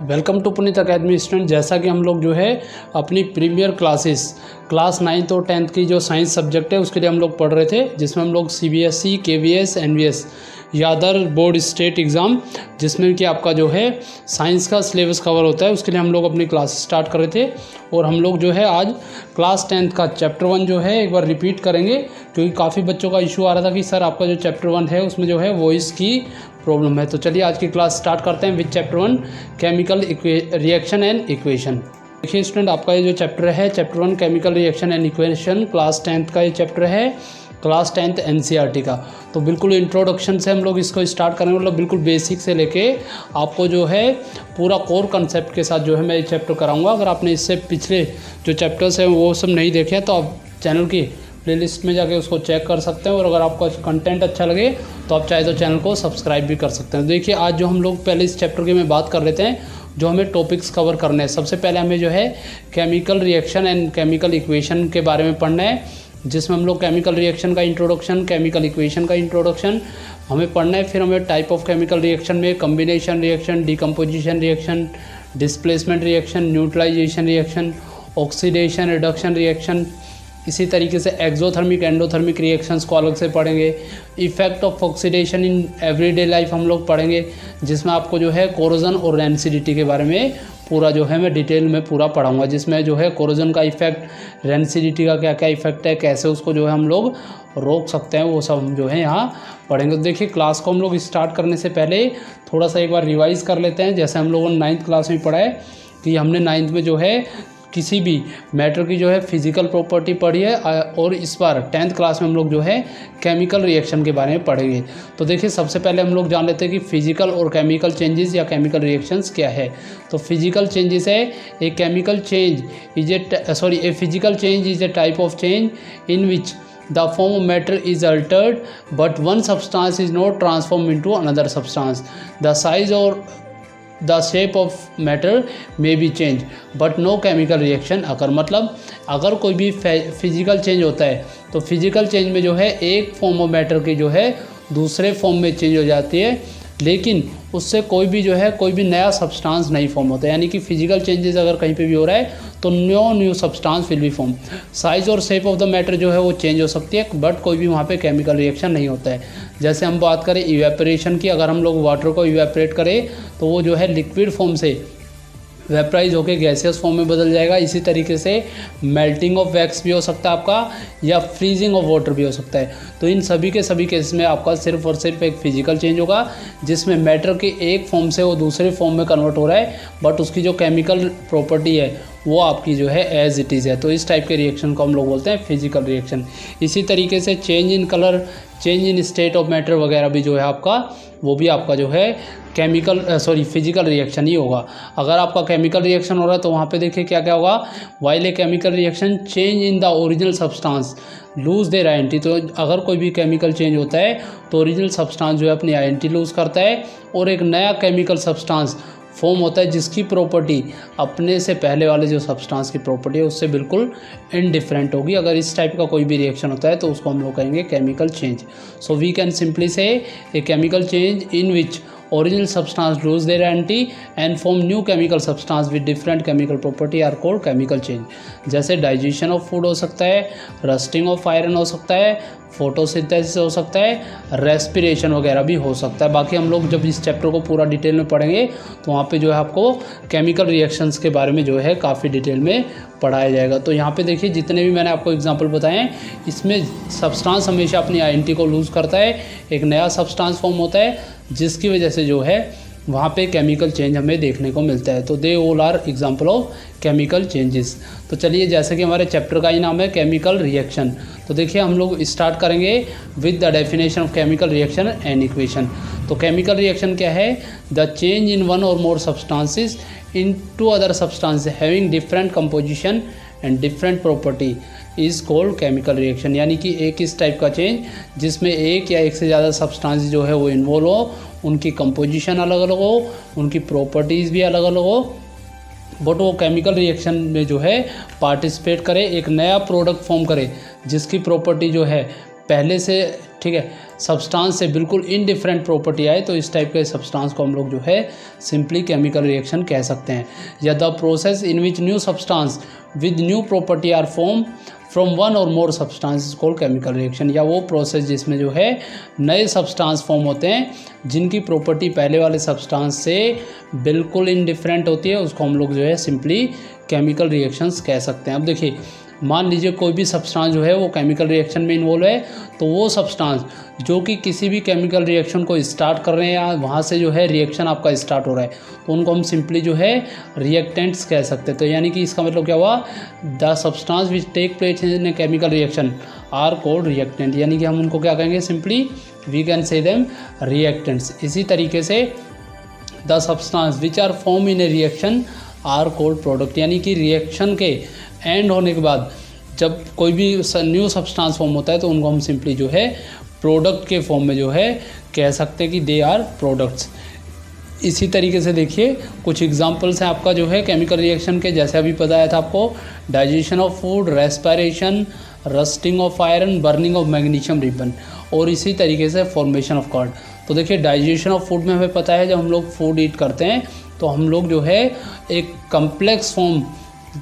Welcome to Puneet academy student. जैसा कि हम लोग जो है अपनी प्रीमियर क्लासेस क्लास 9th और 10th की जो साइंस सब्जेक्ट है उसके लिए हम लोग पढ़ रहे थे, जिसमें हम लोग CBSE, KVS, NVS या अदर बोर्ड स्टेट एग्ज़ाम जिसमें कि आपका जो है साइंस का सिलेबस कवर होता है, उसके लिए हम लोग अपनी क्लास स्टार्ट कर रहे थे। और हम लोग जो है आज क्लास 10th का चैप्टर 1 जो है एक बार रिपीट करेंगे, क्योंकि काफ़ी बच्चों का इशू आ रहा था कि सर आपका जो चैप्टर 1 है उसमें जो है वॉइस की प्रॉब्लम है। तो चलिए आज की क्लास स्टार्ट करते हैं with chapter 1 chemical reaction and equation. देखिए स्टूडेंट, आपका ये जो चैप्टर है chapter 1 chemical reaction and equation class 10th का ये चैप्टर है, क्लास 10th NCERT का। तो बिल्कुल इंट्रोडक्शन से हम लोग इसको स्टार्ट करेंगे, मतलब बिल्कुल बेसिक से लेके आपको जो है पूरा कोर कंसेप्ट के साथ जो है मैं ये चैप्टर कराऊंगा। अगर आपने इससे पिछले जो चैप्टर्स हैं वो सब नहीं देखे तो आप चैनल की प्लेलिस्ट में जाके उसको चेक कर सकते हैं, और अगर आपका कंटेंट अच्छा लगे तो आप चाहे तो चैनल को सब्सक्राइब भी कर सकते हैं। देखिए आज जो हम लोग पहले इस चैप्टर की में बात कर लेते हैं, जो हमें टॉपिक्स कवर करने हैं। सबसे पहले हमें जो है chemical reaction and chemical equation के बारे में पढ़ना है, जिसमें हम लोग केमिकल रिएक्शन का इंट्रोडक्शन, केमिकल इक्वेशन का इंट्रोडक्शन हमें पढ़ना है। फिर हमें टाइप ऑफ केमिकल रिएक्शन में combination reaction, decomposition reaction, displacement reaction, neutralisation reaction, oxidation reduction reaction, इसी तरीके से एक्सोथर्मिक एंडोथर्मिक रिएक्शंस को अलग से पढ़ेंगे। Effect of oxidation in everyday life हम लोग पढ़ेंगे, जिसमें आपको जो है कोरोजन और रेंसिडिटी के बारे में पूरा जो है मैं डिटेल में पूरा पढ़ाऊंगा, जिसमें जो है कोरोजन का इफेक्ट, रेंसिडिटी का क्या क्या इफेक्ट है, कैसे उसको जो है हम लोग रोक सकते हैं, वो सब हम जो है यहाँ पढ़ेंगे। तो देखिए क्लास को हम लोग स्टार्ट करने से पहले थोड़ा सा एक बार रिवाइज़ कर लेते हैं। जैसे हम लोगों ने 9th क्लास में पढ़ा है कि हमने 9th में जो है किसी भी मैटर की जो है फिजिकल प्रॉपर्टी पढ़ी है, और इस बार 10th क्लास में हम लोग जो है केमिकल रिएक्शन के बारे में पढ़ेंगे। तो देखिए सबसे पहले हम लोग जान लेते हैं कि फिजिकल और केमिकल चेंजेस या केमिकल रिएक्शंस क्या है। तो फिजिकल चेंजेस है ए chemical change is a physical change is a type of change in which the form of matter is altered but one substance is not transformed into another substance. The size or the shape of matter may be changed but no chemical reaction occur। मतलब अगर कोई भी physical change होता है तो physical change में जो है एक फॉर्म ऑफ मैटर की जो है दूसरे फॉर्म में चेंज हो जाती है, लेकिन उससे कोई भी नया सब्सटेंस नहीं फॉर्म होता है। यानी कि फिजिकल चेंजेस अगर कहीं पे भी हो रहा है तो new substance will be form. Size और शेप ऑफ द मैटर जो है वो चेंज हो सकती है, बट कोई भी वहाँ पे केमिकल रिएक्शन नहीं होता है। जैसे हम बात करें इवेपोरेशन की, अगर हम लोग वाटर को इवेपोरेट करें तो वो जो है लिक्विड फॉर्म से वेपराइज होकर गैसियस फॉर्म में बदल जाएगा। इसी तरीके से मेल्टिंग ऑफ वैक्स भी हो सकता है आपका, या फ्रीजिंग ऑफ वाटर भी हो सकता है। तो इन सभी के सभी केस में आपका सिर्फ और सिर्फ एक फिजिकल चेंज होगा, जिसमें मैटर के एक फॉर्म से वो दूसरे फॉर्म में कन्वर्ट हो रहा है, बट उसकी जो केमिकल प्रॉपर्टी है वो आपकी जो है एज इट इज़ है। तो इस टाइप के रिएक्शन को हम लोग बोलते हैं फिजिकल रिएक्शन। इसी तरीके से change in colour, change in state of matter वगैरह भी जो है आपका, वो भी आपका जो है फिजिकल रिएक्शन ही होगा। अगर आपका केमिकल रिएक्शन हो रहा है तो वहाँ पे देखिए क्या क्या होगा। While a chemical reaction change in the original substance lose their identity. तो अगर कोई भी केमिकल चेंज होता है तो ओरिजिनल सब्सटेंस जो है अपनी आइडेंटिटी लूज़ करता है, और एक नया केमिकल सब्सटेंस फॉर्म होता है जिसकी प्रॉपर्टी अपने से पहले वाले जो सब्सटेंस की प्रॉपर्टी है उससे बिल्कुल इनडिफरेंट होगी। अगर इस टाइप का कोई भी रिएक्शन होता है तो उसको हम लोग कहेंगे chemical change. So we can simply say a chemical change in which original substance lose their identity and form new chemical substance with different chemical property are called chemical change। जैसे digestion of food हो सकता है, rusting of iron हो सकता है, photosynthesis हो सकता है, रेस्पिरेशन वगैरह भी हो सकता है। बाकी हम लोग जब इस चैप्टर को पूरा डिटेल में पढ़ेंगे तो वहाँ पे जो है आपको केमिकल रिएक्शंस के बारे में जो है काफ़ी डिटेल में पढ़ाया जाएगा। तो यहाँ पे देखिए जितने भी मैंने आपको एग्जांपल बताए हैं, इसमें सब्सटेंस हमेशा अपनी आइडेंटिटी को लूज़ करता है, एक नया सब्सटेंस फॉर्म होता है, जिसकी वजह से जो है वहाँ पे केमिकल चेंज हमें देखने को मिलता है। तो they all are example of chemical changes. तो चलिए जैसे कि हमारे चैप्टर का ही नाम है केमिकल रिएक्शन, तो देखिए हम लोग स्टार्ट करेंगे with the definition of chemical reaction and equation. तो केमिकल रिएक्शन क्या है? The change in one or more substances into other substances having different composition and different property is called chemical reaction। यानी कि एक इस type का change जिसमें एक या एक से ज़्यादा सब्सटेंस जो है वो इन्वॉल्व हो, उनकी कंपोजिशन अलग अलग हो, उनकी प्रॉपर्टीज़ भी अलग अलग हो, बट वो केमिकल रिएक्शन में जो है पार्टिसिपेट करे, एक नया प्रोडक्ट फॉर्म करे जिसकी प्रॉपर्टी जो है पहले से, ठीक है, सब्सटेंस से बिल्कुल इनडिफरेंट प्रॉपर्टी आए तो इस टाइप के सब्सटेंस को हम लोग जो है सिंपली केमिकल रिएक्शन कह सकते हैं। या the process in which new substance with new property are form from one or more substance called chemical reaction. या वो प्रोसेस जिसमें जो है नए सब्सटेंस फॉर्म होते हैं जिनकी प्रॉपर्टी पहले वाले सब्सटेंस से बिल्कुल इनडिफरेंट होती है, उसको हम लोग जो है सिंपली केमिकल रिएक्शंस कह सकते हैं। अब देखिए, मान लीजिए कोई भी सब्सटेंस जो है वो केमिकल रिएक्शन में इन्वॉल्व है, तो वो सब्सटेंस जो कि किसी भी केमिकल रिएक्शन को स्टार्ट कर रहे हैं या वहाँ से जो है रिएक्शन आपका स्टार्ट हो रहा है, तो उनको हम सिंपली जो है रिएक्टेंट्स कह सकते हैं। तो यानी कि इसका मतलब क्या हुआ, the substance which take place in a chemical reaction are called reactant. यानी कि हम उनको क्या कहेंगे, simply we can say them reactants. इसी तरीके से the substance which are form in a reaction are called product. यानी कि रिएक्शन के एंड होने के बाद जब कोई भी न्यू सब्सटेंस फॉर्म होता है तो उनको हम सिंपली जो है प्रोडक्ट के फॉर्म में जो है कह सकते हैं कि दे आर प्रोडक्ट्स। इसी तरीके से देखिए कुछ एग्जांपल्स हैं आपका जो है केमिकल रिएक्शन के, जैसे अभी बताया था आपको, digestion of food, respiration, rusting of iron, burning of magnesium ribbon, और इसी तरीके से फॉर्मेशन ऑफ कॉर्ड। तो देखिए डाइजेशन ऑफ फूड में हमें पता है जब हम लोग फूड ईट करते हैं तो हम लोग जो है एक कम्प्लेक्स फॉर्म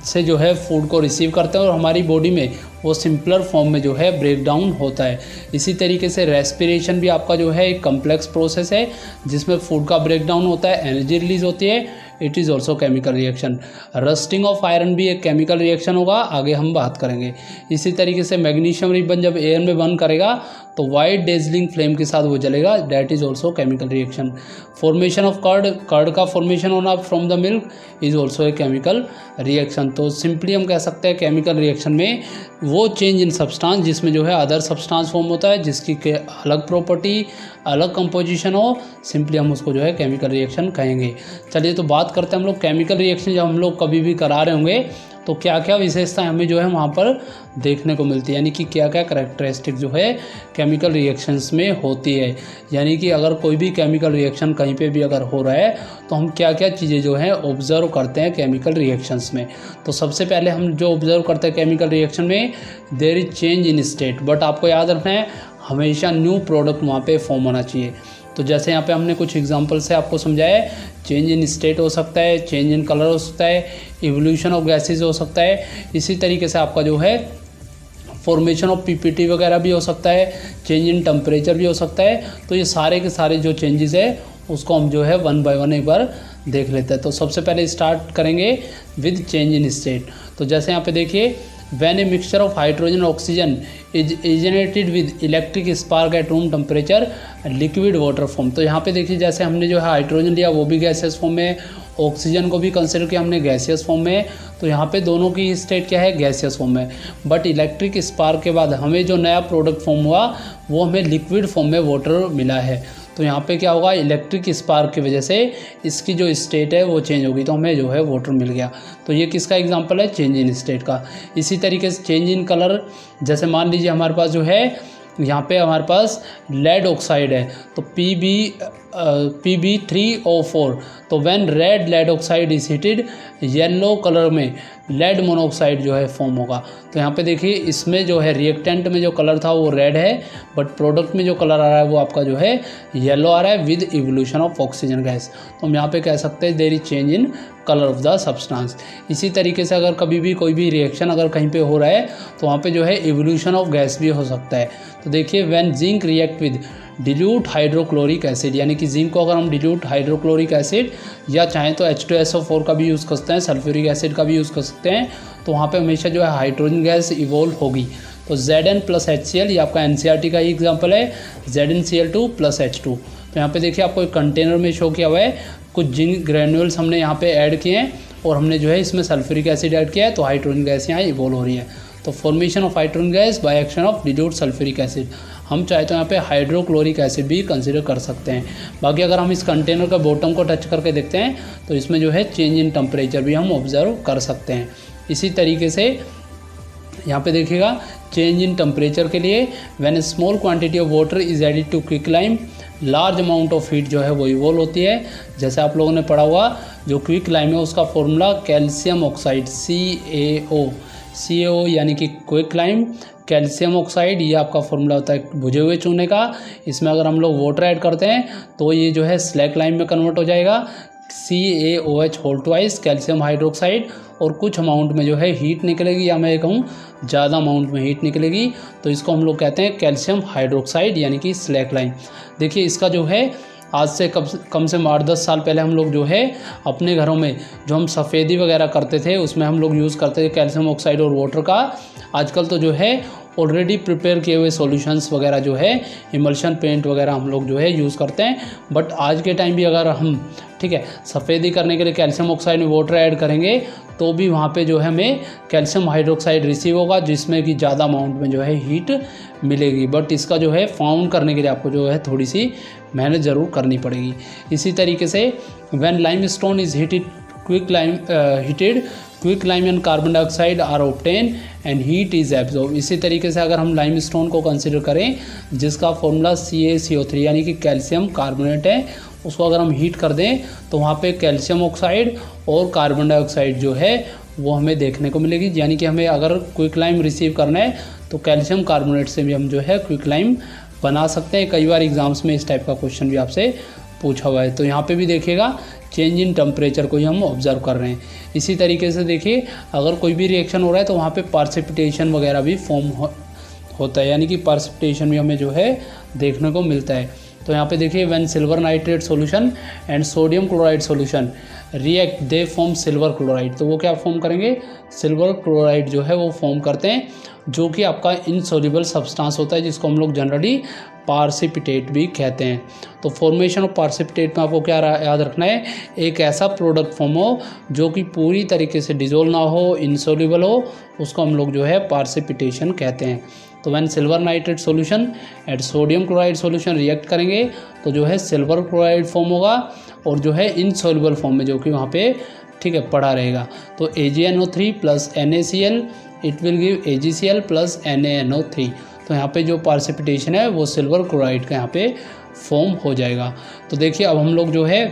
से जो है फूड को रिसीव करते हैं और हमारी बॉडी में वो सिंपलर फॉर्म में जो है ब्रेक डाउन होता है। इसी तरीके से रेस्पिरेशन भी आपका जो है एक कम्प्लेक्स प्रोसेस है जिसमें फूड का ब्रेक डाउन होता है, एनर्जी रिलीज होती है, it is also chemical reaction. Rusting of iron भी एक केमिकल रिएक्शन होगा, आगे हम बात करेंगे। इसी तरीके से मैग्नीशियम रिबन जब एयर में बर्न करेगा तो वाइट डेजलिंग फ्लेम के साथ वो जलेगा, that is also chemical reaction. Formation of curd, curd का फॉर्मेशन होना from the milk is also a chemical reaction. तो सिंपली हम कह सकते हैं केमिकल रिएक्शन में वो चेंज इन सब्सटेंस जिसमें जो है अदर सब्सटेंस फॉर्म होता है जिसकी अलग प्रॉपर्टी, अलग कंपोजिशन हो, सिंपली हम उसको जो है केमिकल रिएक्शन कहेंगे। चलिए तो बात करते हैं हम लोग केमिकल रिएक्शन जब हम लोग कभी भी करा रहे होंगे तो क्या क्या विशेषताएं हमें जो है वहाँ पर देखने को मिलती है, यानी कि क्या क्या करैक्टरिस्टिक जो है केमिकल रिएक्शंस में होती है। यानी कि अगर कोई भी केमिकल रिएक्शन कहीं पे भी अगर हो रहा है तो हम क्या क्या चीज़ें जो हैं ऑब्जर्व करते हैं केमिकल रिएक्शंस में। तो सबसे पहले हम जो ऑब्जर्व करते हैं केमिकल रिएक्शन में, there is change in state, but आपको याद रखना है हमेशा न्यू प्रोडक्ट वहाँ पे फॉर्म होना चाहिए। तो जैसे यहाँ पे हमने कुछ एग्जांपल से आपको समझाया, चेंज इन स्टेट हो सकता है, चेंज इन कलर हो सकता है, इवोल्यूशन ऑफ गैसेज हो सकता है, इसी तरीके से आपका जो है फॉर्मेशन ऑफ पीपीटी वगैरह भी हो सकता है, चेंज इन टेम्परेचर भी हो सकता है। तो ये सारे के सारे जो चेंजेस है उसको हम जो है वन बाय वन एक बार देख लेते हैं। तो सबसे पहले स्टार्ट करेंगे विद चेंज इन स्टेट। तो जैसे यहाँ पे देखिए, when a mixture of hydrogen and oxygen is ignited with electric spark at room temperature, liquid water form। तो यहाँ पे देखिए जैसे हमने जो है हाइड्रोजन लिया वो भी गैसियस फॉर्म में, ऑक्सीजन को भी कंसिडर किया हमने गैसियस फॉर्म में, तो यहाँ पे दोनों की स्टेट क्या है, गैसियस फॉर्म में। बट इलेक्ट्रिक स्पार्क के बाद हमें जो नया प्रोडक्ट फॉर्म हुआ वो हमें लिक्विड फॉर्म में वाटर मिला है। तो यहाँ पे क्या होगा, इलेक्ट्रिक स्पार्क की वजह से इसकी जो स्टेट है वो चेंज होगी, तो हमें जो है वाटर मिल गया। तो ये किसका एग्जांपल है, चेंज इन स्टेट का। इसी तरीके से चेंज इन कलर, जैसे मान लीजिए हमारे पास जो है यहाँ पे हमारे पास लेड ऑक्साइड है तो PB3O4, तो when red lead oxide is heated yellow colour में लेड मोनोऑक्साइड जो है फॉर्म होगा। तो यहाँ पे देखिए इसमें जो है रिएक्टेंट में जो कलर था वो रेड है, बट प्रोडक्ट में जो कलर आ रहा है वो आपका जो है येलो आ रहा है with evolution of oxygen gas. तो हम यहाँ पे कह सकते हैं there is change in colour of the substance. इसी तरीके से अगर कभी भी कोई भी रिएक्शन अगर कहीं पे हो रहा है तो वहाँ पे जो है इवोल्यूशन ऑफ गैस भी हो सकता है। तो देखिए when zinc react with dilute hydrochloric acid, यानी कि जिंक को अगर हम डिल्यूट हाइड्रोक्लोरिक एसिड या चाहें तो H2SO4 का भी यूज़ कर सकते हैं, सल्फ्यूरिक एसिड का भी यूज़ कर सकते हैं, तो वहाँ पे हमेशा जो है हाइड्रोजन गैस इवोल्व होगी। तो Zn + HCl, ये आपका NCERT का ही एग्जाम्पल है, ZnCl2 + H2। तो यहाँ पे देखिए आपको एक कंटेनर में शो किया हुआ है, कुछ जिंक ग्रेन्यूल्स हमने यहाँ पे ऐड किए हैं और हमने जो है इसमें सल्फ्यूरिक एसिड ऐड किया है, तो हाइड्रोजन गैस यहाँ इवोल्व हो रही है। तो formation of hydrogen gas by action of dilute sulphuric acid, हम चाहे तो यहाँ पे हाइड्रोक्लोरिक एसिड भी कंसीडर कर सकते हैं। बाकी अगर हम इस कंटेनर का बॉटम को टच करके देखते हैं तो इसमें जो है चेंज इन टेम्परेचर भी हम ऑब्जर्व कर सकते हैं। इसी तरीके से यहाँ पे देखिएगा चेंज इन टेम्परेचर के लिए when small quantity of water is added to quicklime, large amount of heat जो है वो इवोल्व होती है। जैसे आप लोगों ने पढ़ा हुआ जो क्विकलाइम है उसका formula calcium oxide CaO, CaO यानी कि क्विकलाइम, कैल्शियम ऑक्साइड ये आपका फॉर्मूला होता है भुजे हुए चूने का। इसमें अगर हम लोग वाटर ऐड करते हैं तो ये जो है स्लैक लाइम में कन्वर्ट हो जाएगा, CaOH whole twice calcium hydroxide, और कुछ अमाउंट में जो है हीट निकलेगी, या मैं कहूँ ज़्यादा अमाउंट में हीट निकलेगी, तो इसको हम लोग कहते हैं कैल्शियम हाइड्रोक्साइड यानी कि स्लैक लाइम। देखिए इसका जो है आज से कम से कम 8-10 साल पहले हम लोग जो है अपने घरों में जो हम सफ़ेदी वगैरह करते थे उसमें हम लोग यूज़ करते थे कैल्शियम ऑक्साइड और वाटर का। आजकल तो जो है ऑलरेडी प्रिपेयर किए हुए सॉल्यूशंस वगैरह जो है इमल्शन पेंट वगैरह हम लोग जो है यूज़ करते हैं। बट आज के टाइम भी अगर हम ठीक है सफ़ेदी करने के लिए कैल्शियम ऑक्साइड में वाटर ऐड करेंगे तो भी वहाँ पे जो है हमें कैल्शियम हाइड्रोक्साइड रिसीव होगा, जिसमें कि ज़्यादा अमाउंट में जो है हीट मिलेगी। बट इसका जो है फाउंड करने के लिए आपको जो है थोड़ी सी मेहनत ज़रूर करनी पड़ेगी। इसी तरीके से when limestone is heated quick lime and carbon dioxide are obtain and heat is absorb. इसी तरीके से अगर हम लाइमस्टोन को कंसिडर करें जिसका फॉर्मूला CaCO3 यानी कि कैल्शियम कार्बोनेट है, उसको अगर हम हीट कर दें तो वहाँ पे कैल्शियम ऑक्साइड और कार्बन डाइऑक्साइड जो है वो हमें देखने को मिलेगी। यानी कि हमें अगर क्विक लाइम रिसीव करना है तो कैल्शियम कार्बोनेट से भी हम जो है क्विक लाइम बना सकते हैं। कई बार एग्जाम्स में इस टाइप का क्वेश्चन भी आपसे पूछा हुआ है। तो यहाँ पे भी देखिएगा चेंज इन टेम्परेचर को ही हम ऑब्जर्व कर रहे हैं। इसी तरीके से देखिए अगर कोई भी रिएक्शन हो रहा है तो वहाँ पे पार्सिपिटेशन वगैरह भी फॉर्म होता है, यानी कि पार्सिपिटेशन भी हमें जो है देखने को मिलता है। तो यहाँ पे देखिए when silver nitrate solution and sodium chloride solution react they form silver chloride, तो वो क्या फॉर्म करेंगे, सिल्वर क्लोराइड जो है वो फॉर्म करते हैं, जो कि आपका इनसोल्यूबल सब्सटेंस होता है जिसको हम लोग जनरली पार्सिपिटेट भी कहते हैं। तो फॉर्मेशन ऑफ पार्सिपिटेट में आपको क्या याद रखना है, एक ऐसा प्रोडक्ट फॉर्म हो जो कि पूरी तरीके से डिजोल्व ना हो, इनसोल्यूबल हो, उसको हम लोग जो है पार्सिपिटेशन कहते हैं। तो when silver nitrate solution and sodium chloride solution react करेंगे तो जो है सिल्वर क्लोराइड फॉर्म होगा, और जो है इनसोल्यूबल फॉर्म में जो कि वहाँ पे ठीक है पड़ा रहेगा। तो AgNO3 plus NaCl it will give AgCl plus NaNO3। तो यहाँ पे जो पार्सिपिटेशन है वो सिल्वर क्लोराइड का यहाँ पे फॉर्म हो जाएगा। तो देखिए अब हम लोग जो है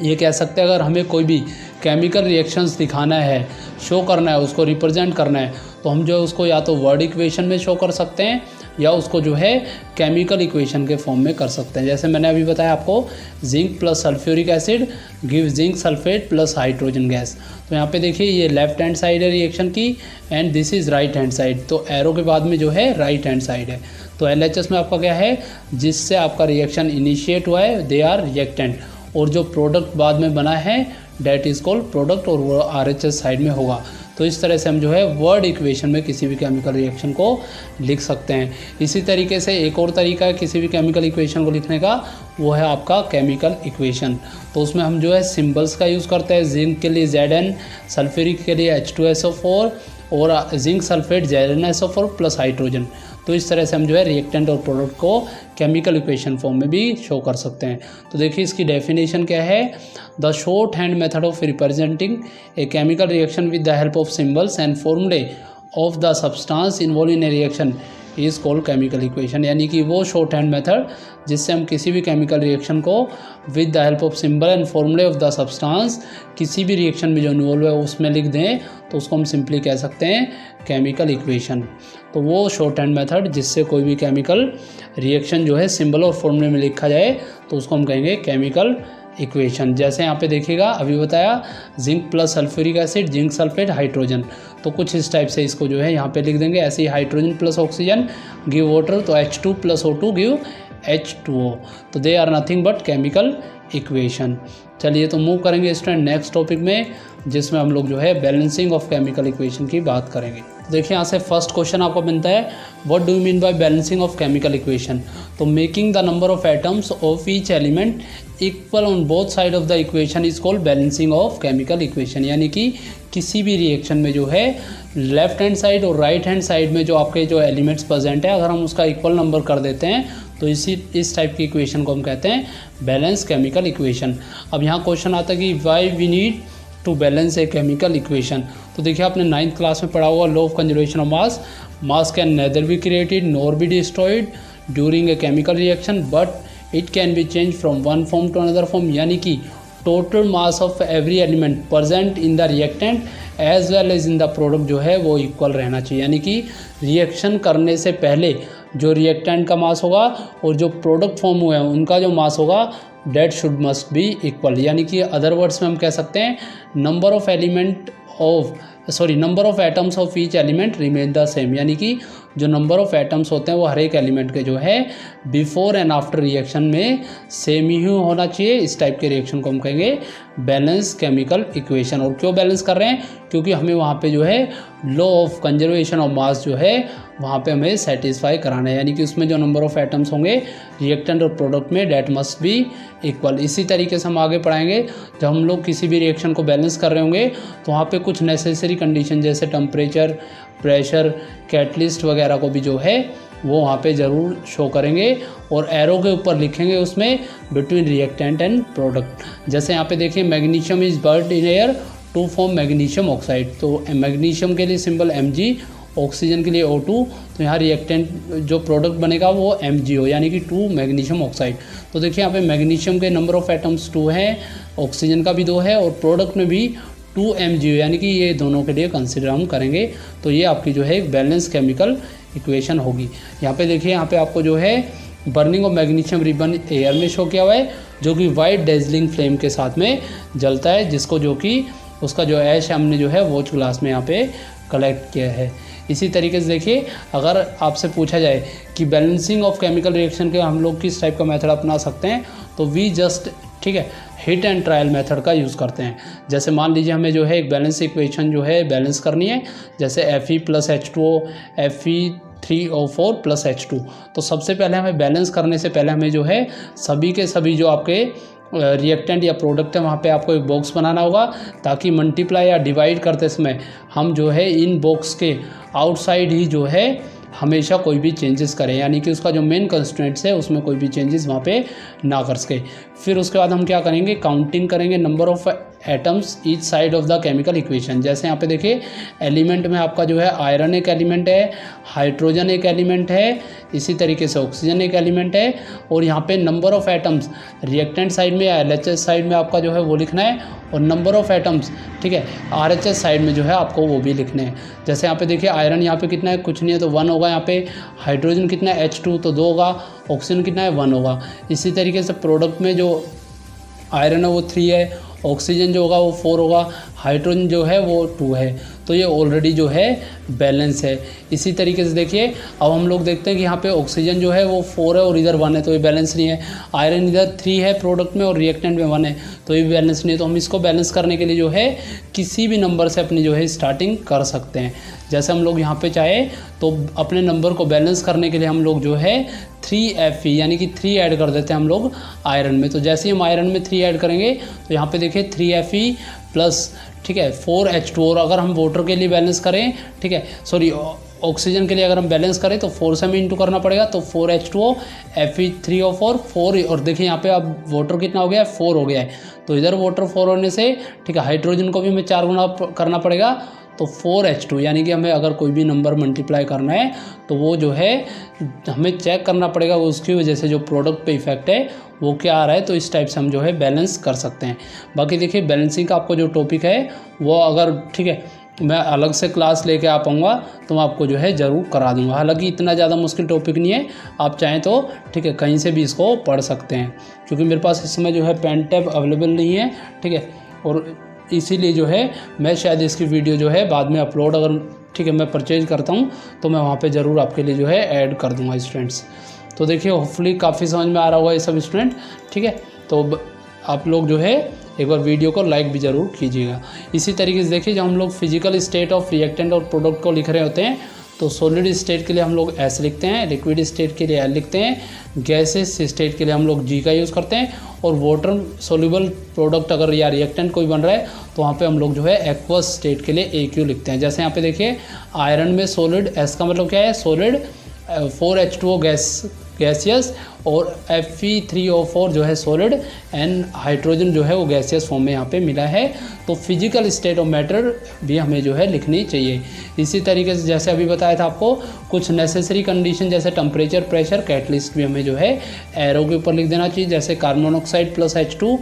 ये कह सकते हैं अगर हमें कोई भी केमिकल रिएक्शंस दिखाना है, शो करना है, उसको रिप्रेजेंट करना है, तो हम जो उसको या तो वर्ड इक्वेशन में शो कर सकते हैं या उसको जो है केमिकल इक्वेशन के फॉर्म में कर सकते हैं। जैसे मैंने अभी बताया आपको zinc plus sulphuric acid give zinc sulphate plus hydrogen gas. तो यहाँ पे देखिए ये लेफ्ट हैंड साइड है रिएक्शन की and this is right hand side, तो एरो के बाद में जो है राइट हैंड साइड है। तो LHS में आपका क्या है, जिससे आपका रिएक्शन इनिशिएट हुआ है दे आर रिएक्टेंट, और जो प्रोडक्ट बाद में बना है डेट इज़ कॉल्ड प्रोडक्ट, और वो RHS साइड में होगा। तो इस तरह से हम जो है वर्ड इक्वेशन में किसी भी केमिकल रिएक्शन को लिख सकते हैं। इसी तरीके से एक और तरीका है किसी भी केमिकल इक्वेशन को लिखने का, वो है आपका केमिकल इक्वेशन। तो उसमें हम जो है सिंबल्स का यूज़ करते हैं, जिंक के लिए Zn, सल्फ्यूरिक के लिए H2SO4 और zinc sulphate ZnSO4 plus hydrogen. तो इस तरह से हम जो है रिएक्टेंट और प्रोडक्ट को केमिकल इक्वेशन फॉर्म में भी शो कर सकते हैं। तो देखिए इसकी डेफिनेशन क्या है, the short hand method of representing a chemical reaction with the help of symbols and formulae of the substance involve in a reaction is called chemical equation. यानी कि वो शॉर्ट हैंड मेथड जिससे हम किसी भी chemical reaction को with the help of symbol and formulae of the substance किसी भी रिएक्शन में जो इन्वॉल्व है उसमें लिख दें तो उसको हम सिंपली कह सकते हैं केमिकल इक्वेशन। तो वो शॉर्ट हैंड मेथड जिससे कोई भी केमिकल रिएक्शन जो है सिंबल और फॉर्मूले में लिखा जाए तो उसको हम कहेंगे केमिकल इक्वेशन। जैसे यहाँ पे देखिएगा अभी बताया zinc plus sulphuric acid zinc sulphate hydrogen, तो कुछ इस टाइप से इसको जो है यहाँ पे लिख देंगे। ऐसे ही hydrogen plus oxygen give water, तो H2 plus O2 give H2O। तो they are nothing but chemical equation. चलिए तो मूव करेंगे स्टूडेंट नेक्स्ट टॉपिक में, जिसमें हम लोग जो है बैलेंसिंग ऑफ केमिकल इक्वेशन की बात करेंगे। देखिए यहाँ से फर्स्ट क्वेश्चन आपको बनता है, what do you mean by balancing of chemical equation. तो making the number of atoms of each element equal on both side of the equation is called balancing of chemical equation. यानी कि किसी भी reaction में जो है left hand side और right hand side में जो आपके जो एलिमेंट्स प्रेजेंट है अगर हम उसका इक्वल नंबर कर देते हैं तो इस टाइप की इक्वेशन को हम कहते हैं बैलेंस केमिकल इक्वेशन। अब यहाँ क्वेश्चन आता है कि why we need to balance a chemical equation. तो देखिए आपने 9th क्लास में पढ़ा होगा law of conservation of mass, mass can neither be created nor be destroyed during a chemical reaction but it can be change from one form to another form. यानी कि total mass of every element present in the reactant as well as in the product जो है वो equal रहना चाहिए। यानी कि reaction करने से पहले जो रिएक्टेंट का मास होगा और जो प्रोडक्ट फॉर्म हुए हैं उनका जो मास होगा that should must be equal. यानी कि अदर वर्ड्स में हम कह सकते हैं number of atoms of each element remain the same. यानी कि जो नंबर ऑफ एटम्स होते हैं वो हर एक एलिमेंट के जो है बिफोर एंड आफ्टर रिएक्शन में सेम ही होना चाहिए। इस टाइप के रिएक्शन को हम कहेंगे बैलेंस केमिकल इक्वेशन। और क्यों बैलेंस कर रहे हैं? क्योंकि हमें वहाँ पे जो है लॉ ऑफ कंजर्वेशन ऑफ मास जो है वहाँ पे हमें सेटिस्फाई कराना है। यानी कि उसमें जो नंबर ऑफ एटम्स होंगे रिएक्टेंट और प्रोडक्ट में डेट मस्ट बी इक्वल। इसी तरीके से हम आगे पढ़ाएंगे जब हम लोग किसी भी रिएक्शन को बैलेंस कर रहे होंगे तो वहाँ पे कुछ नेसेसरी कंडीशन जैसे टेम्परेचर, प्रेशर, कैटलिस्ट वगैरह को भी जो है वो वहाँ पे ज़रूर शो करेंगे और एरो के ऊपर लिखेंगे उसमें बिटवीन रिएक्टेंट एंड प्रोडक्ट। जैसे यहाँ पे देखिए magnesium is burned in air to form magnesium oxide, तो मैग्नीशियम के लिए सिंबल Mg, ऑक्सीजन के लिए O2, तो यहाँ रिएक्टेंट जो प्रोडक्ट बनेगा वो MgO यानी कि 2 मैग्नीशियम ऑक्साइड। तो देखिए यहाँ पे मैग्नीशियम के नंबर ऑफ एटम्स 2 हैं, ऑक्सीजन का भी 2 है और प्रोडक्ट में भी 2 MgO यानी कि ये दोनों के लिए कंसिडर हम करेंगे। तो ये आपकी जो है एक बैलेंस केमिकल इक्वेशन होगी। यहाँ पे देखिए यहाँ पे आपको जो है burning of magnesium ribbon air में शो किया हुआ है जो कि वाइट डेजलिंग फ्लेम के साथ में जलता है, जिसको जो कि उसका जो ऐश हमने जो है वॉच ग्लास में यहाँ पे कलेक्ट किया है। इसी तरीके से देखिए अगर आपसे पूछा जाए कि बैलेंसिंग ऑफ केमिकल रिएक्शन के हम लोग किस टाइप का मेथड अपना सकते हैं तो वी जस्ट ठीक है हिट एंड ट्रायल मेथड का यूज़ करते हैं। जैसे मान लीजिए हमें जो है एक बैलेंस इक्वेशन जो है बैलेंस करनी है, जैसे Fe + H2O Fe3O4 + H2। तो सबसे पहले हमें बैलेंस करने से पहले हमें जो है सभी के सभी जो आपके रिएक्टेंट या प्रोडक्ट है वहाँ पे आपको एक बॉक्स बनाना होगा ताकि मल्टीप्लाई या डिवाइड करते समय हम जो है इन बॉक्स के आउटसाइड ही जो है हमेशा कोई भी चेंजेस करें, यानी कि उसका जो मेन कंस्ट्रेंट्स है उसमें कोई भी चेंजेस वहाँ पे ना कर सके। फिर उसके बाद हम क्या करेंगे, काउंटिंग करेंगे number of atoms each side of the chemical equation. जैसे यहाँ पे देखिए एलिमेंट में आपका जो है आयरन एक एलिमेंट है, हाइड्रोजन एक एलिमेंट है, इसी तरीके से ऑक्सीजन एक एलिमेंट है और यहाँ पे number of atoms reactant side में या LHS साइड में आपका जो है वो लिखना है और नंबर ऑफ एटम्स ठीक है RHS साइड में जो है आपको वो भी लिखने हैं। जैसे यहाँ पे देखिए आयरन यहाँ पे कितना है, कुछ नहीं है तो 1 होगा। यहाँ पे हाइड्रोजन कितना है H2 तो 2 होगा, ऑक्सीजन कितना है 1 होगा। इसी तरीके से प्रोडक्ट में जो आयरन है वो 3 है, ऑक्सीजन जो होगा वो 4 होगा, हाइड्रोजन जो है वो 2 है। तो ये ऑलरेडी जो है बैलेंस है। इसी तरीके से देखिए अब हम लोग देखते हैं कि यहाँ पे ऑक्सीजन जो है वो 4 है और इधर 1 है तो ये बैलेंस नहीं है। आयरन इधर 3 है प्रोडक्ट में और रिएक्टेंट में 1 है तो ये बैलेंस नहीं है। तो हम इसको बैलेंस करने के लिए जो है किसी भी नंबर से अपनी जो है स्टार्टिंग कर सकते हैं। जैसे हम लोग यहाँ पे चाहे तो अपने नंबर को बैलेंस करने के लिए हम लोग जो है 3Fe यानी कि 3 ऐड कर देते हैं हम लोग आयरन में। तो जैसे ही हम आयरन में 3 ऐड करेंगे तो यहाँ पे देखिए 3Fe प्लस ठीक है 4H2। और अगर हम वाटर के लिए बैलेंस करें ठीक है सॉरी ऑक्सीजन के लिए अगर हम बैलेंस करें तो 4 से हमें इंटू करना पड़ेगा तो 4H2O Fe3O4 4। और देखिए यहाँ पे अब वाटर कितना हो गया है 4 हो गया है तो इधर वाटर 4 होने से ठीक है हाइड्रोजन को भी हमें 4 गुना करना पड़ेगा तो 4H2 यानी कि हमें अगर कोई भी नंबर मल्टीप्लाई करना है तो वो जो है हमें चेक करना पड़ेगा उसकी वजह से जो प्रोडक्ट पे इफेक्ट है वो क्या आ रहा है। तो इस टाइप से हम जो है बैलेंस कर सकते हैं। बाकी देखिए बैलेंसिंग का आपको जो टॉपिक है वो अगर ठीक है मैं अलग से क्लास लेके आ पाऊँगा तो मैं आपको जो है ज़रूर करा दूँगा। हालांकि इतना ज़्यादा मुश्किल टॉपिक नहीं है, आप चाहें तो ठीक है कहीं से भी इसको पढ़ सकते हैं क्योंकि मेरे पास इस समय जो है पेन टैब अवेलेबल नहीं है ठीक है। और इसीलिए जो है मैं शायद इसकी वीडियो जो है बाद में अपलोड अगर ठीक है मैं परचेज करता हूँ तो मैं वहाँ पे ज़रूर आपके लिए जो है ऐड कर दूँगा स्टूडेंट्स। तो देखिए होपफुली काफ़ी समझ में आ रहा होगा ये सब स्टूडेंट ठीक है। तो आप लोग जो है एक बार वीडियो को लाइक भी ज़रूर कीजिएगा। इसी तरीके से देखिए जब हम लोग फिजिकल स्टेट ऑफ रिएक्टेंट और प्रोडक्ट को लिख रहे होते हैं तो सॉलिड स्टेट के लिए हम लोग S लिखते हैं, लिक्विड स्टेट के लिए L लिखते हैं, गैसेस स्टेट के लिए हम लोग G का यूज़ करते हैं और वाटर सोल्यूबल प्रोडक्ट अगर या रिएक्टेंट कोई बन रहा है तो वहाँ पे हम लोग जो है एक्वस स्टेट के लिए AQ लिखते हैं। जैसे यहाँ पे देखिए आयरन में सॉलिड S का मतलब क्या है सॉलिड, 4H2O गैसियस और Fe3O4 जो है सॉलिड एंड हाइड्रोजन जो है वो गैसियस फॉर्म में यहाँ पे मिला है। तो फिजिकल स्टेट ऑफ मैटर भी हमें जो है लिखनी चाहिए। इसी तरीके से जैसे अभी बताया था आपको कुछ नेसेसरी कंडीशन जैसे टेम्परेचर, प्रेशर, कैटलिस्ट भी हमें जो है एरो के ऊपर लिख देना चाहिए। जैसे carbon monoxide + H2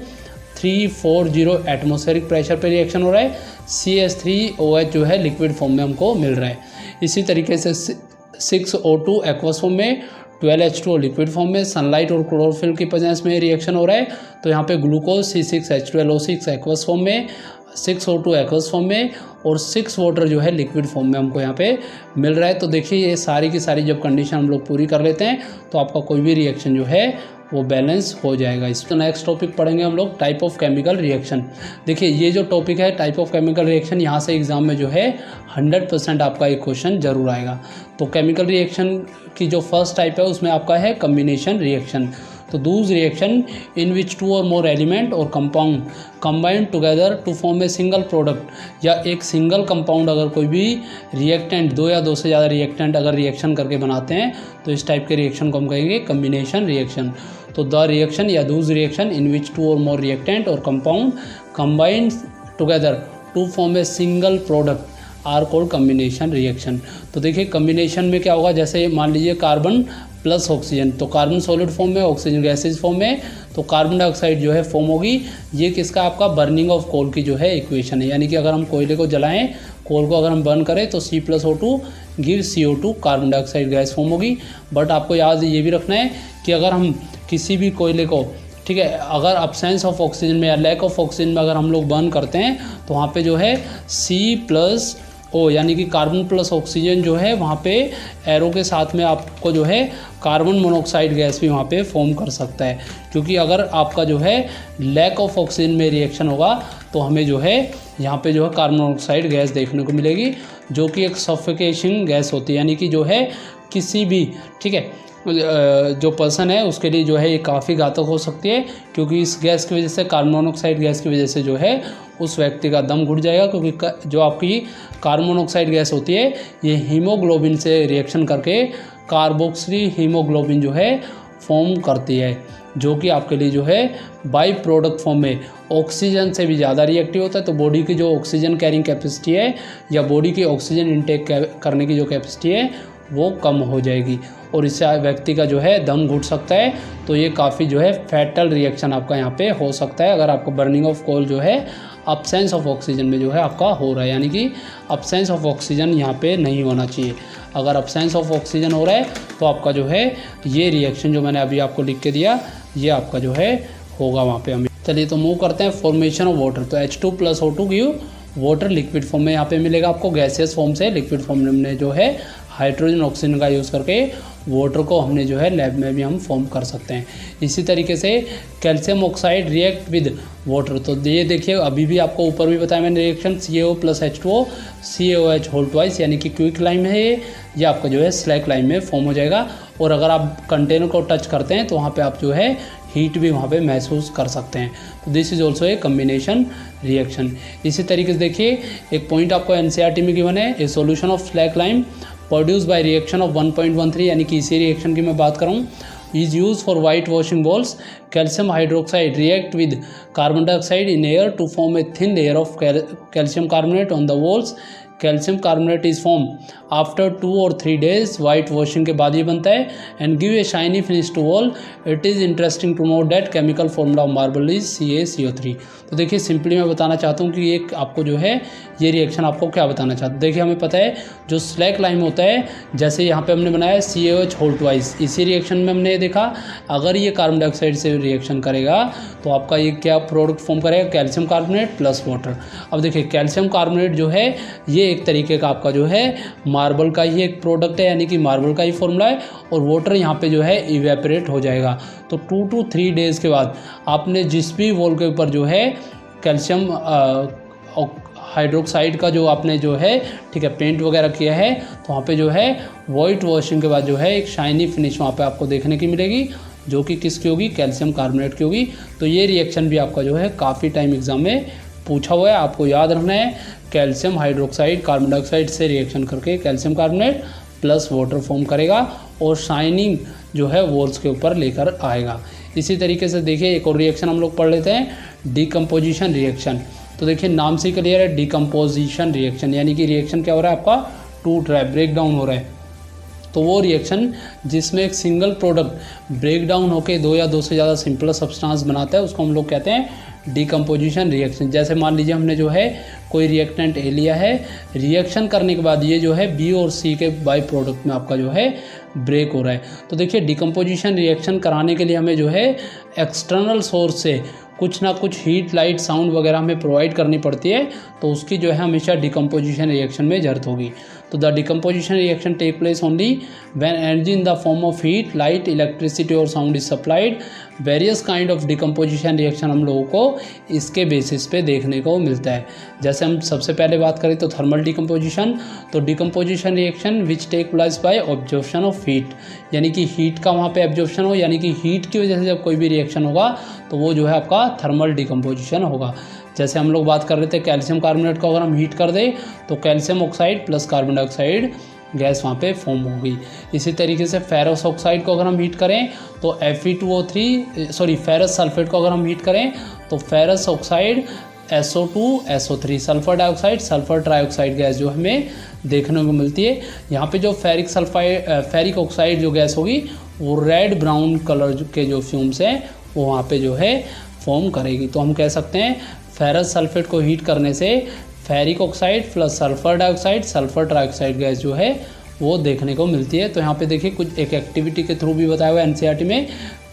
340 atmospheric pressure पे रिएक्शन हो रहा है, CH3OH जो है लिक्विड फॉर्म में हमको मिल रहा है। इसी तरीके से 6O2 एक्वस फॉर्म में, 12H2O लिक्विड फॉर्म में, सनलाइट और क्लोरोफिल की प्रेजेंस में रिएक्शन हो रहा है। तो यहाँ पे ग्लूकोज C6H12O6 एक्वस फॉर्म में, 6O2 एक्वस फॉर्म में और 6 वाटर जो है लिक्विड फॉर्म में हमको यहाँ पे मिल रहा है। तो देखिए ये सारी की सारी जब कंडीशन हम लोग पूरी कर लेते हैं तो आपका कोई भी रिएक्शन जो है वो बैलेंस हो जाएगा। इस तो नेक्स्ट टॉपिक पढ़ेंगे हम लोग टाइप ऑफ केमिकल रिएक्शन। देखिए ये जो टॉपिक है टाइप ऑफ केमिकल रिएक्शन, यहाँ से एग्जाम में जो है 100% आपका एक क्वेश्चन जरूर आएगा। तो केमिकल रिएक्शन की जो फर्स्ट टाइप है उसमें आपका है कम्बिनेशन रिएक्शन। तो Dooj reaction in which 2 or more element or compound combined together to form a single product, या एक सिंगल कंपाउंड अगर कोई भी रिएक्टेंट, 2 या 2 से ज़्यादा रिएक्टेंट अगर रिएक्शन करके बनाते हैं तो इस टाइप के रिएक्शन को हम कहेंगे कम्बिनेशन रिएक्शन। तो द रिएक्शन या those reaction in which 2 or more reactant or compound combined together to form a single product are called combination reaction. तो देखिए कम्बिनेशन में क्या होगा, जैसे मान लीजिए कार्बन प्लस ऑक्सीजन, तो कार्बन सॉलिड फॉर्म में, ऑक्सीजन गैसेज फॉर्म में, तो कार्बन डाइऑक्साइड जो है फॉर्म होगी। ये किसका, आपका बर्निंग ऑफ कोल की जो है इक्वेशन है। यानी कि अगर हम कोयले को जलाएं, कोल को अगर हम बर्न करें तो C+O2 give CO2 carbon dioxide gas form होगी। बट आपको याद ये भी रखना है कि अगर हम किसी भी कोयले को, ठीक है, अगर अब्सेंस ऑफ ऑक्सीजन में या लैक ऑफ ऑक्सीजन में अगर हम लोग बर्न करते हैं तो वहाँ पे जो है C+O यानी कि कार्बन प्लस ऑक्सीजन जो है वहाँ पे एरो के साथ में आपको जो है कार्बन मोनोऑक्साइड गैस भी वहाँ पे फॉर्म कर सकता है। क्योंकि अगर आपका जो है लैक ऑफ ऑक्सीजन में रिएक्शन होगा तो हमें जो है यहाँ पे जो है कार्बन मोनोऑक्साइड गैस देखने को मिलेगी, जो कि एक सफोकेशन गैस होती है। यानी कि जो है किसी भी, ठीक है, जो पर्सन है उसके लिए जो है ये काफ़ी घातक हो सकती है। क्योंकि इस गैस की वजह से, कार्बन मोनोऑक्साइड गैस की वजह से जो है उस व्यक्ति का दम घुट जाएगा। क्योंकि जो आपकी कार्बन मोनोऑक्साइड गैस होती है ये हीमोग्लोबिन से रिएक्शन करके कार्बोक्सिल हीमोग्लोबिन जो है फॉर्म करती है, जो कि आपके लिए जो है बाई प्रोडक्ट फॉर्म में ऑक्सीजन से भी ज़्यादा रिएक्टिव होता है। तो बॉडी की जो ऑक्सीजन कैरिंग कैपेसिटी है या बॉडी की ऑक्सीजन इंटेक करने की जो कैपेसिटी है वो कम हो जाएगी और इससे व्यक्ति का जो है दम घुट सकता है। तो ये काफ़ी जो है फैटल रिएक्शन आपका यहाँ पे हो सकता है अगर आपको बर्निंग ऑफ कोल जो है अब्सेंस ऑफ ऑक्सीजन में जो है आपका हो रहा है। यानी कि अब्सेंस ऑफ ऑक्सीजन यहाँ पे नहीं होना चाहिए। अगर अब्सेंस ऑफ ऑक्सीजन हो रहा है तो आपका जो है ये रिएक्शन जो मैंने अभी आपको लिख के दिया ये आपका जो है होगा वहाँ पे। हम चलिए तो मूव करते हैं फॉर्मेशन ऑफ वाटर। तो H2+O2 give water liquid form में यहाँ पे मिलेगा आपको, गैसियस फॉर्म से लिक्विड फॉर्म में जो है हाइड्रोजन ऑक्सीजन का यूज़ करके वाटर को हमने जो है लैब में भी हम फॉर्म कर सकते हैं। इसी तरीके से calcium oxide react with water. तो ये देखिए अभी भी आपको ऊपर भी बताया मैंने reaction CaO+H2O CaOH whole twice, यानी कि क्विक लाइम है ये आपका जो है स्लैक लाइम में फॉर्म हो जाएगा। और अगर आप कंटेनर को टच करते हैं तो वहाँ पे आप जो है हीट भी वहाँ पे महसूस कर सकते हैं। तो this is also A combination reaction. इसी तरीके से देखिए एक पॉइंट आपको NCERT में गिवन है, ए solution of slack lime produce by reaction of 1.13, यानी कि इसी रिएक्शन की मैं बात कर रहा हूँ, is use for white washing walls. Calcium hydroxide react with carbon dioxide in air to form a thin layer of calcium carbonate on the walls. Calcium carbonate is form after 2 or 3 days, white washing के बाद ये बनता है, and give a shiny finish to wall. It is interesting to note that chemical formula of marble is CaCO3। तो देखिए simply मैं बताना चाहता हूँ कि ये आपको जो है ये रिएक्शन आपको क्या बताना चाहता है। देखिए हमें पता है जो स्लैक लाइम होता है, जैसे यहाँ पे हमने बनाया CaOH होल ट्वाइस, इसी रिएक्शन में हमने ये देखा अगर ये कार्बन डाइऑक्साइड से रिएक्शन करेगा तो आपका ये क्या प्रोडक्ट फॉर्म करेगा, कैल्शियम कार्बोनेट प्लस वाटर। अब देखिए कैल्शियम कार्बोनेट जो है ये एक तरीके का आपका जो है मार्बल का ही एक प्रोडक्ट है, यानी कि मार्बल का ही फॉर्मूला है, और वाटर यहाँ पे जो है इवेपोरेट हो जाएगा। तो 2 to 3 डेज के बाद आपने जिस भी वॉल के ऊपर जो है कैल्शियम हाइड्रोक्साइड का जो आपने जो है, ठीक है, पेंट वगैरह किया है, तो वहाँ पे जो है वाइट वॉशिंग के बाद जो है एक शाइनी फिनिश वहाँ पे आपको देखने की मिलेगी, जो कि किसकी होगी, कैल्शियम कार्बोनेट की होगी। तो ये रिएक्शन भी आपका जो है काफ़ी टाइम एग्जाम में पूछा हुआ है, आपको याद रखना है। कैल्शियम हाइड्रोक्साइड कार्बन डाइऑक्साइड से रिएक्शन करके calcium carbonate plus water form करेगा और शाइनिंग जो है वॉल्स के ऊपर लेकर आएगा। इसी तरीके से देखिए एक और रिएक्शन हम लोग पढ़ लेते हैं, डिकम्पोजिशन रिएक्शन। तो देखिए नाम से क्लियर है, डिकम्पोजिशन रिएक्शन, यानी कि रिएक्शन क्या हो रहा है, आपका टूट रहा है, ब्रेक डाउन हो रहा है। तो वो रिएक्शन जिसमें एक सिंगल प्रोडक्ट ब्रेक डाउन होकर 2 या 2 से ज़्यादा सिंपल सब्सटेंस बनाता है उसको हम लोग कहते हैं डिकम्पोजिशन रिएक्शन। जैसे मान लीजिए हमने जो है कोई रिएक्टेंट ए लिया है, रिएक्शन करने के बाद ये जो है बी और सी के बाई प्रोडक्ट में आपका जो है ब्रेक हो रहा है। तो देखिए डिकम्पोजिशन रिएक्शन कराने के लिए हमें जो है एक्सटर्नल सोर्स से कुछ ना कुछ हीट, लाइट, साउंड वगैरह हमें प्रोवाइड करनी पड़ती है, तो उसकी जो है हमेशा डिकम्पोजिशन रिएक्शन में ज़रूरत होगी। तो the decomposition reaction take place only when energy in the form of heat, light, electricity और sound is supplied. Various kind of decomposition reaction हम लोगों को इसके बेसिस पे देखने को मिलता है। जैसे हम सबसे पहले बात करें तो थर्मल डिकम्पोजिशन, तो decomposition reaction which take place by absorption of heat, यानी कि हीट का वहाँ पे एब्जॉर्प्शन हो, यानी कि हीट की वजह से जब कोई भी रिएक्शन होगा तो वो जो है आपका थर्मल डिकम्पोजिशन होगा। जैसे हम लोग बात कर रहे थे कैल्शियम कार्बोनेट को अगर हम हीट कर दें तो calcium oxide plus carbon dioxide gas वहाँ पे फॉर्म होगी। इसी तरीके से फेरस ऑक्साइड को अगर हम हीट करें तो फेरस सल्फेट को अगर हम हीट करें तो ferrous oxide SO2 SO3 sulphur dioxide sulphur trioxide gas जो हमें देखने को मिलती है। यहाँ पे जो फेरिक ऑक्साइड जो गैस होगी वो रेड ब्राउन कलर के जो फ्यूम्स हैं वो वहाँ पे जो है फॉर्म करेगी। तो हम कह सकते हैं फेरस सल्फेट को हीट करने से ferric oxide plus sulphur dioxide sulphur trioxide gas जो है वो देखने को मिलती है। तो यहाँ पे देखिए कुछ एक एक्टिविटी के थ्रू भी बताया हुआ है NCERT में,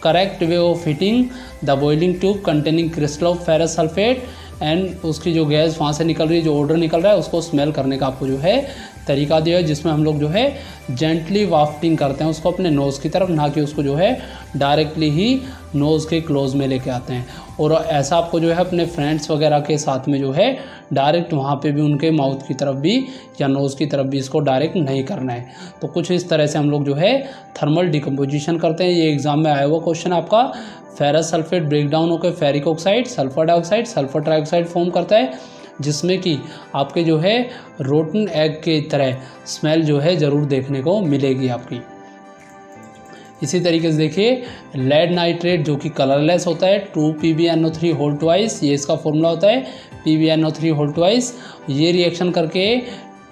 correct way of heating the boiling tube containing crystal of ferrous sulphate and उसकी जो गैस वहाँ से निकल रही है, जो ऑर्डर निकल रहा है उसको स्मेल करने का आपको जो है तरीका दिया है, जिसमें हम लोग जो है जेंटली वाफ्टिंग करते हैं उसको अपने नोज़ की तरफ, ना कि उसको जो है डायरेक्टली ही नोज़ के क्लोज में लेके आते हैं। और ऐसा आपको जो है अपने फ्रेंड्स वगैरह के साथ में जो है डायरेक्ट वहाँ पे भी उनके माउथ की तरफ भी या नोज़ की तरफ भी इसको डायरेक्ट नहीं करना है। तो कुछ इस तरह से हम लोग जो है थर्मल डिकम्पोजिशन करते हैं। ये एग्जाम में आया हुआ क्वेश्चन आपका, फेरस सल्फेट ब्रेक डाउन होकर ferric oxide sulphur dioxide sulphur trioxide form करता है, जिसमें कि आपके जो है रोटन एग के तरह स्मेल जो है ज़रूर देखने को मिलेगी आपकी। इसी तरीके से देखिए लेड नाइट्रेट जो कि कलरलेस होता है 2PbNO3 होल ट्वाइस, ये इसका फॉर्मूला होता है PbNO3 होल ट्वाइस। ये रिएक्शन करके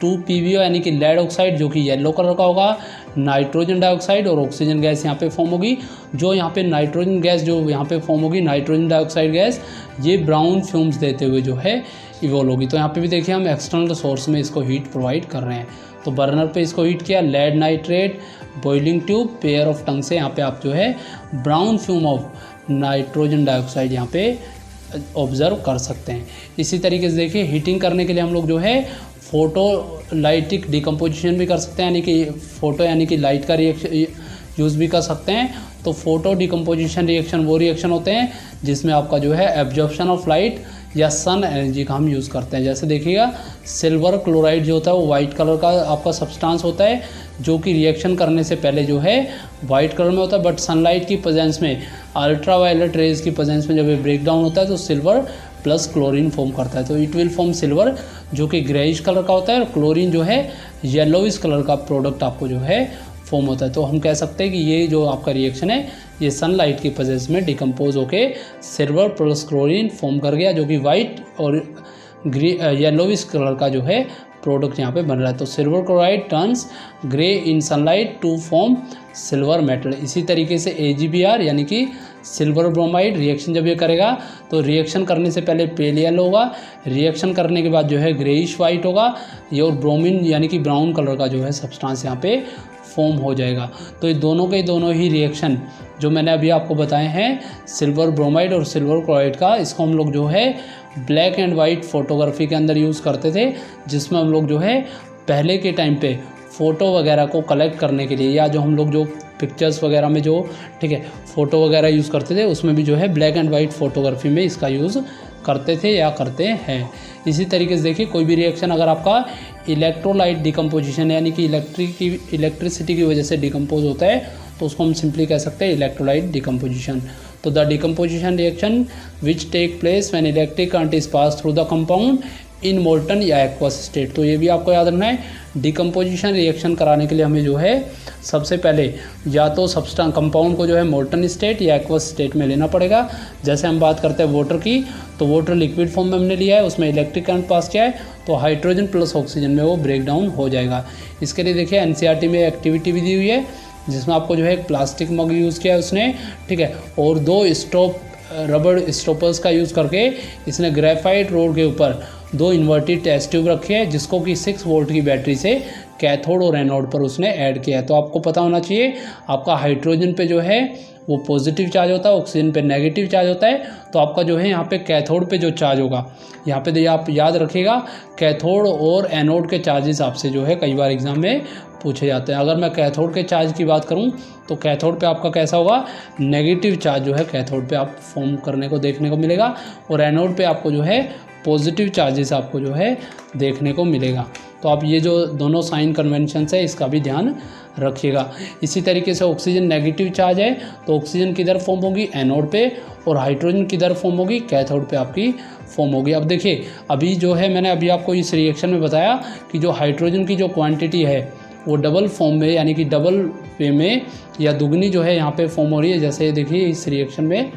2PbO यानी कि लेड ऑक्साइड जो कि येलो कलर का होगा, नाइट्रोजन डाइऑक्साइड और ऑक्सीजन गैस यहाँ पे फॉर्म होगी। जो यहाँ पे नाइट्रोजन गैस जो यहाँ पे फॉर्म होगी नाइट्रोजन डाइऑक्साइड गैस, ये ब्राउन फ्यूम्स देते हुए जो है इवॉल्व होगी। तो यहाँ पे भी देखिए हम एक्सटर्नल सोर्स में इसको हीट प्रोवाइड कर रहे हैं। तो बर्नर पे इसको हीट किया, lead nitrate boiling tube pair of tong से यहाँ पे आप जो है brown fume of nitrogen dioxide यहाँ पे ऑब्जर्व कर सकते हैं। इसी तरीके से देखिए हीटिंग करने के लिए हम लोग जो है फोटोलाइटिक डिकम्पोजिशन भी कर सकते हैं, यानी कि फोटो यानी कि लाइट का रिएक्शन यूज़ भी कर सकते हैं। तो फोटो डिकम्पोजिशन रिएक्शन वो रिएक्शन होते हैं जिसमें आपका जो है एब्जॉर्प्शन ऑफ लाइट या सन एनर्जी का हम यूज़ करते हैं। जैसे देखिएगा सिल्वर क्लोराइड जो होता है वो वाइट कलर का आपका सब्सटेंस होता है, जो कि रिएक्शन करने से पहले जो है वाइट कलर में होता है, बट सनलाइट की प्रेजेंस में अल्ट्रा वायलेट रेज की प्रेजेंस में जब ये ब्रेक डाउन होता है तो सिल्वर प्लस क्लोरीन फॉर्म करता है। तो इट विल फॉर्म सिल्वर जो कि ग्रेइश कलर का होता है, और क्लोरीन जो है येलोइश कलर का प्रोडक्ट आपको जो है फॉर्म होता है। तो हम कह सकते हैं कि ये जो आपका रिएक्शन है ये सनलाइट की प्रेजेंस में डिकम्पोज होके सिल्वर प्लस क्लोरीन फॉर्म कर गया, जो कि वाइट और येलोइश कलर का जो है प्रोडक्ट यहाँ पे बन रहा है। तो silver chloride turns grey in sunlight to form silver metal. इसी तरीके से AgBr यानी कि सिल्वर ब्रोमाइड रिएक्शन जब ये करेगा तो रिएक्शन करने से पहले पेल येलो होगा, रिएक्शन करने के बाद जो है ग्रेइश वाइट होगा, ये और ब्रोमीन यानी कि ब्राउन कलर का जो है सब्सटेंस यहाँ पे फॉर्म हो जाएगा। तो ये दोनों के दोनों ही रिएक्शन जो मैंने अभी आपको बताए हैं सिल्वर ब्रोमाइड और सिल्वर क्लोराइड का, इसको हम लोग जो है ब्लैक एंड वाइट फोटोग्राफी के अंदर यूज़ करते थे, जिसमें हम लोग जो है पहले के टाइम पे फ़ोटो वगैरह को कलेक्ट करने के लिए, या जो हम लोग जो पिक्चर्स वगैरह में जो ठीक है फ़ोटो वगैरह यूज़ करते थे उसमें भी जो है ब्लैक एंड वाइट फोटोग्राफी में इसका यूज़ करते थे या करते हैं। इसी तरीके से देखिए कोई भी रिएक्शन अगर आपका इलेक्ट्रोलाइट डिकम्पोजिशन यानी कि इलेक्ट्रिसिटी की वजह से डिकम्पोज होता है तो उसको हम सिंपली कह सकते हैं इलेक्ट्रोलाइट डिकम्पोजिशन। तो the decomposition reaction which take place when electric current is pass through the compound in molten या एक्वस स्टेट। तो ये भी आपको याद रखना है, डिकम्पोजिशन रिएक्शन कराने के लिए हमें जो है सबसे पहले या तो सब्सटेंस कंपाउंड को जो है मोल्टन स्टेट या एक्वस स्टेट में लेना पड़ेगा। जैसे हम बात करते हैं वाटर की, तो वाटर लिक्विड फॉर्म में हमने लिया है, उसमें इलेक्ट्रिक करंट पास किया है तो हाइड्रोजन प्लस ऑक्सीजन में वो ब्रेक डाउन हो जाएगा। इसके लिए देखिए NCERT में एक्टिविटी भी दी हुई है जिसमें आपको जो है एक प्लास्टिक मग यूज़ किया है उसने, ठीक है, और 2 स्टॉप रबड़ स्टॉपर्स का यूज़ करके इसने ग्रेफाइट रोड के ऊपर 2 इन्वर्टेड टेस्ट ट्यूब रखे हैं, जिसको कि 6 वोल्ट की बैटरी से कैथोड और एनोड पर उसने ऐड किया है। तो आपको पता होना चाहिए आपका हाइड्रोजन पे जो है वो पॉजिटिव चार्ज होता है, ऑक्सीजन पे नेगेटिव चार्ज होता है। तो आपका जो है यहाँ पे कैथोड पे जो चार्ज होगा, यहाँ पे देखिए आप याद रखिएगा, कैथोड और एनोड के चार्जेस आपसे जो है कई बार एग्जाम में पूछे जाते हैं। अगर मैं कैथोड के चार्ज की बात करूं तो कैथोड पे आपका कैसा होगा, नेगेटिव चार्ज जो है कैथोड पे आप फॉर्म करने को देखने को मिलेगा, और एनोड पे आपको जो है पॉजिटिव चार्जेस आपको जो है देखने को मिलेगा। तो आप ये जो दोनों साइन कन्वेंशन है इसका भी ध्यान रखिएगा। इसी तरीके से ऑक्सीजन नेगेटिव चार्ज है तो ऑक्सीजन किधर फॉर्म होगी, एनोड पे, और हाइड्रोजन किधर फॉर्म होगी, कैथोड पे आपकी फॉर्म होगी। अब देखिए अभी जो है मैंने अभी आपको इस रिएक्शन में बताया कि जो हाइड्रोजन की जो क्वांटिटी है वो डबल फॉर्म में, यानी कि डबल वे में या दुगनी जो है यहाँ पे फॉर्म हो रही है। जैसे देखिए इस रिएक्शन में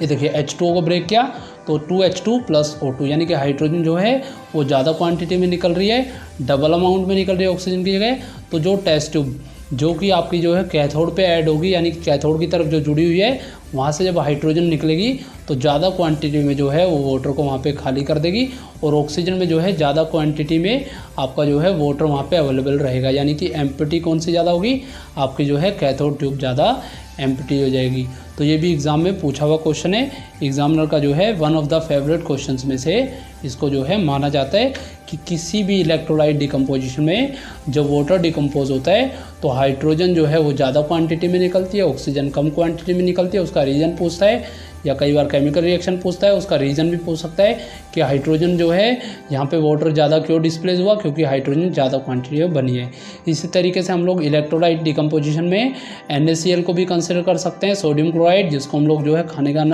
ये देखिए H2O को ब्रेक किया तो 2H2 + O2, यानी कि हाइड्रोजन जो है वो ज़्यादा क्वांटिटी में निकल रही है, डबल अमाउंट में निकल रही है ऑक्सीजन की जगह। तो जो टेस्ट ट्यूब जो कि आपकी जो है कैथोड पे ऐड होगी, यानी कि कैथोड की तरफ जो जुड़ी हुई है, वहाँ से जब हाइड्रोजन निकलेगी तो ज़्यादा क्वांटिटी में जो है वो वाटर को वहाँ पे खाली कर देगी, और ऑक्सीजन में जो है ज़्यादा क्वांटिटी में आपका जो है वाटर वहाँ पे अवेलेबल रहेगा। यानी कि एम्प्टी कौन सी ज़्यादा होगी, आपकी जो है कैथोड ट्यूब ज़्यादा एम्प्टी हो जाएगी। तो ये भी एग्ज़ाम में पूछा हुआ क्वेश्चन है, एग्जामिनर का जो है one of the favourite questions में से इसको जो है माना जाता है कि किसी भी इलेक्ट्रोलाइट डिकम्पोजिशन में जब वाटर डिकम्पोज होता है तो हाइड्रोजन जो है वो ज़्यादा क्वांटिटी में निकलती है, ऑक्सीजन कम क्वांटिटी में निकलती है। उसका रीज़न पूछता है, या कई बार केमिकल रिएक्शन पूछता है, उसका रीज़न भी पूछ सकता है कि हाइड्रोजन जो है यहाँ पे वाटर ज़्यादा क्यों डिस्प्लेस हुआ, क्योंकि हाइड्रोजन ज़्यादा क्वांटिटी में बनी है। इसी तरीके से हम लोग इलेक्ट्रोलाइट डिकम्पोजिशन में NaCl को भी कंसिडर कर सकते हैं, सोडियम क्लोराइड, जिसको हम लोग जो है खाने का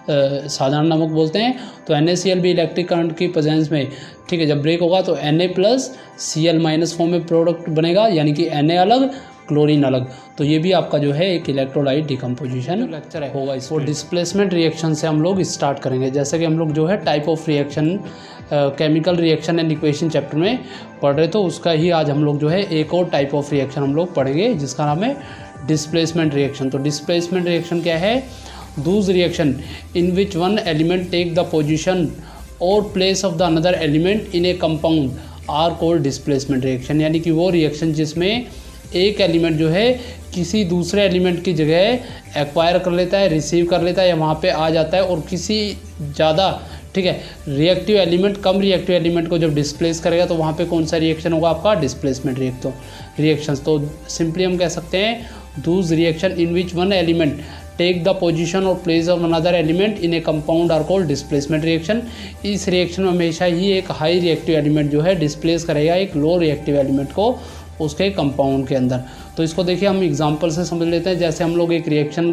साधारण नमक बोलते हैं। तो NaCl भी इलेक्ट्रिक करंट की प्रेजेंस में, ठीक है, जब ब्रेक होगा तो Na+Cl- फॉर्म में प्रोडक्ट बनेगा, यानी कि Na अलग क्लोरीन अलग। तो ये भी आपका जो है एक इलेक्ट्रोलाइट डिकम्पोजिशन लेक्चर होगा। इसको डिस्प्लेसमेंट रिएक्शन से हम लोग स्टार्ट करेंगे। जैसे कि हम लोग जो है type of reaction chemical reaction and equation chapter में पढ़ रहे, तो उसका ही आज हम लोग जो है एक और टाइप ऑफ रिएक्शन हम लोग पढ़ेंगे जिसका नाम है डिस्प्लेसमेंट रिएक्शन। तो डिस्प्लेसमेंट रिएक्शन क्या है, those reaction in which one element take the position or place of the another element in a compound are called displacement reaction. यानी कि वो रिएक्शन जिसमें एक एलिमेंट जो है किसी दूसरे एलिमेंट की जगह एक्वायर कर लेता है, रिसीव कर लेता है, या वहाँ पे आ जाता है, और किसी ज़्यादा, ठीक है, रिएक्टिव एलिमेंट कम रिएक्टिव एलिमेंट को जब डिस्प्लेस करेगा तो वहाँ पे कौन सा रिएक्शन होगा, आपका डिस्प्लेसमेंट रिएक्शंस। तो सिंपली हम कह सकते हैं Dooj reaction in which one element take the position और place of another element in a compound are called displacement reaction. इस रिएक्शन में हमेशा ही एक हाई रिएक्टिव एलिमेंट जो है डिस्प्लेस करेगा एक लो रिएक्टिव एलिमेंट को उसके कंपाउंड के अंदर। तो इसको देखिए हम एग्जांपल से समझ लेते हैं। जैसे हम लोग एक रिएक्शन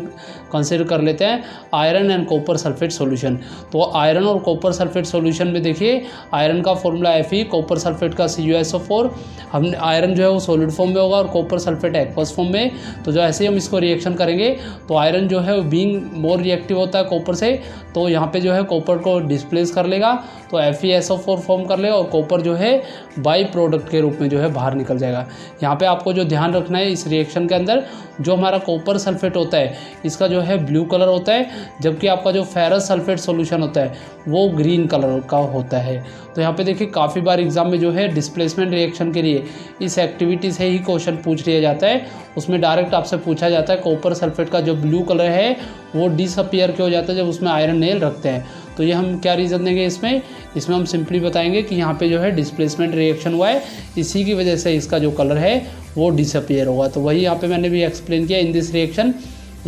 कंसिडर कर लेते हैं iron and copper sulphate solution. तो आयरन और कॉपर सल्फेट सॉल्यूशन में देखिए आयरन का फॉर्मूला Fe, कॉपर सल्फेट का CuSO4। हम आयरन जो है वो सॉलिड फॉर्म में होगा और कॉपर सल्फेट एक्वस फॉर्म में। तो जो ऐसे ही हम इसको रिएक्शन करेंगे तो आयरन जो है वो बीइंग मोर रिएक्टिव होता है कॉपर से, तो यहाँ पे जो है कॉपर को डिस्प्लेस कर लेगा तो FeSO4 फॉर्म कर लेगा और कॉपर जो है बाई प्रोडक्ट के रूप में जो है बाहर निकल जाएगा। यहाँ पे आपको जो ध्यान रखना है इस रिएक्शन के अंदर, जो हमारा कॉपर सल्फेट होता है इसका जो है ब्लू कलर होता है, जबकि आपका जो फेरस सल्फेट सॉल्यूशन होता है वो ग्रीन कलर का होता है। तो यहाँ पे देखिए काफ़ी बार एग्जाम में जो है डिस्प्लेसमेंट रिएक्शन के लिए इस एक्टिविटी से ही क्वेश्चन पूछ लिया जाता है। उसमें डायरेक्ट आपसे पूछा जाता है कॉपर सल्फेट का जो ब्लू कलर है वो डिसअपियर क्यों हो जाता है जब उसमें आयरन नेल रखते हैं। तो ये हम क्या रीज़न देंगे इसमें हम सिंपली बताएंगे कि यहाँ पे जो है डिस्प्लेसमेंट रिएक्शन हुआ है, इसी की वजह से इसका जो कलर है वो डिसअपियर होगा। तो वही यहाँ पे मैंने भी एक्सप्लेन किया। In this reaction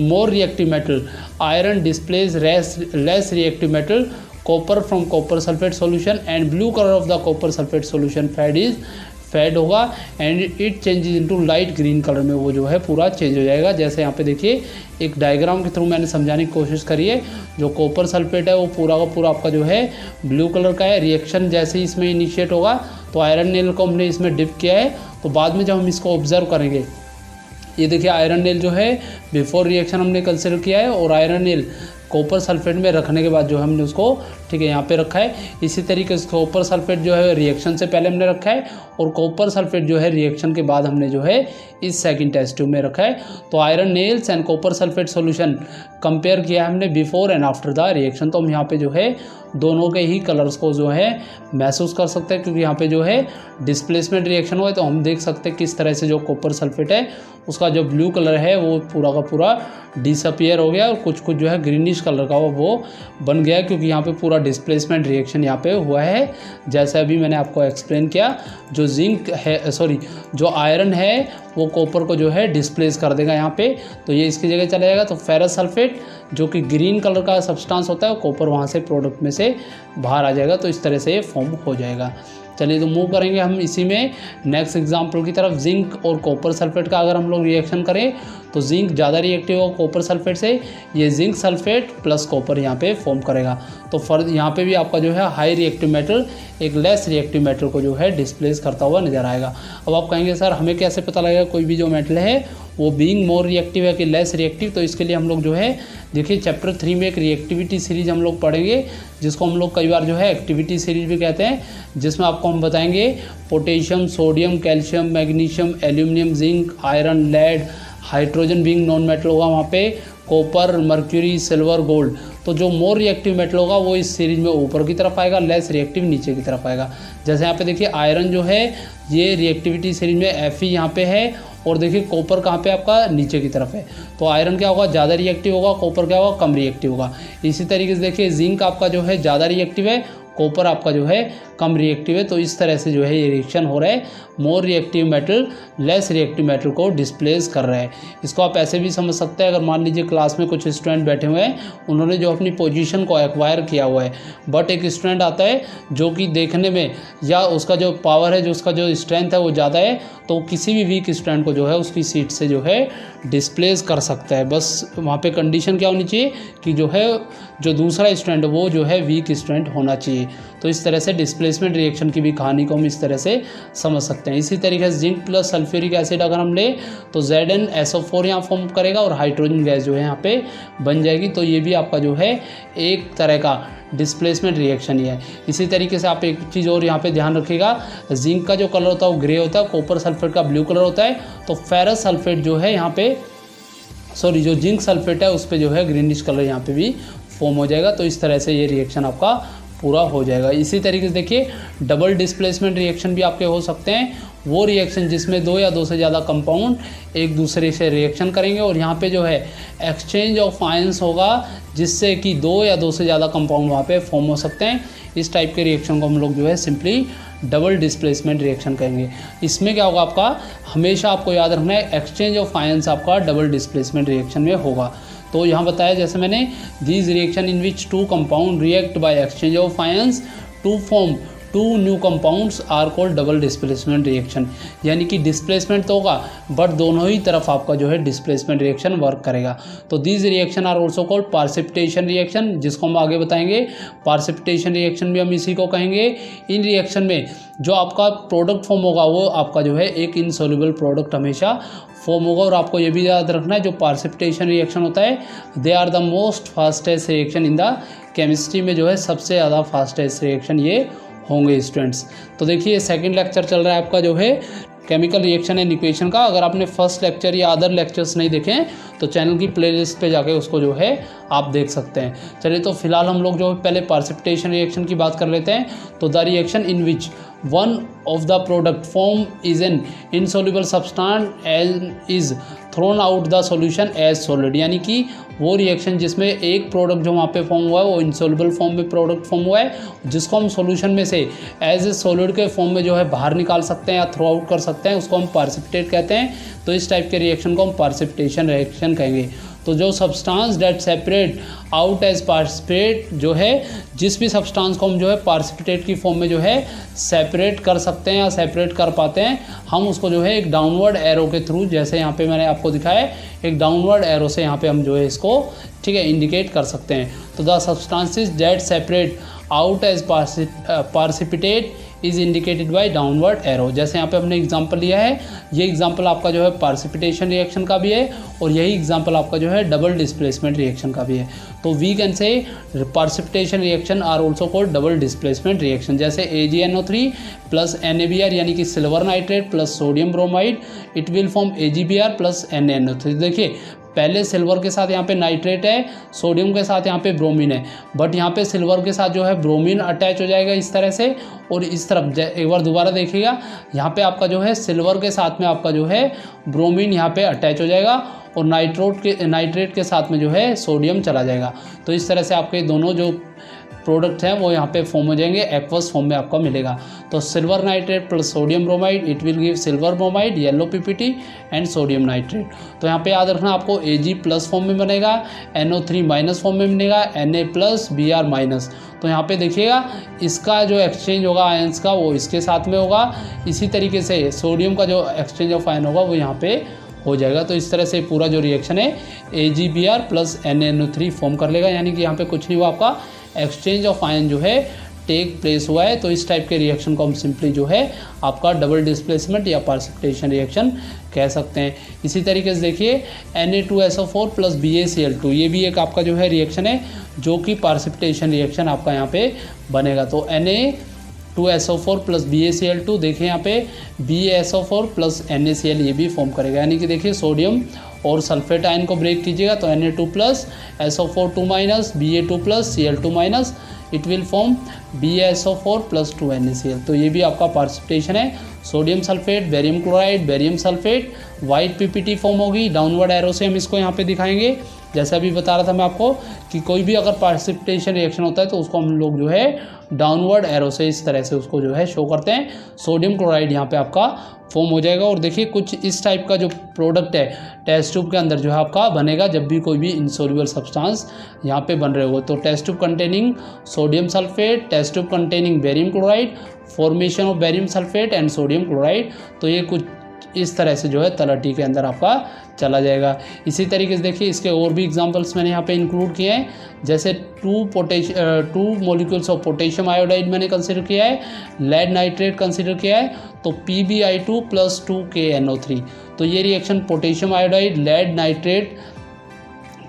more reactive metal iron displace less reactive metal copper from copper sulphate solution and blue colour of the copper sulphate solution fade होगा and it changes into light green colour में वो जो है पूरा change हो जाएगा। जैसे यहाँ पे देखिए एक डायग्राम के थ्रू मैंने समझाने की कोशिश करी है। जो कॉपर सल्फेट है वो पूरा का पूरा आपका जो है ब्लू कलर का है। रिएक्शन जैसे ही इसमें इनिशिएट होगा तो आयरन नेल को हमने इसमें डिप किया है, तो बाद में जब हम इसको ऑब्जर्व करेंगे, ये देखिए आयरन नेल जो है बिफोर रिएक्शन हमने कंसिडर किया है और आयरन नेल कॉपर सल्फेट में रखने के बाद जो हमने उसको, ठीक है, यहाँ पे रखा है। इसी तरीके से कॉपर सल्फेट जो है रिएक्शन से पहले हमने रखा है और कॉपर सल्फेट जो है रिएक्शन के बाद हमने जो है इस सेकंड टेस्ट ट्यूब में रखा है। तो iron nails and copper sulphate solution compare किया हमने before and after the reaction. तो हम यहाँ पे जो है दोनों के ही कलर्स को जो है महसूस कर सकते हैं, क्योंकि यहाँ पे जो है डिस्प्लेसमेंट रिएक्शन हुआ है। तो हम देख सकते हैं किस तरह से जो कॉपर सल्फेट है उसका जो ब्लू कलर है वो पूरा का पूरा डिसअपियर हो गया और कुछ कुछ जो है ग्रीनिश कलर का वो बन गया, क्योंकि यहाँ पे पूरा डिस्प्लेसमेंट रिएक्शन यहाँ पे हुआ है। जैसे अभी मैंने आपको एक्सप्लेन किया, जो जिंक है जो आयरन है वो कॉपर को जो है डिस्प्लेस कर देगा यहाँ पे, तो ये इसकी जगह चला जाएगा। तो फेरस सल्फेट जो कि ग्रीन कलर का सब्सटेंस होता है, कॉपर वहाँ से प्रोडक्ट में से बाहर आ जाएगा। तो इस तरह से ये फॉर्म हो जाएगा। चलिए तो मूव करेंगे हम इसी में नेक्स्ट एग्जांपल की तरफ। जिंक और कॉपर सल्फेट का अगर हम लोग रिएक्शन करें तो जिंक ज़्यादा रिएक्टिव होगा कॉपर सल्फेट से, ये जिंक सल्फेट प्लस कॉपर यहाँ पे फॉर्म करेगा। तो फर्द यहाँ पे भी आपका जो है हाई रिएक्टिव मेटल एक लेस रिएक्टिव मेटल को जो है डिस्प्लेस करता हुआ नजर आएगा। अब आप कहेंगे सर हमें कैसे पता लगेगा कोई भी जो मेटल है वो बीइंग मोर रिएक्टिव है कि लेस रिएक्टिव? तो इसके लिए हम लोग जो है देखिए चैप्टर 3 में एक रिएक्टिविटी सीरीज हम लोग पढ़ेंगे, जिसको हम लोग कई बार जो है एक्टिविटी सीरीज भी कहते हैं, जिसमें आपको हम बताएंगे potassium, sodium, calcium, magnesium, aluminium, zinc, iron, lead, hydrogen being non metal होगा वहाँ पे, कॉपर, मर्क्यूरी, सिल्वर, गोल्ड। तो जो मोर रिएक्टिव मेटल होगा वो इस सीरीज में ऊपर की तरफ आएगा, लेस रिएक्टिव नीचे की तरफ आएगा। जैसे यहाँ पे देखिए आयरन जो है ये रिएक्टिविटी सीरीज में Fe यहाँ पे है, और देखिए कॉपर कहाँ पे आपका नीचे की तरफ है। तो आयरन क्या होगा ज़्यादा रिएक्टिव होगा, कॉपर क्या होगा कम रिएक्टिव होगा। इसी तरीके से देखिए जिंक आपका जो है ज़्यादा रिएक्टिव है, कॉपर आपका जो है कम रिएक्टिव है। तो इस तरह से जो है ये रिएक्शन हो रहा है, मोर reactive metal less reactive metal को डिस्प्लेस कर रहा है। इसको आप ऐसे भी समझ सकते हैं, अगर मान लीजिए क्लास में कुछ स्टूडेंट बैठे हुए हैं, उन्होंने जो अपनी पोजीशन को एक्वायर किया हुआ है, बट एक स्टूडेंट आता है जो कि देखने में या उसका जो पावर है, जो उसका जो स्ट्रेंथ है वो ज़्यादा है, तो किसी भी वीक स्टूडेंट को जो है उसकी सीट से जो है डिस्प्लेस कर सकता है। बस वहाँ पे कंडीशन क्या होनी चाहिए कि जो है जो दूसरा स्टूडेंट वो जो है वीक स्टूडेंट होना चाहिए। तो इस तरह से डिस्प्लेसमेंट रिएक्शन की भी कहानी को हम इस तरह से समझ सकते हैं। इसी तरीके से जिंक प्लस सल्फ्यूरिक एसिड अगर हम ले तो ZnSO4 यहाँ फॉर्म करेगा और हाइड्रोजन गैस जो है यहाँ पे बन जाएगी। तो ये भी आपका जो है एक तरह का डिस्प्लेसमेंट रिएक्शन ही है। इसी तरीके से आप एक चीज़ और यहाँ पे ध्यान रखिएगा, जिंक का जो कलर होता है वो ग्रे होता है, कॉपर सल्फेट का ब्लू कलर होता है। तो फेरस सल्फेट जो है यहाँ पे जो जिंक सल्फेट है उस पर जो है ग्रीनिश कलर यहाँ पे भी फॉर्म हो जाएगा। तो इस तरह से ये रिएक्शन आपका पूरा हो जाएगा। इसी तरीके से देखिए डबल डिस्प्लेसमेंट रिएक्शन भी आपके हो सकते हैं, वो रिएक्शन जिसमें दो या दो से ज़्यादा कंपाउंड एक दूसरे से रिएक्शन करेंगे और यहाँ पे जो है एक्सचेंज ऑफ आयंस होगा, जिससे कि दो या दो से ज़्यादा कंपाउंड वहाँ पे फॉर्म हो सकते हैं। इस टाइप के रिएक्शन को हम लोग जो है सिंपली डबल डिस्प्लेसमेंट रिएक्शन कहेंगे। इसमें क्या होगा आपका, हमेशा आपको याद रखना है एक्सचेंज ऑफ आयंस आपका डबल डिस्प्लेसमेंट रिएक्शन में होगा। तो यहाँ बताया जैसे मैंने, these reaction in which two compound react by exchange of ions to form two new compounds are called double displacement reaction. यानी कि डिस्प्लेसमेंट तो होगा बट दोनों ही तरफ आपका जो है डिस्प्लेसमेंट रिएक्शन वर्क करेगा। तो these reaction are also called precipitation reaction, जिसको हम आगे बताएंगे। पार्सिपिटेशन रिएक्शन भी हम इसी को कहेंगे। इन रिएक्शन में जो आपका प्रोडक्ट फॉर्म होगा वो आपका जो है एक इनसॉल्युबल प्रोडक्ट हमेशा फॉर्म होगा। और आपको ये भी याद रखना है, जो पार्सिपिटेशन रिएक्शन होता है they are the most fastest reaction in the chemistry में, जो है सबसे ज़्यादा फास्टेस्ट रिएक्शन ये होंगे स्टूडेंट्स। तो देखिए सेकंड लेक्चर चल रहा है आपका जो है केमिकल रिएक्शन एंड इक्वेशन का। अगर आपने फर्स्ट लेक्चर या अदर लेक्चर्स नहीं देखे तो चैनल की प्लेलिस्ट पे जाके उसको जो है आप देख सकते हैं। चलिए तो फिलहाल हम लोग जो पहले पार्सिपिटेशन रिएक्शन की बात कर लेते हैं। तो the reaction in which one of the product form is an insoluble substance and is thrown out the solution as solid. यानी कि वो रिएक्शन जिसमें एक प्रोडक्ट जो वहाँ पे फॉर्म हुआ है वो इनसॉल्युबल फॉर्म में प्रोडक्ट फॉर्म हुआ है, जिसको हम सॉल्यूशन में से एज ए सॉलिड के फॉर्म में जो है बाहर निकाल सकते हैं या थ्रो आउट कर सकते हैं, उसको हम पार्सिपिटेट कहते हैं। तो इस टाइप के रिएक्शन को हम पार्सिपिटेशन रिएक्शन कहेंगे। तो जो substance that separate out as precipitate, जो है जिस भी सब्सटेंस को हम जो है पार्सिपिटेट की फॉर्म में जो है सेपरेट कर सकते हैं या सेपरेट कर पाते हैं, हम उसको जो है एक डाउनवर्ड एरो के थ्रू, जैसे यहाँ पे मैंने आपको दिखाया है, एक डाउनवर्ड एरो से यहाँ पे हम जो है इसको ठीक है इंडिकेट कर सकते हैं। तो the substances that separate out as precipitate is indicated by downward arrow. जैसे यहाँ पे हमने एग्जांपल लिया है, ये एग्जांपल आपका जो है पार्सिपिटेशन रिएक्शन का भी है और यही एग्जांपल आपका जो है डबल डिस्प्लेसमेंट रिएक्शन का भी है। तो we can say precipitation reaction are also called double displacement reaction. जैसे AgNO3 प्लस NaBr यानी कि silver nitrate plus sodium bromide, it will form AgBr plus NaNO3। देखिए पहले सिल्वर के साथ यहाँ पे नाइट्रेट है, सोडियम के साथ यहाँ पे ब्रोमीन है, बट यहाँ पे सिल्वर के साथ जो है ब्रोमीन अटैच हो जाएगा इस तरह से, और इस तरफ एक बार दोबारा देखिएगा, यहाँ पे आपका जो है सिल्वर के साथ में आपका जो है ब्रोमीन यहाँ पे अटैच हो जाएगा, और नाइट्रेट के साथ में जो है सोडियम चला जाएगा। तो इस तरह से आपके दोनों जो प्रोडक्ट हैं वो यहाँ पे फॉर्म हो जाएंगे, एक्वस फॉर्म में आपका मिलेगा। तो silver nitrate plus sodium bromide, it will give silver bromide, yellow PPT and sodium nitrate. तो यहाँ पे याद रखना आपको Ag प्लस फॉर्म में बनेगा, NO3 माइनस फॉर्म में बनेगा, Na प्लस Br माइनस। तो यहाँ पे देखिएगा इसका जो एक्सचेंज होगा आयंस का वो इसके साथ में होगा, इसी तरीके से सोडियम का जो एक्सचेंज ऑफ आयन होगा वो यहाँ पे हो जाएगा। तो इस तरह से पूरा जो रिएक्शन है AgBr प्लस NaNO3 फॉर्म कर लेगा, यानी कि यहाँ पे कुछ नहीं हुआ, आपका एक्सचेंज ऑफ आयन जो है टेक प्लेस हुआ है। तो इस टाइप के रिएक्शन को हम सिंपली जो है आपका डबल डिस्प्लेसमेंट या पार्सिपिटेशन रिएक्शन कह सकते हैं। इसी तरीके से देखिए Na2SO4 प्लस BaCl2, ये भी एक आपका जो है रिएक्शन है जो कि पार्सिपिटेशन रिएक्शन आपका यहाँ पे बनेगा। तो Na2SO4 प्लस BaCl2, देखिए यहाँ पे BaSO4 प्लस NaCl ये भी फॉर्म करेगा, यानी कि देखिए सोडियम और सल्फेट आयन को ब्रेक कीजिएगा तो Na2 plus SO4 2 minus Ba2 plus Cl2 minus, it will form BaSO4 plus 2 NaCl। तो ये भी आपका पार्सिपिटेशन है। Sodium sulphate, barium chloride, barium sulphate, white PPT form होगी, डाउनवर्ड एरो से हम इसको यहाँ पे दिखाएंगे। जैसा अभी बता रहा था मैं आपको कि कोई भी अगर पार्सिपिटेशन रिएक्शन होता है तो उसको हम लोग जो है डाउनवर्ड एरो से इस तरह से उसको जो है शो करते हैं। सोडियम क्लोराइड यहाँ पे आपका फॉर्म हो जाएगा। और देखिए कुछ इस टाइप का जो प्रोडक्ट है टेस्ट ट्यूब के अंदर जो है आपका बनेगा जब भी कोई भी इनसोल्यूबल सब्सटेंस यहाँ पे बन रहे हो। तो test tube containing sodium sulphate, test tube containing barium chloride, formation of barium sulphate and sodium chloride. तो ये कुछ इस तरह से जो है तलहटी के अंदर आपका चला जाएगा। इसी तरीके से देखिए इसके और भी एग्जांपल्स मैंने यहाँ पे इंक्लूड किए हैं, जैसे 2 मॉलिक्यूल्स ऑफ पोटेशियम आयोडाइड मैंने कंसिडर किया है, लेड नाइट्रेट कंसिडर किया है, तो PbI2 प्लस 2KNO3। तो ये reaction potassium iodide lead nitrate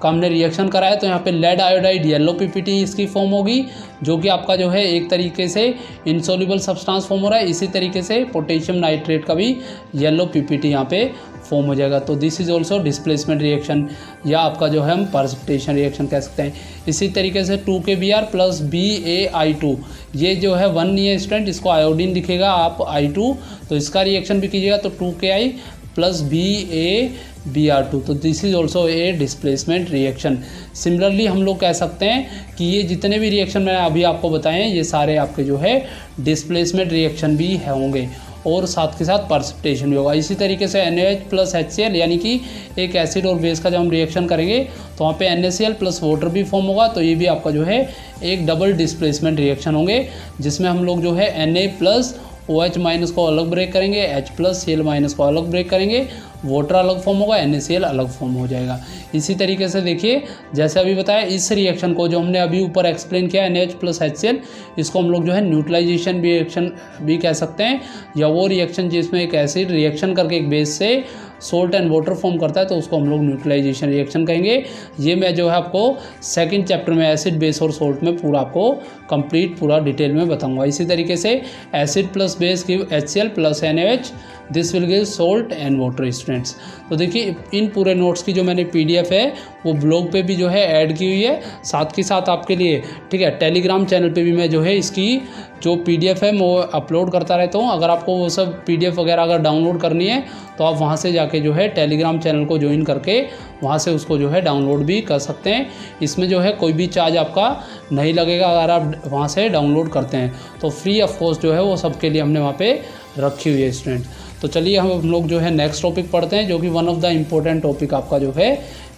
का हमने रिएक्शन कराया, तो यहाँ पे लेड आयोडाइड येलो पीपीटी इसकी फॉर्म होगी जो कि आपका जो है एक तरीके से इनसोल्यूबल सब्सटेंस फॉर्म हो रहा है। इसी तरीके से पोटेशियम नाइट्रेट का भी येलो पीपीटी यहाँ पे फॉर्म हो जाएगा। तो this is also displacement reaction या आपका जो है हम पार्सिपिटेशन रिएक्शन कह सकते हैं। इसी तरीके से 2KBr प्लस BaI2, ये जो है 1 नहीं है स्टूडेंट, इसको आयोडीन दिखेगा आप I2, तो इसका रिएक्शन भी कीजिएगा तो 2Ki प्लस BaBr2। तो this is also a displacement reaction. Similarly हम लोग कह सकते हैं कि ये जितने भी रिएक्शन मैंने अभी आपको बताए हैं ये सारे आपके जो है डिस्प्लेसमेंट रिएक्शन भी होंगे और साथ के साथ पार्सिपिटेशन भी होगा। इसी तरीके से NaOH प्लस HCl, यानी कि एक एसिड और बेस का जब हम रिएक्शन करेंगे तो वहाँ पे NaCl प्लस वाटर भी फॉर्म होगा। तो ये भी आपका जो है एक डबल डिस्प्लेसमेंट रिएक्शन होंगे जिसमें हम लोग जो है Na प्लस OH माइनस को अलग ब्रेक करेंगे, H प्लस Cl माइनस को अलग ब्रेक करेंगे, वाटर अलग फॉर्म होगा, NaCl अलग फॉर्म हो जाएगा। इसी तरीके से देखिए जैसे अभी बताया इस रिएक्शन को जो हमने अभी ऊपर एक्सप्लेन किया NaOH प्लस HCl, इसको हम लोग जो है न्यूट्रलाइजेशन रिएक्शन भी कह सकते हैं, या वो रिएक्शन जिसमें एक एसिड रिएक्शन करके एक बेस से सोल्ट एंड वाटर फॉर्म करता है तो उसको हम लोग न्यूट्रलाइजेशन रिएक्शन कहेंगे। ये मैं जो है आपको सेकंड चैप्टर में एसिड बेस और सोल्ट में पूरा आपको कंप्लीट पूरा डिटेल में बताऊंगा। इसी तरीके से acid plus base give HCl plus NaOH, this will give salt and water students. तो देखिए इन पूरे नोट्स की जो मैंने PDF है वो ब्लॉग पे भी जो है ऐड की हुई है, साथ के साथ आपके लिए ठीक है टेलीग्राम चैनल पे भी मैं जो है इसकी जो PDF है वो अपलोड करता रहता हूँ। अगर आपको वो सब PDF वगैरह अगर डाउनलोड करनी है तो आप वहाँ से जाके जो है टेलीग्राम चैनल को ज्वाइन करके वहाँ से उसको जो है डाउनलोड भी कर सकते हैं। इसमें जो है कोई भी चार्ज आपका नहीं लगेगा अगर आप वहाँ से डाउनलोड करते हैं, तो फ्री ऑफ कॉस्ट जो है वो सबके लिए हमने वहाँ पे रखी हुई है स्टूडेंट। तो चलिए हम लोग जो है नेक्स्ट टॉपिक पढ़ते हैं जो कि one of the important topic आपका जो है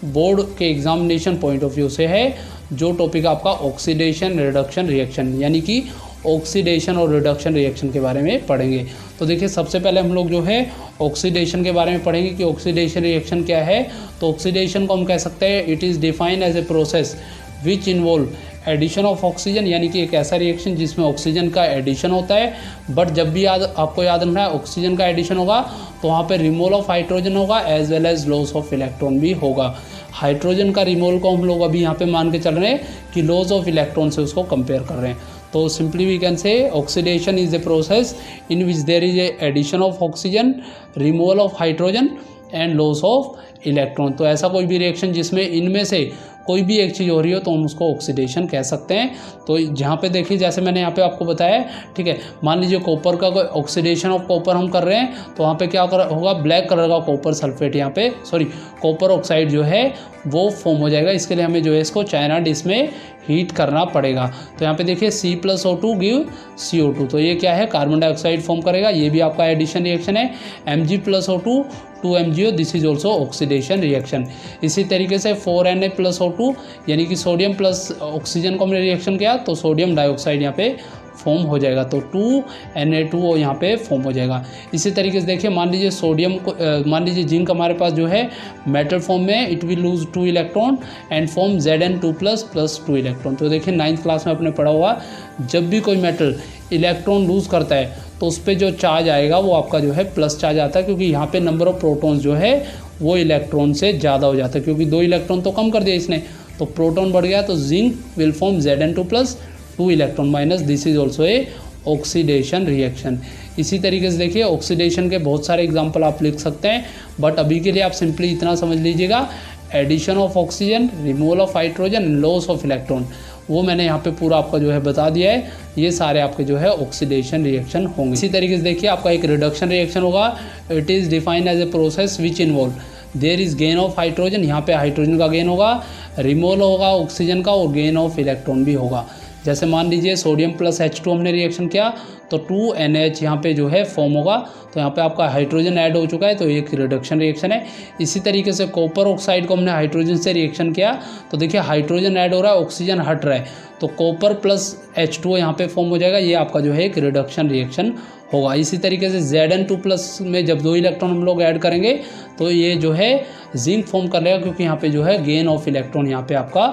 बोर्ड के एग्जामिनेशन पॉइंट ऑफ व्यू से है, जो टॉपिक आपका ऑक्सीडेशन रिडक्शन रिएक्शन, यानी कि ऑक्सीडेशन और रिडक्शन रिएक्शन के बारे में पढ़ेंगे। तो देखिए सबसे पहले हम लोग जो है ऑक्सीडेशन के बारे में पढ़ेंगे कि ऑक्सीडेशन रिएक्शन क्या है। तो ऑक्सीडेशन को हम कह सकते हैं it is defined as a process which involve addition of oxygen, यानी कि एक ऐसा रिएक्शन जिसमें ऑक्सीजन का एडिशन होता है। बट जब भी आपको याद रखना है ऑक्सीजन का एडिशन होगा तो वहाँ पे रिमूवल ऑफ हाइड्रोजन होगा as well as loss of electron भी होगा। हाइड्रोजन का रिमूवल को हम लोग अभी यहाँ पे मान के चल रहे हैं कि लॉस ऑफ इलेक्ट्रॉन से उसको कंपेयर कर रहे हैं। तो simply we can say oxidation is a process in which there is a addition of oxygen, removal of hydrogen and loss of electron. तो ऐसा कोई भी रिएक्शन जिसमें इनमें से कोई भी एक चीज़ हो रही हो तो हम उसको ऑक्सीडेशन कह सकते हैं। तो जहाँ पे देखिए जैसे मैंने यहाँ पे आपको बताया, ठीक है, मान लीजिए कॉपर का ऑक्सीडेशन ऑफ कॉपर हम कर रहे हैं तो वहाँ पे क्या होगा, ब्लैक कलर का कॉपर सल्फेट, यहाँ पे सॉरी कॉपर ऑक्साइड जो है वो फॉर्म हो जाएगा। इसके लिए हमें जो है इसको चाइना डिश में हीट करना पड़ेगा। तो यहाँ पे देखिए C+O2 गिव CO2, तो ये क्या है, कार्बन डाइऑक्साइड फॉर्म करेगा। ये भी आपका एडिशन रिएक्शन है। Mg+O2 2MgO, this is also oxidation reaction. इसी तरीके से 4Na+O2 यानी कि सोडियम प्लस ऑक्सीजन को हमने रिएक्शन किया तो सोडियम डाइऑक्साइड यहाँ पे फॉर्म हो जाएगा, तो 2Na2O यहाँ पे फॉर्म हो जाएगा। इसी तरीके से देखिए मान लीजिए सोडियम को मान लीजिए जिंक हमारे पास जो है मेटल फॉर्म में, it will lose 2 electron and form Zn2+ plus 2 electron. तो देखिए 9th क्लास में आपने पढ़ा होगा, जब भी कोई मेटल इलेक्ट्रॉन लूज करता है तो उस पर जो चार्ज आएगा वो आपका जो है प्लस चार्ज आता है, क्योंकि यहाँ पे नंबर ऑफ प्रोटॉन्स जो है वो इलेक्ट्रॉन से ज़्यादा हो जाता है, क्योंकि 2 इलेक्ट्रॉन तो कम कर दिया इसने, तो प्रोटॉन बढ़ गया, तो zinc will form Zn2+ 2 electron minus, this is also a oxidation reaction. इसी तरीके से देखिए ऑक्सीडेशन के बहुत सारे एग्जाम्पल आप लिख सकते हैं, बट अभी के लिए आप सिंपली इतना समझ लीजिएगा, addition of oxygen, removal of hydrogen, loss of electron, वो मैंने यहाँ पे पूरा आपका जो है बता दिया है। ये सारे आपके जो है ऑक्सीडेशन रिएक्शन होंगे। इसी तरीके से देखिए आपका एक रिडक्शन रिएक्शन होगा। It is defined as a process which involve there is gain of hydrogen, यहाँ पे हाइड्रोजन का गेन होगा, रिमूवल होगा ऑक्सीजन का, और गेन ऑफ इलेक्ट्रॉन भी होगा। जैसे मान लीजिए सोडियम प्लस H2 हमने रिएक्शन किया तो 2NH यहाँ पे जो है फॉर्म होगा, तो यहाँ पे आपका हाइड्रोजन ऐड हो चुका है, तो एक रिडक्शन रिएक्शन है। इसी तरीके से कॉपर ऑक्साइड को हमने हाइड्रोजन से रिएक्शन किया तो देखिए हाइड्रोजन ऐड हो रहा है, ऑक्सीजन हट रहा है, तो कॉपर प्लस H2 यहाँ पे फॉर्म हो जाएगा, ये आपका जो है एक रिडक्शन रिएक्शन होगा। इसी तरीके से Zn2+ में जब 2 इलेक्ट्रॉन हम लोग ऐड करेंगे तो ये जो है जिंक फॉर्म कर लेगा, क्योंकि यहाँ पे जो है गेन ऑफ इलेक्ट्रॉन यहाँ पे आपका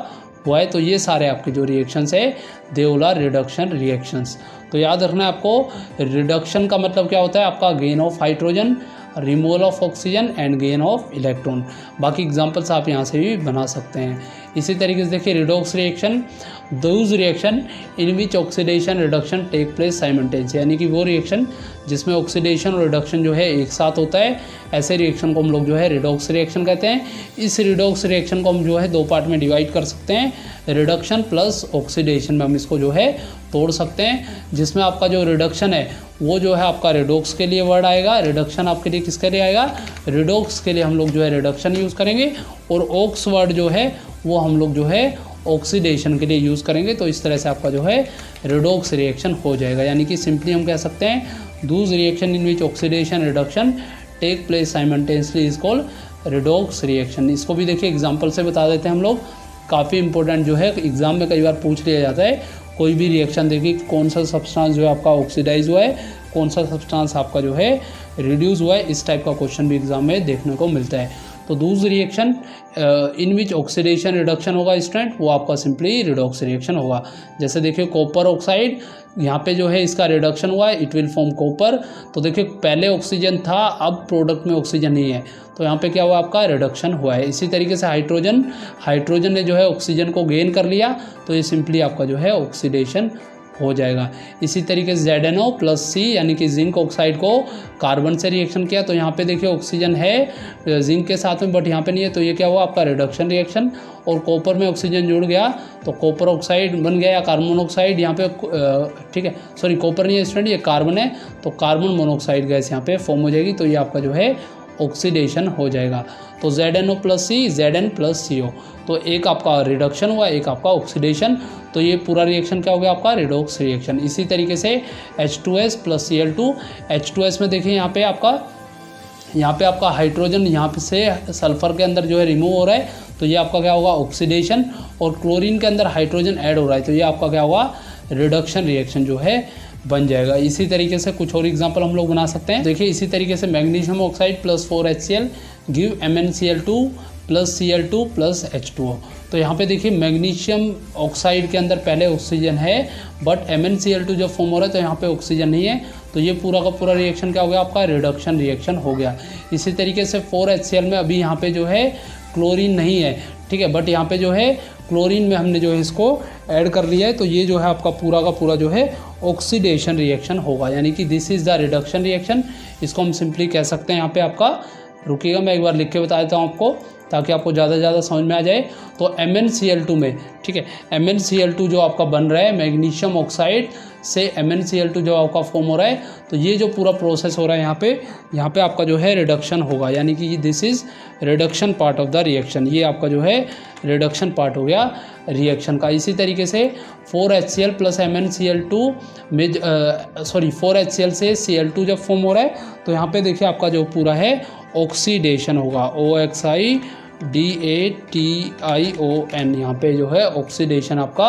हुआ है। तो ये सारे आपके जो रिएक्शंस है they all are reduction reactions. तो याद रखना है आपको, रिडक्शन का मतलब क्या होता है, आपका gain of hydrogen, removal of oxygen and gain of electron. बाकी एग्जांपल्स आप यहाँ से भी बना सकते हैं। इसी तरीके से देखिए redox reaction, those reaction in which oxidation reduction take place simultaneously, यानी कि वो रिएक्शन जिसमें ऑक्सीडेशन और रिडक्शन जो है एक साथ होता है, ऐसे रिएक्शन को हम लोग जो है रिडॉक्स रिएक्शन कहते हैं। इस रिडॉक्स रिएक्शन को हम जो है 2 पार्ट में डिवाइड कर सकते हैं, रिडक्शन प्लस ऑक्सीडेशन में हम इसको जो है तोड़ सकते हैं, जिसमें आपका जो रिडक्शन है वो जो है आपका रिडॉक्स के लिए वर्ड आएगा, रिडक्शन आपके लिए किसके लिए आएगा, रिडॉक्स के लिए हम लोग जो है रिडक्शन यूज़ करेंगे, और ऑक्स वर्ड जो है वो हम लोग जो है ऑक्सीडेशन के लिए यूज़ करेंगे। तो इस तरह से आपका जो है रिडॉक्स रिएक्शन हो जाएगा, यानी कि सिंपली हम कह सकते हैं Dooj reaction in which oxidation reduction take place simultaneously is called redox reaction. इसको भी देखिए एग्जाम्पल से बता देते हैं हम लोग, काफ़ी इंपॉर्टेंट जो है एग्जाम में कई बार पूछ लिया जाता है। कोई भी रिएक्शन देखिए कौन सा सब्सटेंस जो है आपका ऑक्सीडाइज हुआ है, कौन सा सब्सटेंस आपका जो है रिड्यूस हुआ है, इस टाइप का क्वेश्चन भी एग्जाम में देखने को मिलता है। तो दूसरी reaction in which oxidation reduction होगा स्टूडेंट, वो आपका सिंपली रिडॉक्स रिएक्शन होगा। जैसे देखिए कॉपर ऑक्साइड, यहाँ पे जो है इसका रिडक्शन हुआ है, इट विल फॉर्म कॉपर। तो देखिए पहले ऑक्सीजन था, अब प्रोडक्ट में ऑक्सीजन नहीं है, तो यहाँ पे क्या हुआ, आपका रिडक्शन हुआ है। इसी तरीके से हाइड्रोजन ने जो है ऑक्सीजन को गेन कर लिया, तो ये सिंपली आपका जो है ऑक्सीडेशन हो जाएगा। इसी तरीके से ZnO+C यानी कि जिंक ऑक्साइड को कार्बन से रिएक्शन किया, तो यहाँ पे देखिए ऑक्सीजन है जिंक के साथ में, बट यहाँ पे नहीं है, तो ये क्या हुआ आपका रिडक्शन रिएक्शन। और कॉपर में ऑक्सीजन जुड़ गया तो कॉपर ऑक्साइड बन गया या कार्बन मोनोऑक्साइड यहाँ पे, ठीक है, सॉरी कॉपर नहीं है स्टूडेंट, ये कार्बन है, तो कार्बन मोनोऑक्साइड गैस यहाँ पे फॉर्म हो जाएगी, तो ये आपका जो है ऑक्सीडेशन हो जाएगा। तो ZnO+C Zn+CO, तो एक आपका रिडक्शन हुआ, एक आपका ऑक्सीडेशन, तो ये पूरा रिएक्शन क्या हो गया आपका रिडॉक्स रिएक्शन। इसी तरीके से H2S + Cl2, H2S में देखिए यहाँ पे आपका हाइड्रोजन यहाँ पे से सल्फर के अंदर जो है रिमूव हो रहा है, तो ये आपका क्या होगा ऑक्सीडेशन, और क्लोरीन के अंदर हाइड्रोजन ऐड हो रहा है, तो ये आपका क्या होगा रिडक्शन रिएक्शन जो है बन जाएगा। इसी तरीके से कुछ और एग्जांपल हम लोग बना सकते हैं। देखिए इसी तरीके से magnesium oxide + 4HCl give MnCl2 + Cl2 + H2O। तो यहाँ पे देखिए मैग्नीशियम ऑक्साइड के अंदर पहले ऑक्सीजन है, बट MnCl2 जब फॉर्म हो रहा है तो यहाँ पे ऑक्सीजन नहीं है, तो ये पूरा का पूरा रिएक्शन क्या हो गया आपका रिडक्शन रिएक्शन हो गया। इसी तरीके से 4HCl में अभी यहाँ पे जो है क्लोरीन नहीं है, ठीक है, बट यहाँ पे जो है क्लोरीन में हमने जो है इसको ऐड कर लिया है, तो ये जो है आपका पूरा का पूरा जो है ऑक्सीडेशन रिएक्शन होगा, यानी कि this is the reduction reaction. इसको हम सिंपली कह सकते हैं यहाँ पे आपका रुकिएगा, मैं एक बार लिख के बता देता हूँ आपको ताकि आपको ज़्यादा से ज़्यादा समझ में आ जाए। तो MnCl2 में, ठीक है, MnCl2 जो आपका बन रहा है मैग्नीशियम ऑक्साइड से MnCl2 जो आपका फॉर्म हो रहा है, तो ये जो पूरा प्रोसेस हो रहा है यहाँ पे आपका जो है रिडक्शन होगा, यानी कि this is reduction part of the reaction. ये आपका जो है रिडक्शन पार्ट हो गया रिएक्शन का। इसी तरीके से 4HCl प्लस MnCl2 में 4HCl से Cl2 जब फॉर्म हो रहा है तो यहाँ पे देखिए आपका जो पूरा है ऑक्सीडेशन होगा, OXIDATION, यहाँ पे जो है ऑक्सीडेशन आपका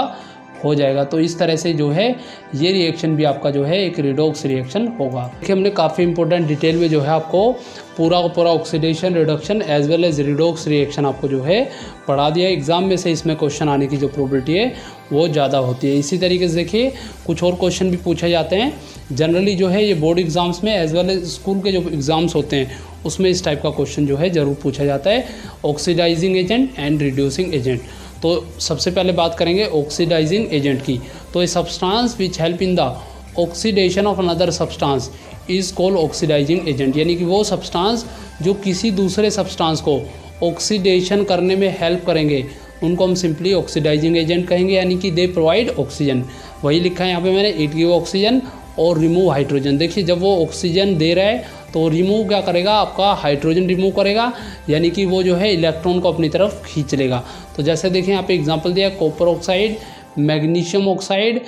हो जाएगा। तो इस तरह से जो है ये रिएक्शन भी आपका जो है एक रिडॉक्स रिएक्शन होगा। देखिए हमने काफ़ी इंपॉर्टेंट डिटेल में जो है आपको पूरा का पूरा oxidation, reduction as well as redox reaction आपको जो है पढ़ा दिया। एग्जाम में से इसमें क्वेश्चन आने की जो प्रोबेबिलिटी है वो ज़्यादा होती है। इसी तरीके से देखिए कुछ और क्वेश्चन भी पूछे जाते हैं जनरली जो है ये बोर्ड एग्जाम्स में एज वेल एज स्कूल के जो एग्ज़ाम्स होते हैं उसमें इस टाइप का क्वेश्चन जो है ज़रूर पूछा जाता है, oxidising agent and reducing agent. तो सबसे पहले बात करेंगे ऑक्सीडाइजिंग एजेंट की। तो a substance which help in the oxidation of another substance is called oxidising agent, यानी कि वो सब्सटेंस जो किसी दूसरे सब्सटेंस को ऑक्सीडेशन करने में हेल्प करेंगे उनको हम सिंपली ऑक्सीडाइजिंग एजेंट कहेंगे, यानी कि दे प्रोवाइड ऑक्सीजन। वही लिखा है यहाँ पे मैंने, इट गिव ऑक्सीजन और रिमूव हाइड्रोजन। देखिए जब वो ऑक्सीजन दे रहा है तो रिमूव क्या करेगा, आपका हाइड्रोजन रिमूव करेगा, यानी कि वो जो है इलेक्ट्रॉन को अपनी तरफ खींच लेगा। तो जैसे देखें यहाँ पे एग्जांपल दिया, copper oxide, magnesium oxide,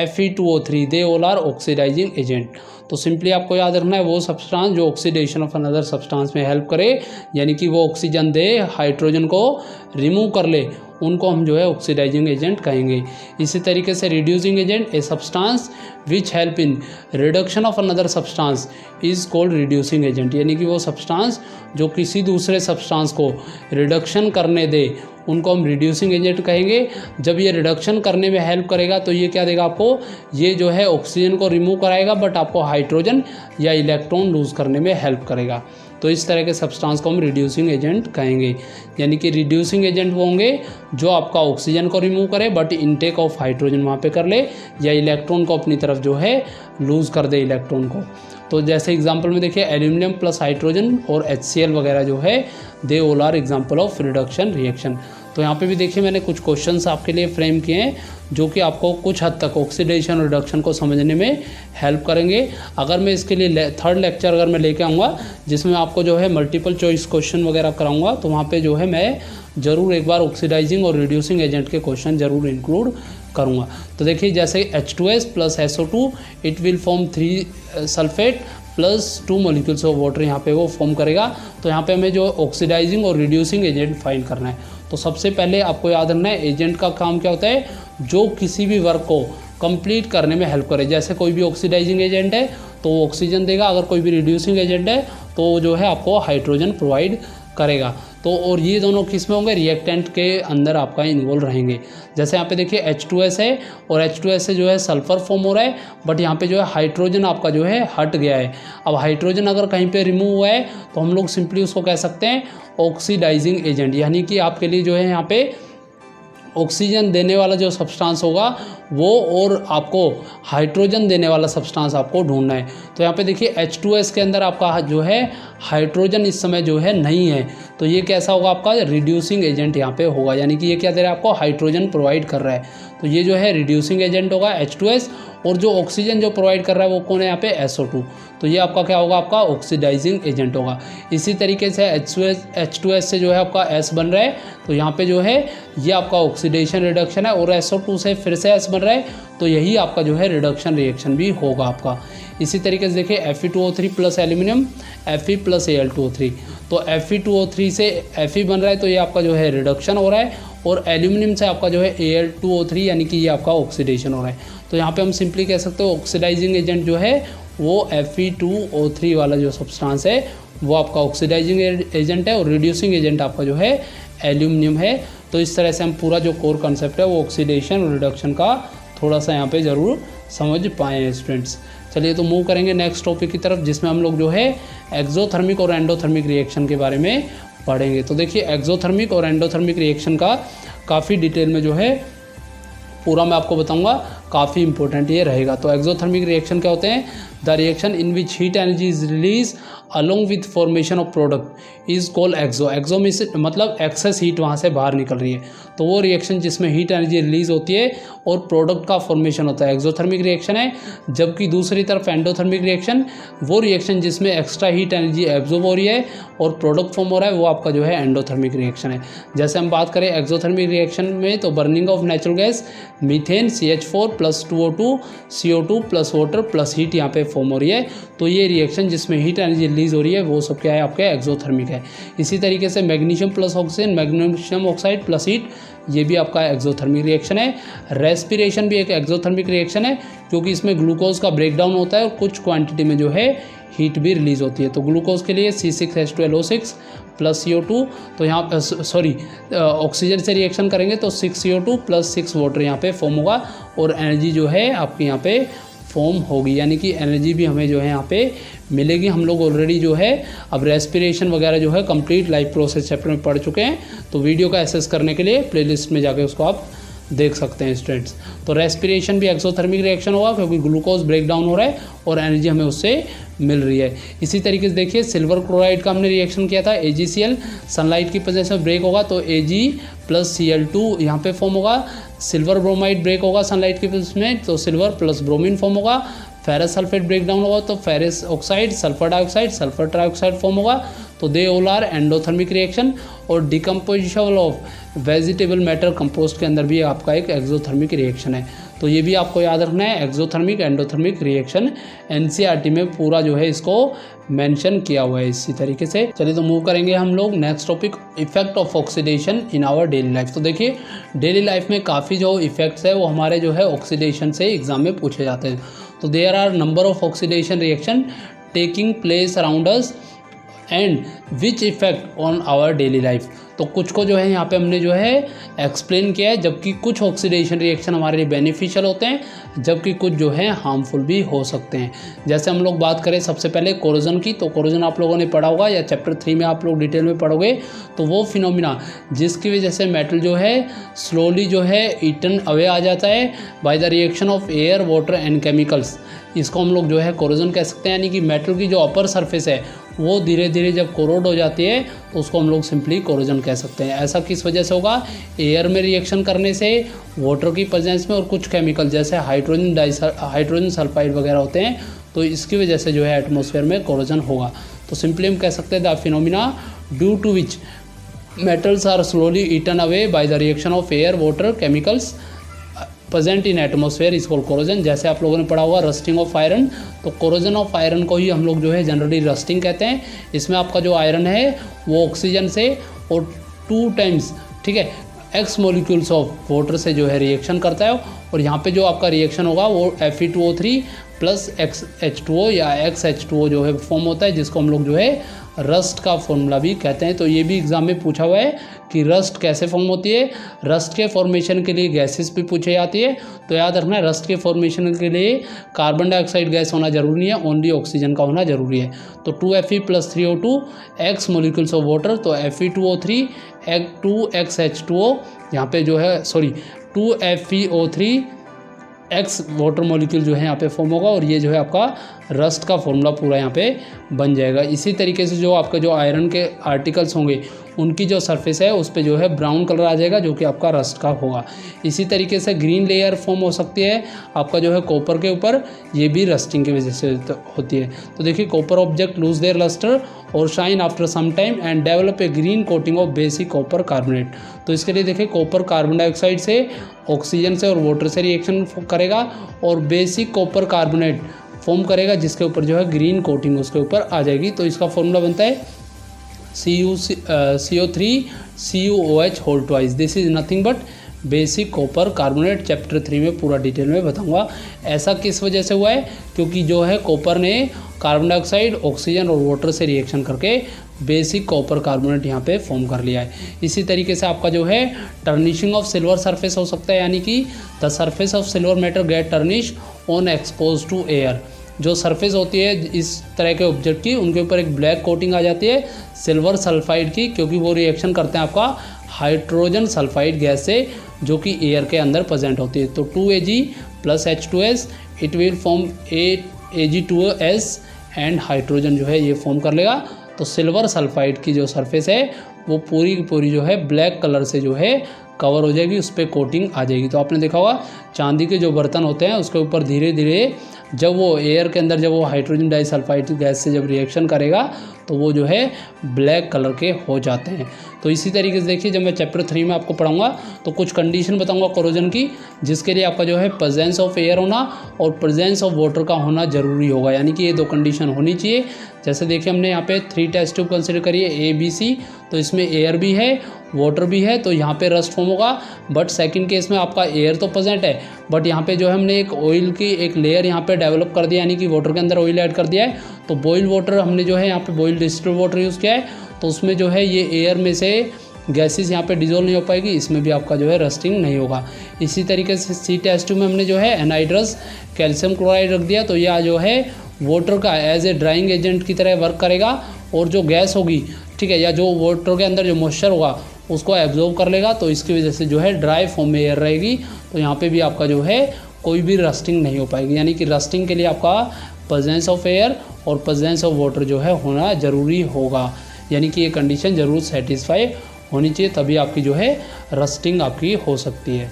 Fe2O3, they all are oxidising agent. तो सिंपली आपको याद रखना है वो सब्सटेंस जो ऑक्सीडेशन ऑफ अनदर सब्सटेंस में हेल्प करे, यानी कि वो ऑक्सीजन दे, हाइड्रोजन को रिमूव कर ले, उनको हम जो है ऑक्सीडाइजिंग एजेंट कहेंगे। इसी तरीके से reducing agent, A substance which help in reduction of another substance is called reducing agent, यानी कि वो सब्सटेंस जो किसी दूसरे सब्सटेंस को रिडक्शन करने दे उनको हम रिड्यूसिंग एजेंट कहेंगे। जब ये रिडक्शन करने में हेल्प करेगा तो ये क्या देगा आपको, ये जो है ऑक्सीजन को रिमूव कराएगा बट आपको हाइड्रोजन या इलेक्ट्रॉन लूज़ करने में हेल्प करेगा। तो इस तरह के सब्सटेंस को हम रिड्यूसिंग एजेंट कहेंगे, यानी कि रिड्यूसिंग एजेंट वो होंगे जो आपका ऑक्सीजन को रिमूव करे बट इनटेक ऑफ हाइड्रोजन वहाँ पे कर ले, या इलेक्ट्रॉन को अपनी तरफ जो है लूज़ कर दे इलेक्ट्रॉन को। तो जैसे एग्जांपल में देखिए एल्यूमिनियम प्लस हाइड्रोजन और HCl वगैरह जो है they all are example of reduction reaction. तो यहाँ पे भी देखिए मैंने कुछ क्वेश्चंस आपके लिए फ्रेम किए हैं जो कि आपको कुछ हद तक ऑक्सीडेशन रिडक्शन को समझने में हेल्प करेंगे। अगर मैं इसके लिए थर्ड लेक्चर अगर मैं लेके आऊँगा जिसमें आपको जो है मल्टीपल चॉइस क्वेश्चन वगैरह कराऊँगा, तो वहाँ पे जो है मैं ज़रूर एक बार ऑक्सीडाइजिंग और रिड्यूसिंग एजेंट के क्वेश्चन ज़रूर इंक्लूड करूँगा। तो देखिए जैसे H2S plus SO2 it will form 3 sulphate plus 2 molecules of water, यहाँ पे वो फॉर्म करेगा। तो यहाँ पे हमें जो ऑक्सीडाइजिंग और रिड्यूसिंग एजेंट फाइंड करना है। तो सबसे पहले आपको याद रखना है एजेंट का काम क्या होता है, जो किसी भी वर्क को कंप्लीट करने में हेल्प करे। जैसे कोई भी ऑक्सीडाइजिंग एजेंट है तो वो ऑक्सीजन देगा, अगर कोई भी रिड्यूसिंग एजेंट है तो जो है आपको हाइड्रोजन प्रोवाइड करेगा। तो और ये दोनों किस में होंगे, रिएक्टेंट के अंदर आपका इन्वॉल्व रहेंगे। जैसे यहाँ पे देखिए H2S है और H2S से जो है सल्फर फॉर्म हो रहा है, बट यहाँ पे जो है हाइड्रोजन आपका जो है हट गया है। अब हाइड्रोजन अगर कहीं पे रिमूव हुआ है तो हम लोग सिंपली उसको कह सकते हैं ऑक्सीडाइजिंग एजेंट, यानी कि आपके लिए जो है यहाँ पे ऑक्सीजन देने वाला जो सब्सटेंस होगा वो और आपको हाइड्रोजन देने वाला सब्सटेंस आपको ढूंढना है। तो यहाँ पे देखिए H2S के अंदर आपका जो है हाइड्रोजन इस समय जो है नहीं है, तो ये कैसा होगा आपका रिड्यूसिंग एजेंट यहाँ पे होगा, यानी कि ये क्या दे रहा है आपको, हाइड्रोजन प्रोवाइड कर रहा है। तो ये जो है रिड्यूसिंग एजेंट होगा H2S, और जो ऑक्सीजन जो प्रोवाइड कर रहा है वो कौन है यहाँ पे, SO2। तो ये आपका क्या होगा, आपका ऑक्सीडाइजिंग एजेंट होगा। इसी तरीके से H2S से जो है आपका S बन रहा है, तो यहाँ पे जो है ये आपका ऑक्सीडेशन रिडक्शन है, और SO2 से फिर से S बन रहा है, तो यही आपका जो है रिडक्शन रिएक्शन भी होगा आपका। इसी तरीके से देखिए Fe2O3 plus aluminium Fe plus Al2O3, तो Fe2O3 से Fe बन रहा है, तो ये आपका जो है रिडक्शन हो रहा है, और एल्यूमिनियम से आपका जो है Al2O3 यानी कि ये आपका ऑक्सीडेशन हो रहा है। तो यहाँ पे हम सिंपली कह सकते हो ऑक्सीडाइजिंग एजेंट जो है वो Fe2O3 वाला जो सब्सटेंस है वो आपका ऑक्सीडाइजिंग एजेंट है, और रिड्यूसिंग एजेंट आपका जो है एल्यूमिनियम है। तो इस तरह से हम पूरा जो कोर कंसेप्ट है वो ऑक्सीडेशन और रिडक्शन का थोड़ा सा यहाँ पे ज़रूर समझ पाए हैं स्टूडेंट्स। चलिए तो मूव करेंगे नेक्स्ट टॉपिक की तरफ, जिसमें हम लोग जो है एक्सोथर्मिक और एंडोथर्मिक रिएक्शन के बारे में पढ़ेंगे। तो देखिए एक्सोथर्मिक और एंडोथर्मिक रिएक्शन का काफ़ी डिटेल में जो है पूरा मैं आपको बताऊंगा। काफ़ी इंपॉर्टेंट ये रहेगा। तो एक्सोथर्मिक रिएक्शन क्या होते हैं? The reaction in which heat energy is release along with formation of product is called एक्सो में मतलब एक्सेस हीट वहाँ से बाहर निकल रही है, तो वो रिएक्शन जिसमें हीट एनर्जी रिलीज होती है और प्रोडक्ट का फॉर्मेशन होता है, एक्सोथर्मिक रिएक्शन है। जबकि दूसरी तरफ एंडोथर्मिक रिएक्शन, वो रिएक्शन जिसमें एक्स्ट्रा हीट एनर्जी एब्जॉर्ब हो रही है और प्रोडक्ट फॉर्म हो रहा है, वो आपका जो है एंडोथर्मिक रिएक्शन है। जैसे हम बात करें एक्सोथर्मिक रिएक्शन में, तो burning of natural gas methane CH4 + 2O2 CO2 + water plus heat यहाँ पे फॉर्म हो रही है, तो ये रिएक्शन जिसमें हीट एनर्जी रिलीज हो रही है वो सब क्या है? आपके एक्सोथर्मिक है। इसी तरीके से magnesium plus oxygen, magnesium oxide plus heat, ये भी आपका एक्सोथर्मिक रिएक्शन है। रेस्पिरेशन भी एक एक्सोथर्मिक रिएक्शन है, क्योंकि इसमें ग्लूकोज का ब्रेकडाउन होता है और कुछ क्वांटिटी में जो है हीट भी रिलीज होती है। तो ग्लूकोज के लिए C6H12O6 + CO2, तो यहाँ सॉरी ऑक्सीजन से रिएक्शन करेंगे तो 6CO2 + 6 वाटर यहाँ पे फॉर्म होगा और एनर्जी जो है आपकी यहाँ पे फॉर्म होगी, यानी कि एनर्जी भी हमें जो है यहाँ पे मिलेगी। हम लोग ऑलरेडी जो है अब रेस्पिरेशन वगैरह जो है कंप्लीट लाइफ प्रोसेस चैप्टर में पढ़ चुके हैं, तो वीडियो का एक्सेस करने के लिए प्लेलिस्ट में जाके उसको आप देख सकते हैं स्टूडेंट्स। तो रेस्पिरेशन भी एक्सोथर्मिक रिएक्शन होगा, क्योंकि ग्लूकोज ब्रेक डाउन हो रहा है और एनर्जी हमें उससे मिल रही है। इसी तरीके से देखिए सिल्वर क्लोराइड का हमने रिएक्शन किया था, AgCl सनलाइट की वजह से ब्रेक होगा तो Ag + Cl2 यहाँ पे फॉर्म होगा। सिल्वर ब्रोमाइड ब्रेक होगा सनलाइट की वजह में, तो सिल्वर + ब्रोमीन फॉर्म होगा। फेरस सल्फेट ब्रेक डाउन होगा तो ferrous oxide, sulphur dioxide, sulphur trioxide form होगा, तो they all are endothermic reaction. और decomposition of vegetable matter compost के अंदर भी आपका एक एक्सोथर्मिक रिएक्शन है। तो ये भी आपको याद रखना है, एक्सोथर्मिक एंडोथर्मिक रिएक्शन NCERT में पूरा जो है इसको मेंशन किया हुआ है इसी तरीके से। चलिए तो मूव करेंगे हम लोग next topic, effect of oxidation in our daily life. तो देखिए डेली लाइफ में काफ़ी जो इफेक्ट्स है वो हमारे जो है ऑक्सीडेशन से एग्जाम में पूछे जाते हैं। तो there are number of oxidation reaction taking place around us and which effect on our daily life. तो कुछ को जो है यहाँ पे हमने जो है एक्सप्लेन किया है, जबकि कुछ ऑक्सीडेशन रिएक्शन हमारे लिए बेनिफिशियल होते हैं, जबकि कुछ जो है हार्मफुल भी हो सकते हैं। जैसे हम लोग बात करें सबसे पहले कोरोजन की, तो कोरोजन आप लोगों ने पढ़ा होगा या चैप्टर 3 में आप लोग डिटेल में पढ़ोगे, तो वो फिनोमिना जिसकी वजह से मेटल जो है स्लोली जो है ईटन अवे आ जाता है bye the reaction of air, water and chemicals, इसको हम लोग जो है कोरोजन कह सकते हैं। यानी कि मेटल की जो अपर सरफेस है वो धीरे धीरे जब कोरोड हो जाती है तो उसको हम लोग सिंपली कोरोजन कह सकते हैं। ऐसा किस वजह से होगा? एयर में रिएक्शन करने से, वाटर की प्रेजेंस में, और कुछ केमिकल जैसे हाइड्रोजन सल्फाइड वगैरह होते हैं, तो इसकी वजह से जो है एटमॉस्फेयर में कोरोजन होगा। तो सिंपली हम कह सकते हैं the phenomena due to which metals are slowly eaten away by the reaction of air, water, chemicals present in atmosphere is called corrosion. जैसे आप लोगों ने पढ़ा हुआ रस्टिंग ऑफ आयरन, तो कोरोजन ऑफ आयरन को ही हम लोग जो है जनरली रस्टिंग कहते हैं। इसमें आपका जो आयरन है वो ऑक्सीजन से और 2 टाइम्स ठीक है X मॉलिक्यूल्स ऑफ वाटर से जो है रिएक्शन करता है, और यहाँ पे जो आपका रिएक्शन होगा वो Fe2O3 + XH2O या XH2O जो है फॉर्म होता है, जिसको हम लोग जो है रस्ट का फॉर्मूला भी कहते हैं। तो ये भी एग्जाम में पूछा हुआ है कि रस्ट कैसे फॉर्म होती है। रस्ट के फॉर्मेशन के लिए गैसेस भी पूछी जाती है, तो याद रखना है रस्ट के फॉर्मेशन के लिए कार्बन डाइऑक्साइड गैस होना जरूरी है, ओनली ऑक्सीजन का होना जरूरी है। तो 2Fe + 3O2 X molecules of water, तो Fe2O3 2XH2O यहाँ पे जो है 2FeO3 X वाटर मॉलिक्यूल जो है यहाँ पे फॉर्म होगा, और ये जो है आपका रस्ट का फॉर्मूला पूरा यहाँ पे बन जाएगा। इसी तरीके से जो आपका जो आयरन के आर्टिकल्स होंगे उनकी जो सरफेस है उस पे जो है ब्राउन कलर आ जाएगा, जो कि आपका रस्ट का होगा। इसी तरीके से ग्रीन लेयर फॉर्म हो सकती है आपका जो है कॉपर के ऊपर, ये भी रस्टिंग की वजह से होती है। तो देखिए copper object lose their lustre और shine after some time and develop a green coating of basic copper carbonate. तो इसके लिए देखिए कॉपर कार्बन डाइऑक्साइड से, ऑक्सीजन से और वाटर से रिएक्शन करेगा और बेसिक कॉपर कार्बोनेट फॉर्म करेगा, जिसके ऊपर जो है ग्रीन कोटिंग उसके ऊपर आ जाएगी। तो इसका फॉर्मूला बनता है CO3 CuOH whole twice. This is nothing but basic copper carbonate. Chapter 3 में पूरा डिटेल में बताऊंगा। ऐसा किस वजह से हुआ है? क्योंकि जो है कॉपर ने कार्बन डाइऑक्साइड, ऑक्सीजन और वाटर से रिएक्शन करके बेसिक कॉपर कार्बोनेट यहाँ पे फॉर्म कर लिया है। इसी तरीके से आपका जो है टर्निशिंग ऑफ सिल्वर सरफेस हो सकता है, यानी कि the surface of silver metal get tarnish on expose to air. जो सरफेस होती है इस तरह के ऑब्जेक्ट की, उनके ऊपर एक ब्लैक कोटिंग आ जाती है सिल्वर सल्फाइड की, क्योंकि वो रिएक्शन करते हैं आपका हाइड्रोजन सल्फाइड गैस से, जो कि एयर के अंदर प्रेजेंट होती है। तो 2Ag plus H2S, it will form Ag2S and hydrogen जो है ये फॉर्म कर लेगा। तो सिल्वर सल्फाइड की जो सरफेस है वो पूरी की पूरी जो है ब्लैक कलर से जो है कवर हो जाएगी, उस पर कोटिंग आ जाएगी। तो आपने देखा होगा चांदी के जो बर्तन होते हैं उसके ऊपर धीरे धीरे जब वो एयर के अंदर जब वो हाइड्रोजन डाइसल्फाइड गैस से जब रिएक्शन करेगा तो वो जो है ब्लैक कलर के हो जाते हैं। तो इसी तरीके से देखिए जब मैं चैप्टर 3 में आपको पढ़ाऊंगा तो कुछ कंडीशन बताऊंगा कोरोजन की, जिसके लिए आपका जो है प्रेजेंस ऑफ एयर होना और प्रेजेंस ऑफ वाटर का होना ज़रूरी होगा, यानी कि ये दो कंडीशन होनी चाहिए। जैसे देखिए हमने यहाँ पे 3 टेस्ट ट्यूब कंसिडर करी है ABC, तो इसमें एयर भी है वाटर भी है, तो यहाँ पे रस्ट फॉर्म होगा। बट सेकंड केस में आपका एयर तो प्रेजेंट है, बट यहाँ पे जो है हमने एक ऑयल की एक लेयर यहाँ पे डेवलप कर दिया, यानी कि वाटर के अंदर ऑयल ऐड कर दिया है। तो बॉइल वाटर हमने जो है यहाँ पे बॉइल डिस्टिल्ड वाटर यूज़ किया है, तो उसमें जो है ये एयर में से गैसेस यहाँ पे डिजोल्व नहीं हो पाएगी, इसमें भी आपका जो है रस्टिंग नहीं होगा। इसी तरीके से सी टेस्ट ट्यूब में हमने जो है एनहाइड्रस कैल्शियम क्लोराइड रख दिया, तो यह जो है वाटर का एज ए ड्राइंग एजेंट की तरह वर्क करेगा, और जो गैस होगी ठीक है, या जो वाटर के अंदर जो मॉइस्चर होगा उसको एब्जॉर्ब कर लेगा, तो इसकी वजह से जो है ड्राई फॉर्म में एयर रहेगी। तो यहाँ पे भी आपका जो है कोई भी रस्टिंग नहीं हो पाएगी, यानी कि रस्टिंग के लिए आपका प्रेजेंस ऑफ एयर और प्रेजेंस ऑफ वाटर जो है होना ज़रूरी होगा, यानी कि ये कंडीशन ज़रूर सेटिस्फाई होनी चाहिए, तभी आपकी जो है रस्टिंग आपकी हो सकती है।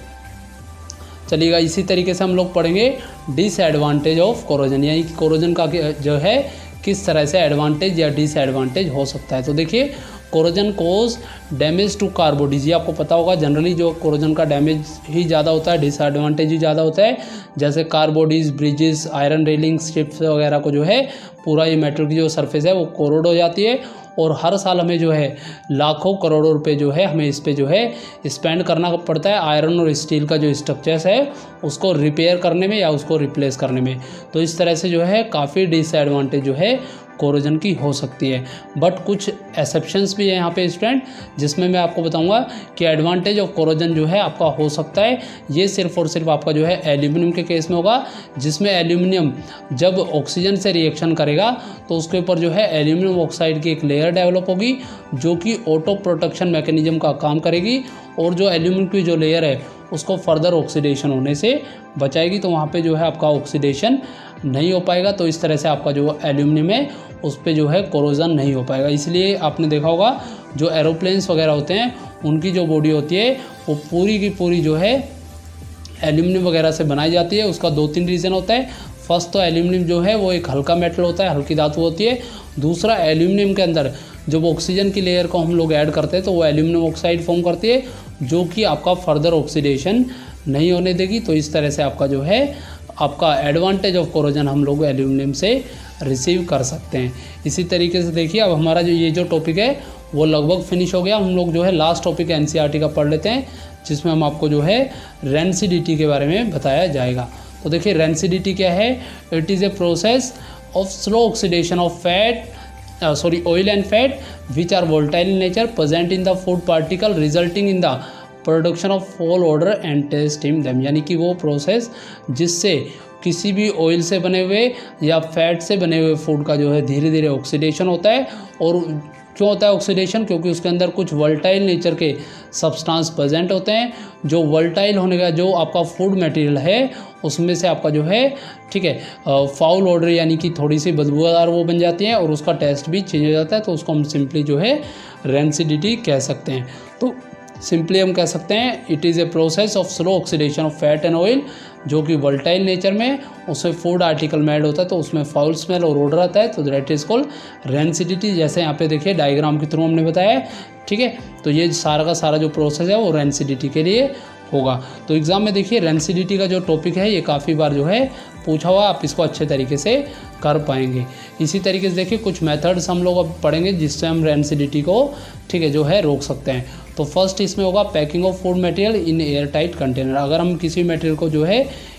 चलिएगा इसी तरीके से हम लोग पढ़ेंगे डिसएडवांटेज ऑफ कोरोजन, यानी कि कोरोजन का जो है किस तरह से एडवांटेज या डिसएडवांटेज हो सकता है। तो देखिए corrosion cause damage to car bodies, ये आपको पता होगा जनरली जो कोरोजन का डैमेज ही ज़्यादा होता है, डिसएडवांटेज ही ज़्यादा होता है। जैसे car bodies, bridges, iron railings, ships वगैरह को जो है पूरा ये मेटल की जो सरफेस है वो कोरोड हो जाती है, और हर साल हमें जो है लाखों करोड़ों रुपए जो है हमें इस पे जो है स्पेंड करना पड़ता है आयरन और स्टील का जो स्ट्रक्चर्स है उसको रिपेयर करने में या उसको रिप्लेस करने में। तो इस तरह से जो है काफ़ी डिसएडवांटेज जो है कोरोजन की हो सकती है। बट कुछ एक्सेप्शंस भी है यहाँ पे स्टूडेंट, जिसमें मैं आपको बताऊंगा कि एडवांटेज ऑफ कोरोजन जो है आपका हो सकता है, ये सिर्फ और सिर्फ आपका जो है एल्यूमिनियम के केस में होगा, जिसमें एल्यूमिनियम जब ऑक्सीजन से रिएक्शन करेगा तो उसके ऊपर जो है एल्यूमिनियम ऑक्साइड की एक लेयर डेवलप होगी जो कि ऑटो प्रोटेक्शन मैकेनिज्म का काम करेगी, और जो एल्यूमिनियम की जो लेयर है उसको फर्दर ऑक्सीडेशन होने से बचाएगी। तो वहाँ पे जो है आपका ऑक्सीडेशन नहीं हो पाएगा, तो इस तरह से आपका जो एल्यूमिनियम है उस पर जो है कोरोजन नहीं हो पाएगा। इसलिए आपने देखा होगा जो एरोप्लेन्स वगैरह होते हैं उनकी जो बॉडी होती है वो पूरी की पूरी जो है एल्यूमिनियम वगैरह से बनाई जाती है। उसका 2-3 रीज़न होता है। फर्स्ट तो एल्यूमिनियम जो है वो एक हल्का मेटल होता है, हल्की धातु होती है। दूसरा एल्यूमिनियम के अंदर जब ऑक्सीजन की लेयर को हम लोग ऐड करते हैं तो वो एल्यूमिनियम ऑक्साइड फॉर्म करती है जो कि आपका फर्दर ऑक्सीडेशन नहीं होने देगी। तो इस तरह से आपका जो है आपका एडवांटेज ऑफ कोरोजन हम लोग एल्यूमिनियम से रिसीव कर सकते हैं। इसी तरीके से देखिए अब हमारा जो ये जो टॉपिक है वो लगभग फिनिश हो गया। हम लोग जो है लास्ट टॉपिक एनसीईआरटी का पढ़ लेते हैं, जिसमें हम आपको जो है रेनसिडिटी के बारे में बताया जाएगा। तो देखिए रेनसिडिटी क्या है? It is a process of slow oxidation of oil and fat which are volatile in nature present in the food particle resulting in the production of foul odor and taste in them। यानी कि वो process जिससे किसी भी oil से बने हुए या फैट से बने हुए फूड का जो है धीरे धीरे ऑक्सीडेशन होता है। और क्यों होता है ऑक्सीडेशन? क्योंकि उसके अंदर कुछ वोलेटाइल नेचर के सब्सटेंस प्रेजेंट होते हैं। जो वोलेटाइल होने का जो आपका फूड मटेरियल है उसमें से आपका जो है ठीक है फाउल ऑर्डर यानी कि थोड़ी सी बदबूदार वो बन जाती है और उसका टेस्ट भी चेंज हो जाता है। तो उसको हम सिंपली जो है रेंसिडिटी कह सकते हैं। तो सिंपली हम कह सकते हैं it is a process of slow oxidation of fat and oil जो कि वोलेटाइल नेचर में उसमें फूड आर्टिकल मेड होता है तो उसमें फाउल स्मेल और ऑर्डर आता है। तो दैट इज कॉल्ड रेंसिडिटी। जैसे यहाँ पे देखिए डायग्राम के थ्रू हमने बताया ठीक है। तो ये सारा का सारा जो प्रोसेस है वो रेंसिडिटी के लिए होगा। तो एग्जाम में देखिए रेंसिडिटी का जो टॉपिक है ये काफ़ी बार जो है पूछा हुआ, आप इसको अच्छे तरीके से कर पाएंगे। इसी तरीके से देखिए कुछ मेथड्स हम लोग अब पढ़ेंगे जिससे हम रेंसिडिटी को ठीक है जो है रोक सकते हैं। तो फर्स्ट इसमें होगा packing of food material in air tight container. अगर हम किसी मटेरियल को जो है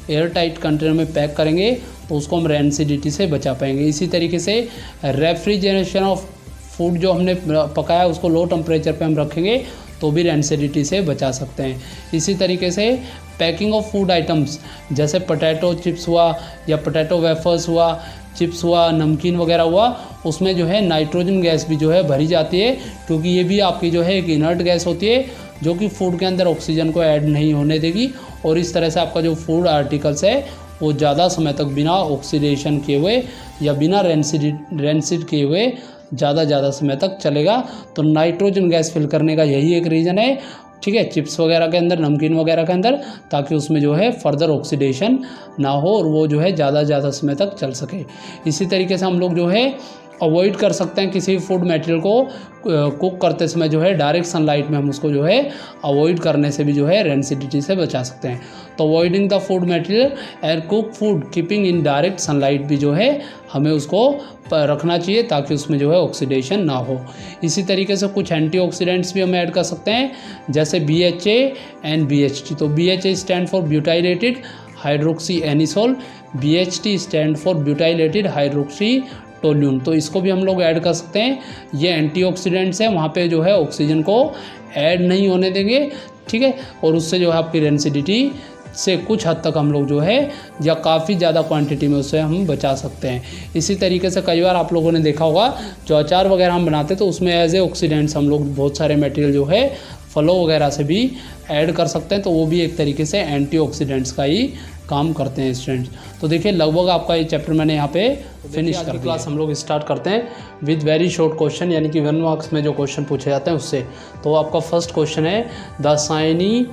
एयर टाइट कंटेनर में पैक करेंगे तो उसको हम रेंसिडिटी से बचा पाएंगे। इसी तरीके से रेफ्रिजरेशन ऑफ फूड जो हमने पकाया उसको लो टेम्परेचर पे हम रखेंगे तो भी रेंसिडिटी से बचा सकते हैं। इसी तरीके से पैकिंग ऑफ फूड आइटम्स जैसे पोटैटो चिप्स हुआ या पोटैटो वेफर्स हुआ, चिप्स हुआ, नमकीन वगैरह हुआ, उसमें जो है नाइट्रोजन गैस भी जो है भरी जाती है क्योंकि ये भी आपकी जो है एक इनर्ट गैस होती है जो कि फूड के अंदर ऑक्सीजन को ऐड नहीं होने देगी और इस तरह से आपका जो फूड आर्टिकल्स है वो ज़्यादा समय तक बिना ऑक्सीडेशन किए हुए या बिना रेंसिड किए हुए ज़्यादा समय तक चलेगा। तो नाइट्रोजन गैस फिल करने का यही एक रीज़न है, ठीक है, चिप्स वगैरह के अंदर, नमकीन वगैरह के अंदर, ताकि उसमें जो है फर्दर ऑक्सीडेशन ना हो और वो जो है ज़्यादा समय तक चल सके। इसी तरीके से हम लोग जो है अवॉइड कर सकते हैं किसी फूड मटेरियल को कुक करते समय जो है डायरेक्ट सनलाइट में हम उसको जो है अवॉइड करने से भी जो है रेंसिडिटी से बचा सकते हैं। तो avoiding the food material and cook food keeping in direct sunlight भी जो है हमें उसको रखना चाहिए ताकि उसमें जो है ऑक्सीडेशन ना हो। इसी तरीके से कुछ एंटीऑक्सीडेंट्स भी हम ऐड कर सकते हैं, जैसे BHA एंड BHT। तो BHA stand for butylated hydroxy anisole, BHT stand for butylated hydroxy toluene. तो इसको भी हम लोग ऐड कर सकते हैं। ये एंटीऑक्सीडेंट्स है, वहाँ पे जो है ऑक्सीजन को ऐड नहीं होने देंगे, ठीक है, और उससे जो है आपकी रेंसिडिटी से कुछ हद तक हम लोग जो है या काफ़ी ज़्यादा क्वांटिटी में उससे हम बचा सकते हैं। इसी तरीके से कई बार आप लोगों ने देखा होगा जो अचार वगैरह हम बनाते हैं तो उसमें एज ए ऑक्सीडेंट्स हम लोग बहुत सारे मटेरियल जो है फलों वगैरह से भी ऐड कर सकते हैं, तो वो भी एक तरीके से एंटीऑक्सीडेंट्स का ही काम करते हैं स्टूडेंट्स। तो देखिए लगभग आपका ये चैप्टर मैंने यहाँ पे फिनिश कर दिया। क्लास हम लोग स्टार्ट करते हैं विद वेरी शॉर्ट क्वेश्चन, यानी कि 1 मार्क्स में जो क्वेश्चन पूछे जाते हैं उससे। तो आपका फर्स्ट क्वेश्चन है the shiny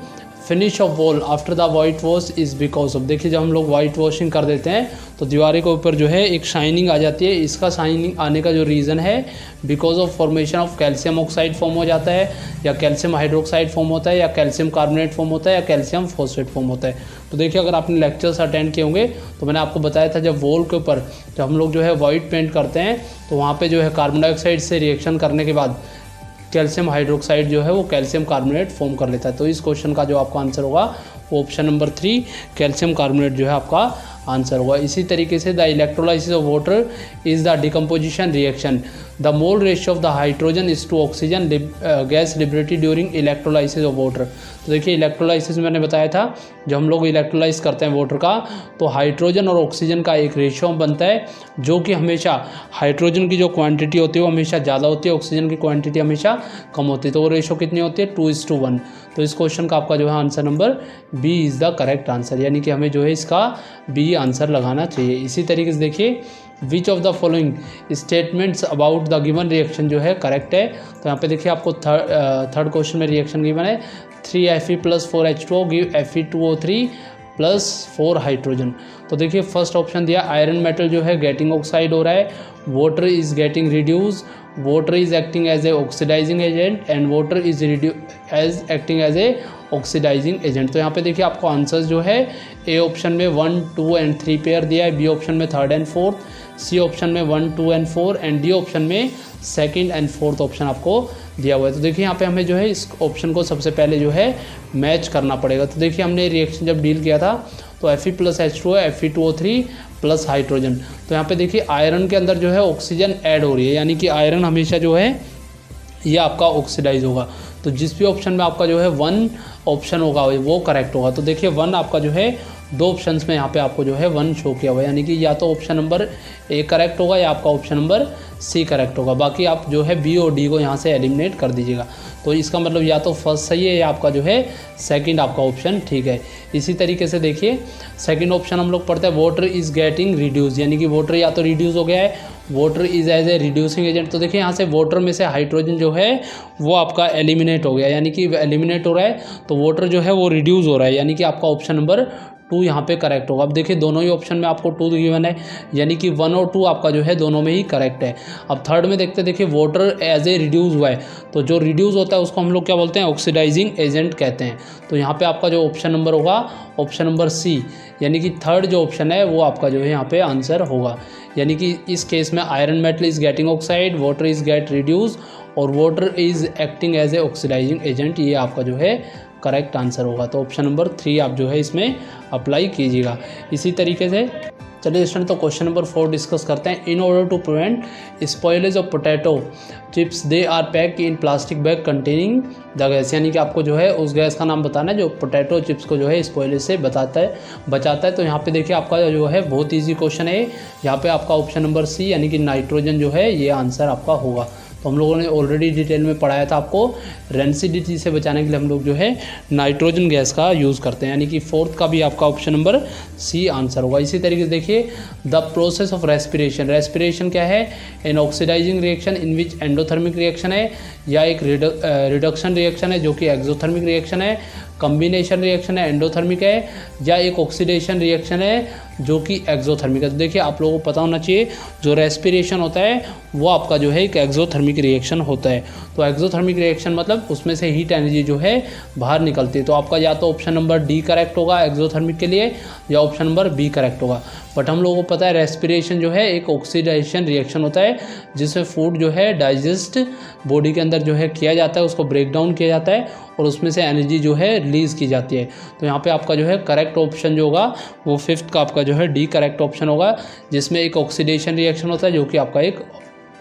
finish off wall after the white wash is because of. देखिए जब हम लोग वाइट वॉशिंग कर देते हैं तो दीवारों के ऊपर जो है एक शाइनिंग आ जाती है। इसका शाइनिंग आने का जो रीज़न है because of formation of calcium oxide form हो जाता है, या कैल्शियम हाइड्रोक्साइड फॉर्म होता है, या कैल्शियम कार्बोनेट फॉर्म होता है, या कैल्शियम फॉस्फेट फॉर्म होता है। तो देखिए अगर आपने लेक्चर्स अटेंड किए होंगे तो मैंने आपको बताया था जब वॉल के ऊपर जब हम लोग जो है वाइट पेंट करते हैं तो वहाँ पे जो है कार्बन डाइऑक्साइड से रिएक्शन करने के बाद कैल्शियम हाइड्रोक्साइड जो है वो कैल्शियम कार्बोनेट फॉर्म कर लेता है। तो इस क्वेश्चन का जो आपका आंसर होगा वो ऑप्शन नंबर 3 कैल्शियम कार्बोनेट जो है आपका आंसर होगा। इसी तरीके से the electrolysis of water is the decomposition reaction, the mole ratio of the hydrogen is to oxygen gas liberated during electrolysis of water. तो देखिए इलेक्ट्रोलाइसिस मैंने बताया था जब हम लोग इलेक्ट्रोलाइज करते हैं वाटर का तो हाइड्रोजन और ऑक्सीजन का एक रेशियो बनता है, जो कि हमेशा हाइड्रोजन की जो क्वांटिटी होती है वो हमेशा ज़्यादा होती है, ऑक्सीजन की क्वांटिटी हमेशा कम होती है। तो वो रेशियो कितनी होती है 2:1। तो इस क्वेश्चन का आपका जो है answer number B is the correct answer, यानी कि हमें जो है इसका बी आंसर लगाना चाहिए। इसी तरीके से देखिए which of the following statements about the given reaction जो है करेक्ट है। तो यहाँ पे देखिए आपको थर्ड क्वेश्चन में रिएक्शन गिवन है 3Fe + 4H2O give Fe2O3 + 4 hydrogen. तो देखिए फर्स्ट ऑप्शन दिया आयरन मेटल जो है गेटिंग ऑक्साइड हो रहा है, water is getting reduce, water is acting as a oxidising agent and water is acting as a oxidising agent. तो यहाँ पे देखिए आपको आंसर्स जो है ए ऑप्शन में 1, 2 एंड 3 पेयर दिया है, बी ऑप्शन में 3rd and 4th, C option में 1, 2 एंड 4 एंड डी ऑप्शन में 2nd एंड 4th ऑप्शन आपको दिया हुआ है। तो देखिए यहाँ पे हमें जो है इस ऑप्शन को सबसे पहले जो है मैच करना पड़ेगा। तो देखिए हमने रिएक्शन जब डील किया था तो Fe + H2O Fe2O3 + हाइड्रोजन। तो यहाँ पे देखिए आयरन के अंदर जो है ऑक्सीजन ऐड हो रही है, यानी कि आयरन हमेशा जो है ये आपका ऑक्सीडाइज होगा। तो जिस भी ऑप्शन में आपका जो है 1 ऑप्शन होगा वो करेक्ट होगा। तो देखिए 1 आपका जो है 2 ऑप्शंस में यहाँ पे आपको जो है 1 शो किया हुआ है, यानी कि या तो ऑप्शन नंबर ए करेक्ट होगा या आपका ऑप्शन नंबर सी करेक्ट होगा। बाकी आप जो है बी और डी को यहाँ से एलिमिनेट कर दीजिएगा। तो इसका मतलब या तो फर्स्ट सही है या आपका जो है सेकंड आपका ऑप्शन ठीक है। इसी तरीके से देखिए सेकंड ऑप्शन हम लोग पढ़ते हैं वाटर इज़ गेटिंग रिड्यूस, यानी कि वाटर या तो रिड्यूस हो गया है, water is as a reducing agent. तो देखिए यहाँ से वाटर में से हाइड्रोजन जो है वो आपका एलिमिनेट हो गया, यानी कि एलिमिनेट हो रहा है तो वाटर जो है वो रिड्यूस हो रहा है, यानी कि आपका ऑप्शन नंबर 2 यहाँ पे करेक्ट होगा। अब देखिए दोनों ही ऑप्शन में आपको 2 गिवन है, यानी कि 1 और 2 आपका जो है दोनों में ही करेक्ट है। अब थर्ड में देखते देखिए वाटर एज ए रिड्यूस हुआ है, तो जो रिड्यूस होता है उसको हम लोग क्या बोलते हैं ऑक्सीडाइजिंग एजेंट कहते हैं। तो यहाँ पे आपका जो ऑप्शन नंबर होगा ऑप्शन नंबर सी, यानी कि थर्ड जो ऑप्शन है वो आपका जो है यहाँ पे आंसर होगा। यानी कि इस केस में iron metal is getting oxide, water is get reduce और water is acting as a oxidising agent, ये आपका जो है करेक्ट आंसर होगा। तो ऑप्शन नंबर 3 आप जो है इसमें अप्लाई कीजिएगा। इसी तरीके से चलिए स्टूडेंट तो क्वेश्चन नंबर 4 डिस्कस करते हैं। In order to prevent spoilage of potato chips they are pack in plastic bag containing the gas, यानी कि आपको जो है उस गैस का नाम बताना है जो पोटैटो चिप्स को जो है स्पॉइलेज से बचाता है। तो यहाँ पे देखिए आपका जो है बहुत ईजी क्वेश्चन है, यहाँ पे आपका ऑप्शन नंबर सी यानी कि नाइट्रोजन जो है ये आंसर आपका होगा। तो हम लोगों ने ऑलरेडी डिटेल में पढ़ाया था आपको। रेंसिडिटी से बचाने के लिए हम लोग जो है नाइट्रोजन गैस का यूज़ करते हैं, यानी कि फोर्थ का भी आपका ऑप्शन नंबर सी आंसर होगा। इसी तरीके से देखिए the process of respiration, respiration क्या है, an oxidizing reaction in which endothermic reaction है, या एक रिडक्शन रिएक्शन है जो कि एक्सोथर्मिक रिएक्शन है, कम्बिनेशन रिएक्शन है एंडोथर्मिक है, या एक ऑक्सीडेशन रिएक्शन है जो कि एक्सोथर्मिक है। तो देखिए आप लोगों को पता होना चाहिए जो रेस्पिरेशन होता है वो आपका जो है एक एक्सोथर्मिक रिएक्शन होता है। तो एक्सोथर्मिक रिएक्शन मतलब उसमें से हीट एनर्जी जो है बाहर निकलती है। तो आपका या तो ऑप्शन नंबर डी करेक्ट होगा एक्सोथर्मिक के लिए, या ऑप्शन नंबर बी करेक्ट होगा। बट हम लोगों को पता है रेस्पिरेशन जो है एक ऑक्सीडेशन रिएक्शन होता है जिसमें फूड जो है डाइजेस्ट बॉडी के अंदर जो है किया जाता है, उसको ब्रेक डाउन किया जाता है और उसमें से एनर्जी जो है रिलीज़ की जाती है। तो यहाँ पे आपका जो है करेक्ट ऑप्शन जो होगा वो फिफ्थ का आपका जो है डी करेक्ट ऑप्शन होगा, जिसमें एक ऑक्सीडेशन रिएक्शन होता है जो कि आपका एक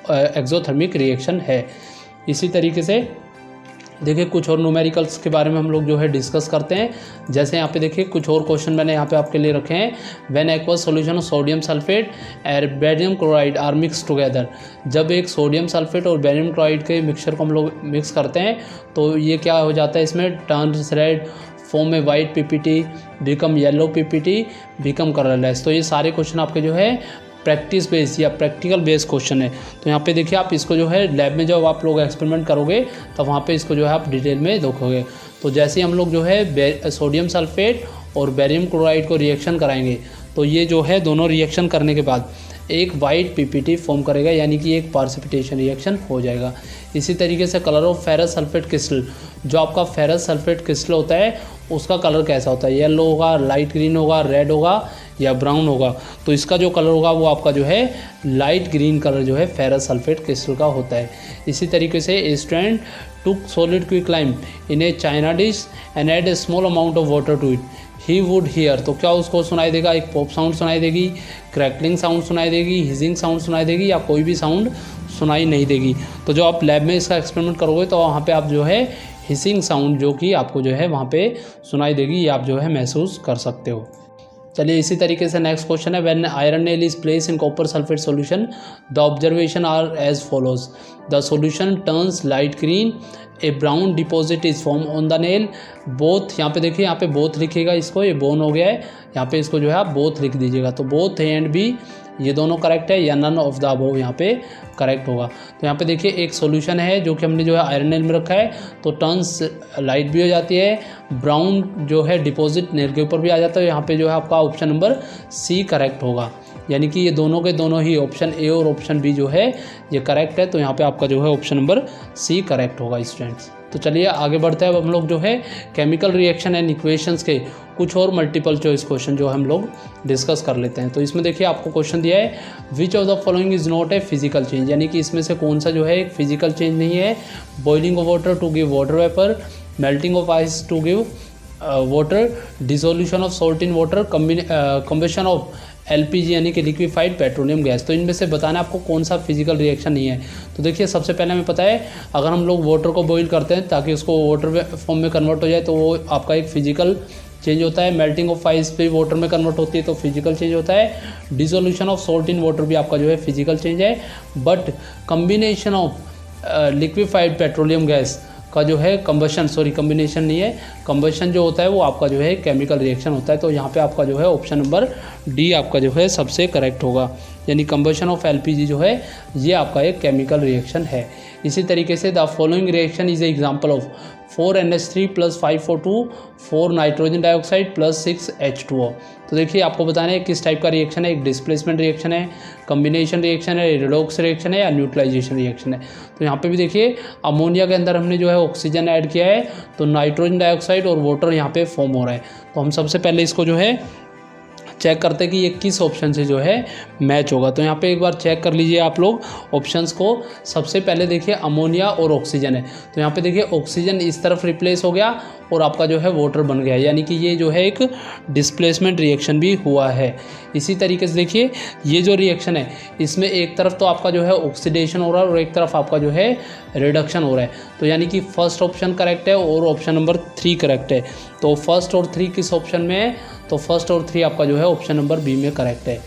एक्सोथर्मिक रिएक्शन है। इसी तरीके से देखिए कुछ और न्यूमेरिकल्स के बारे में हम लोग जो है डिस्कस करते हैं। जैसे यहाँ पे देखिए कुछ और क्वेश्चन मैंने यहाँ पे आपके लिए रखे हैं। When aqueous solution of sodium sulphate and barium chloride are mix together, जब एक सोडियम सल्फेट और बेरियम क्लोराइड के मिक्सचर को हम लोग मिक्स करते हैं तो ये क्या हो जाता है, इसमें टर्न्स रेड, फॉर्म में white PPT, become yellow PPT, become colourless. तो ये सारे क्वेश्चन आपके जो है प्रैक्टिस बेस या प्रैक्टिकल बेस क्वेश्चन है। तो यहाँ पे देखिए आप इसको जो है लैब में जब आप लोग एक्सपेरिमेंट करोगे तो वहाँ पे इसको जो है आप डिटेल में देखोगे। तो जैसे हम लोग जो है सोडियम सल्फेट और बेरियम क्लोराइड को रिएक्शन कराएंगे तो ये जो है दोनों रिएक्शन करने के बाद एक वाइट पीपीटी फॉर्म करेगा, यानी कि एक पार्सिपिटेशन रिएक्शन हो जाएगा। इसी तरीके से colour of ferrous sulphate crystal, जो आपका फेरस सल्फेट क्रिस्टल होता है उसका कलर कैसा होता है, येलो होगा, लाइट ग्रीन होगा, रेड होगा या ब्राउन होगा। तो इसका जो कलर होगा वो आपका जो है लाइट ग्रीन कलर जो है फेरस सल्फेट क्रिस्टल का होता है। इसी तरीके से a student took solid quicklime in a china dish and add a small amount of water to it, he would hear. तो क्या उसको सुनाई देगा, एक पॉप साउंड सुनाई देगी, क्रैकलिंग साउंड सुनाई देगी, हिजिंग साउंड सुनाई देगी, या कोई भी साउंड सुनाई नहीं देगी। तो जो आप लैब में इसका एक्सपेरिमेंट करोगे तो वहाँ पे आप जो है हिसिंग साउंड जो कि आपको जो है वहाँ पे सुनाई देगी, ये आप जो है महसूस कर सकते हो। चलिए इसी तरीके से नेक्स्ट क्वेश्चन है, when iron nail is place in copper sulphate solution the observation are as follows, the solution turns light green, a brown deposit is form on the nail, both. यहाँ पे देखिए यहाँ पे बोथ लिखिएगा, इसको ये bone हो गया है, यहाँ पे इसको जो है आप बोथ लिख दीजिएगा। तो बोथ ए एंड बी ये दोनों करेक्ट है, या नन ऑफ द अबव यहाँ पे करेक्ट होगा। तो यहाँ पे देखिए एक सॉल्यूशन है जो कि हमने जो है आयरन नेल में रखा है, तो टर्न्स लाइट भी हो जाती है, ब्राउन जो है डिपॉजिट नेल के ऊपर भी आ जाता है। यहाँ पे जो है आपका ऑप्शन नंबर सी करेक्ट होगा, यानी कि ये दोनों के दोनों ही ऑप्शन ए और ऑप्शन बी जो है ये करेक्ट है। तो यहाँ पे आपका जो है ऑप्शन नंबर सी करेक्ट होगा स्टूडेंट्स। तो चलिए आगे बढ़ते हैं। अब हम लोग जो है केमिकल रिएक्शन एंड इक्वेशंस के कुछ और मल्टीपल चॉइस क्वेश्चन जो हम लोग डिस्कस कर लेते हैं। तो इसमें देखिए आपको क्वेश्चन दिया है, which of the following is not a physical change, यानी कि इसमें से कौन सा जो है एक फिजिकल चेंज नहीं है। Boiling of water to give water vapour, melting of ice to give water, dissolution of salt in water, combustion of LPG यानी कि लिक्विफाइड पेट्रोलियम गैस। तो इनमें से बताना आपको कौन सा फिजिकल रिएक्शन नहीं है। तो देखिए सबसे पहले हमें पता है अगर हम लोग वाटर को बॉईल करते हैं ताकि उसको वाटर फॉर्म में कन्वर्ट हो जाए तो वो आपका एक फिजिकल चेंज होता है। मेल्टिंग ऑफ आइस पे वाटर में कन्वर्ट होती है तो फिजिकल चेंज होता है। Dissolution of salt in water भी आपका जो है फिजिकल चेंज है। But combination of liquefied petroleum gas का जो है कम्बिनेशन नहीं है, कम्बशन जो होता है वो आपका जो है केमिकल रिएक्शन होता है। तो यहाँ पे आपका जो है ऑप्शन नंबर डी आपका जो है सबसे करेक्ट होगा, यानी कम्बशन ऑफ एलपीजी जो है ये आपका एक केमिकल रिएक्शन है। इसी तरीके से the following reaction is a example of 4NH3 + 5O2 4 nitrogen dioxide + 6 H2O। तो देखिए आपको बताना है किस टाइप का रिएक्शन है, एक डिस्प्लेसमेंट रिएक्शन है, कम्बिनेशन रिएक्शन है, रिडॉक्स रिएक्शन है या न्यूट्रलाइजेशन रिएक्शन है। तो यहाँ पे भी देखिए अमोनिया के अंदर हमने जो है ऑक्सीजन ऐड किया है तो नाइट्रोजन डाइऑक्साइड और वाटर यहाँ पे फॉर्म हो रहा है। तो हम सबसे पहले इसको जो है चेक करते हैं कि ये किस ऑप्शन से जो है मैच होगा। तो यहाँ पे एक बार चेक कर लीजिए आप लोग ऑप्शंस को। सबसे पहले देखिए अमोनिया और ऑक्सीजन है, तो यहाँ पे देखिए ऑक्सीजन इस तरफ रिप्लेस हो गया और आपका जो है वाटर बन गया, यानी कि ये जो है एक डिस्प्लेसमेंट रिएक्शन भी हुआ है। इसी तरीके से देखिए ये जो रिएक्शन है इसमें एक तरफ तो आपका जो है ऑक्सीडेशन हो रहा है और एक तरफ आपका जो है रिडक्शन हो रहा है। तो यानी कि फर्स्ट ऑप्शन करेक्ट है और ऑप्शन नंबर 3 करेक्ट है। तो फर्स्ट और 3 किस ऑप्शन में है, तो फर्स्ट और 3 आपका जो है ऑप्शन नंबर बी में करेक्ट है।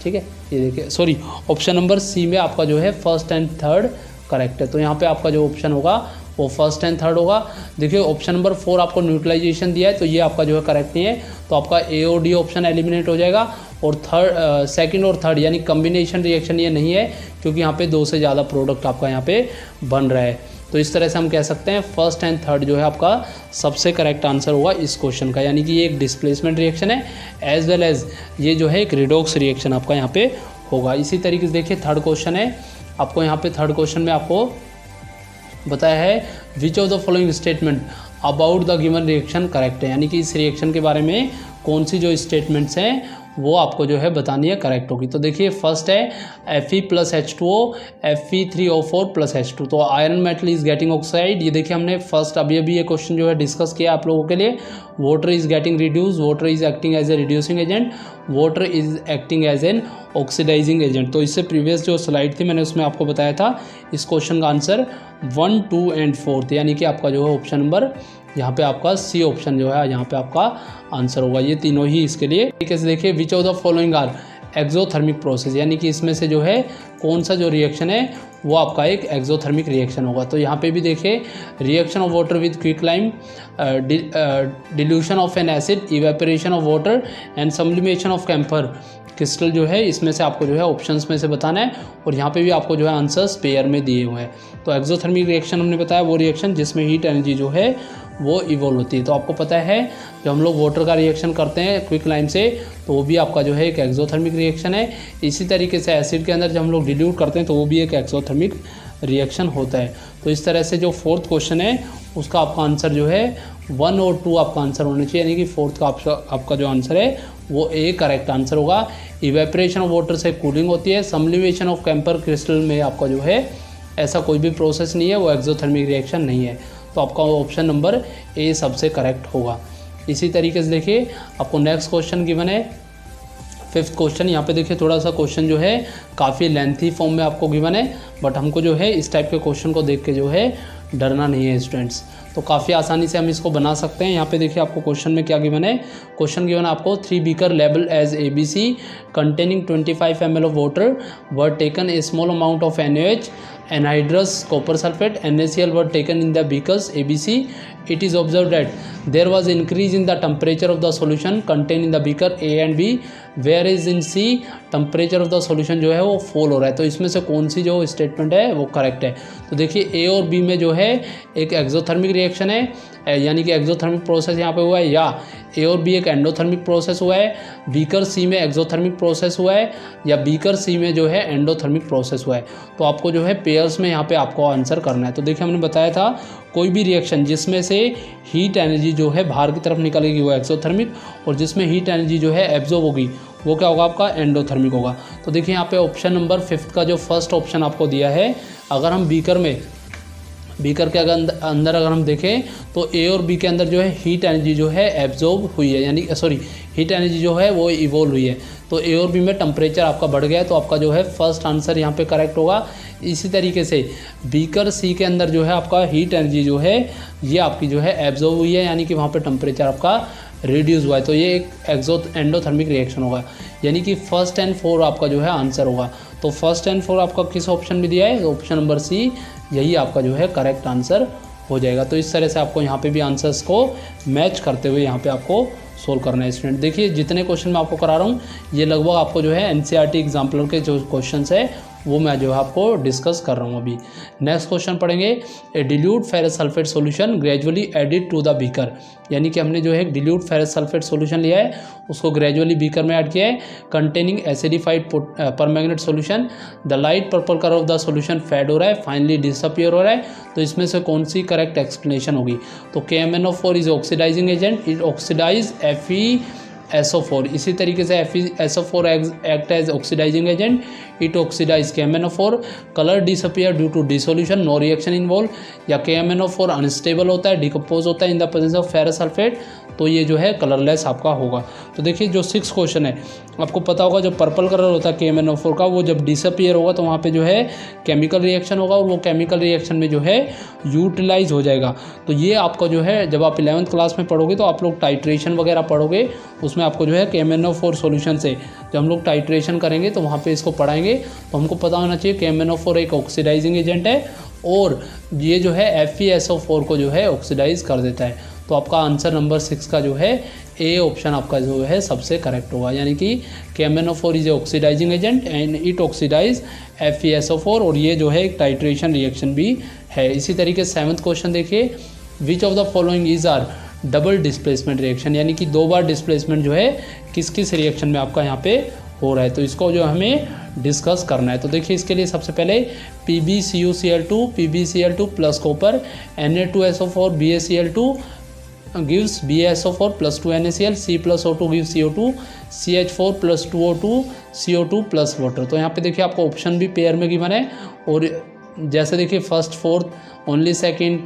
ठीक है, ये देखिए ऑप्शन नंबर सी में आपका जो है फर्स्ट एंड थर्ड करेक्ट है। तो यहाँ पे आपका जो ऑप्शन होगा वो फर्स्ट एंड थर्ड होगा। देखिए ऑप्शन नंबर 4 आपको न्यूट्रलाइजेशन दिया है, तो ये आपका जो है करेक्ट नहीं है, तो आपका ए और डी ऑप्शन एलिमिनेट हो जाएगा। और सेकंड और थर्ड यानी कम्बिनेशन रिएक्शन ये नहीं है, क्योंकि यहाँ पे 2 से ज़्यादा प्रोडक्ट आपका यहाँ पे बन रहा है। तो इस तरह से हम कह सकते हैं फर्स्ट एंड थर्ड जो है आपका सबसे करेक्ट आंसर होगा इस क्वेश्चन का, यानी कि ये एक डिस्प्लेसमेंट रिएक्शन है एज वेल एज ये जो है एक रिडॉक्स रिएक्शन आपका यहाँ पे होगा। इसी तरीके से देखिए थर्ड क्वेश्चन है, आपको यहाँ पे थर्ड क्वेश्चन में आपको बताया है which of the following statement about the given reaction correct है, यानी कि इस रिएक्शन के बारे में कौन सी जो स्टेटमेंट्स हैं वो आपको जो है बतानी है करेक्ट होगी। तो देखिए फर्स्ट है Fe + H2O Fe3O4 + H2, तो iron metal is getting oxide. ये देखिए हमने फर्स्ट अभी ये क्वेश्चन जो है डिस्कस किया आप लोगों के लिए। Water is getting reduce, water is acting as a reducing agent, water is acting as an oxidizing agent. तो इससे प्रीवियस जो स्लाइड थी मैंने उसमें आपको बताया था इस क्वेश्चन का आंसर 1, 2 एंड 4, यानी कि आपका जो है ऑप्शन नंबर यहाँ पे आपका सी ऑप्शन जो है यहाँ पे आपका आंसर होगा। ये तीनों ही इसके लिए ठीक है। देखिए which of the following are exothermic process, यानी कि इसमें से जो है कौन सा जो रिएक्शन है वो आपका एक एक्सोथर्मिक रिएक्शन होगा। तो यहाँ पे भी देखिए reaction of water with quicklime, dilution of an acid, evaporation of water and sublimation of camphor crystal जो है इसमें से आपको जो है ऑप्शंस में से बताना है। और यहाँ पे भी आपको जो है आंसर्स पेयर में दिए हुए हैं। तो एक्सोथर्मिक रिएक्शन हमने बताया वो रिएक्शन जिसमें हीट एनर्जी जो है वो इवॉल्व होती है। तो आपको पता है जब हम लोग वाटर का रिएक्शन करते हैं क्विक लाइम से तो वो भी आपका जो है एक एक्सोथर्मिक रिएक्शन है। इसी तरीके से एसिड के अंदर जब हम लोग डिल्यूट करते हैं तो वो भी एक एक्सोथर्मिक रिएक्शन होता है। तो इस तरह से जो फोर्थ क्वेश्चन है उसका आपका आंसर जो है 1 और 2 आपका आंसर होना चाहिए, यानी कि फोर्थ का आपका जो आंसर है वो ए करेक्ट आंसर होगा। इवेपोरेशन ऑफ वाटर से कूलिंग होती है, सब्लिमेशन ऑफ कैम्फर क्रिस्टल में आपका जो है ऐसा कोई भी प्रोसेस नहीं है, वो एक्सोथर्मिक रिएक्शन नहीं है। तो आपका ऑप्शन नंबर ए सबसे करेक्ट होगा। इसी तरीके से देखिए आपको नेक्स्ट क्वेश्चन गिवन है फिफ्थ क्वेश्चन। यहाँ पे देखिए थोड़ा सा क्वेश्चन जो है काफ़ी लेंथी फॉर्म में आपको गिवन है, बट हमको जो है इस टाइप के क्वेश्चन को देख के जो है डरना नहीं है स्टूडेंट्स, तो काफ़ी आसानी से हम इसको बना सकते हैं। यहाँ पे देखिए आपको क्वेश्चन में क्या गिवन है, क्वेश्चन गिवन आपको 3 beaker label as ABC containing 25 ml of water were taken a small amount of NaOH, anhydrous copper sulfate, NaCl were taken in the beakers ABC. It is observed that there was increase in the temperature of the solution contained in the beaker A and B, whereas in C temperature of the solution जो है वो fall हो रहा है। तो इसमें से कौन सी जो स्टेटमेंट है वो करेक्ट है। तो देखिए ए और बी में जो है एक एक्सोथर्मिक रिएक्शन है, यानी कि एक्सोथर्मिक प्रोसेस यहाँ पे हुआ है, या ए और बी एक एंडोथर्मिक प्रोसेस हुआ है, बीकर सी में एक्सोथर्मिक प्रोसेस हुआ है, या बीकर सी में जो है एंडोथर्मिक प्रोसेस हुआ है। तो आपको जो है पेयर्स में यहाँ पे आपको आंसर करना है। तो देखिए हमने बताया था कोई भी रिएक्शन जिसमें से हीट एनर्जी जो है बाहर की तरफ निकलेगी वो एक्सोथर्मिक, और जिसमें हीट एनर्जी जो है एब्जॉर्ब होगी वो क्या होगा आपका एंडोथर्मिक होगा। तो देखिए यहाँ पे ऑप्शन नंबर 5 का जो फर्स्ट ऑप्शन आपको दिया है, अगर हम बीकर के अंदर अगर हम देखें तो ए और बी के अंदर जो है हीट एनर्जी जो है एब्जॉर्ब हुई है, यानी हीट एनर्जी जो है वो इवॉल्व हुई है। तो ए और बी में टेम्परेचर आपका बढ़ गया है, तो आपका जो है फर्स्ट आंसर यहाँ पे करेक्ट होगा। इसी तरीके से बीकर सी के अंदर जो है आपका हीट एनर्जी जो है ये आपकी जो है एब्जॉर्ब हुई है, यानी कि वहाँ पे टेम्परेचर आपका रिड्यूस हुआ है। तो ये एक एंडोथर्मिक रिएक्शन होगा, यानी कि फर्स्ट एंड 4 आपका जो है आंसर होगा। तो फर्स्ट एंड 4 आपका किस ऑप्शन में दिया है, ऑप्शन नंबर सी यही आपका जो है करेक्ट आंसर हो जाएगा। तो इस तरह से आपको यहाँ पे भी आंसर्स को मैच करते हुए यहाँ पे आपको सोल्व करना है स्टूडेंट। देखिए जितने क्वेश्चन मैं आपको करा रहा हूँ ये लगभग आपको जो है NCERT एग्जाम्पलर के जो क्वेश्चंस है वो मैं जो है आपको डिस्कस कर रहा हूँ अभी। नेक्स्ट क्वेश्चन पढ़ेंगे, a dilute ferrous sulphate solution gradually added to the beaker, यानी कि हमने जो है डिल्यूट फेरस सल्फेट सॉल्यूशन लिया है उसको ग्रेजुअली बीकर में ऐड किया है, containing acidified permanganate solution. The light purple colour of the solution fade हो रहा है, फाइनली डिसअपियर हो रहा है। तो इसमें से कौन सी करेक्ट एक्सप्लेनेशन होगी। तो KMnO4 is oxidizing agent, it oxidize FeSO4। इसी तरीके से FeSO4 act as oxidizing agent, it oxidize KMnO4। Colour disappear due to dissolution, no reaction involve, या KMnO4 अनस्टेबल होता है, डिकम्पोज होता है in the presence of ferrous sulphate, तो ये जो है कलरलेस आपका होगा। तो देखिए जो 6 क्वेश्चन है आपको पता होगा जो पर्पल कलर होता है KMnO4 का वो जब डिसअपियर होगा तो वहाँ पे जो है केमिकल रिएक्शन होगा, और वो केमिकल रिएक्शन में जो है यूटिलाइज हो जाएगा। तो ये आपका जो है जब आप 11th क्लास में पढ़ोगे तो आप लोग टाइट्रेशन वगैरह पढ़ोगे, उसमें आपको जो है KMnO4 सॉल्यूशन से जब हम लोग टाइट्रेशन करेंगे तो वहाँ पे इसको पढ़ाएंगे। तो हमको पता होना चाहिए KMnO4 एक ऑक्सीडाइजिंग एजेंट है और ये जो है FeSO4 को जो है ऑक्सीडाइज कर देता है। तो आपका आंसर नंबर 6 का जो है ए ऑप्शन आपका जो है सबसे करेक्ट होगा, यानी कि KMnO4 is a oxidising agent and it oxidize FeSO4 और ये जो है एक टाइट्रेशन रिएक्शन भी है। इसी तरीके 7th क्वेश्चन देखिए, which of the following is are double displacement reaction, यानी कि 2 बार डिस्प्लेसमेंट जो है किस किस रिएक्शन में आपका यहाँ पे हो रहा है। तो इसको जो हमें डिस्कस करना है। तो देखिए इसके लिए सबसे पहले PbCuCl2 plus copper Na2SO4 BaCl2 gives BaSO4 plus 2 NaCl, C plus O2 gives CO2, CH4 plus 2O2 CO2 plus water. तो यहाँ पे देखिए आपको ऑप्शन भी पेयर में गिवन है और जैसे देखिए first fourth only second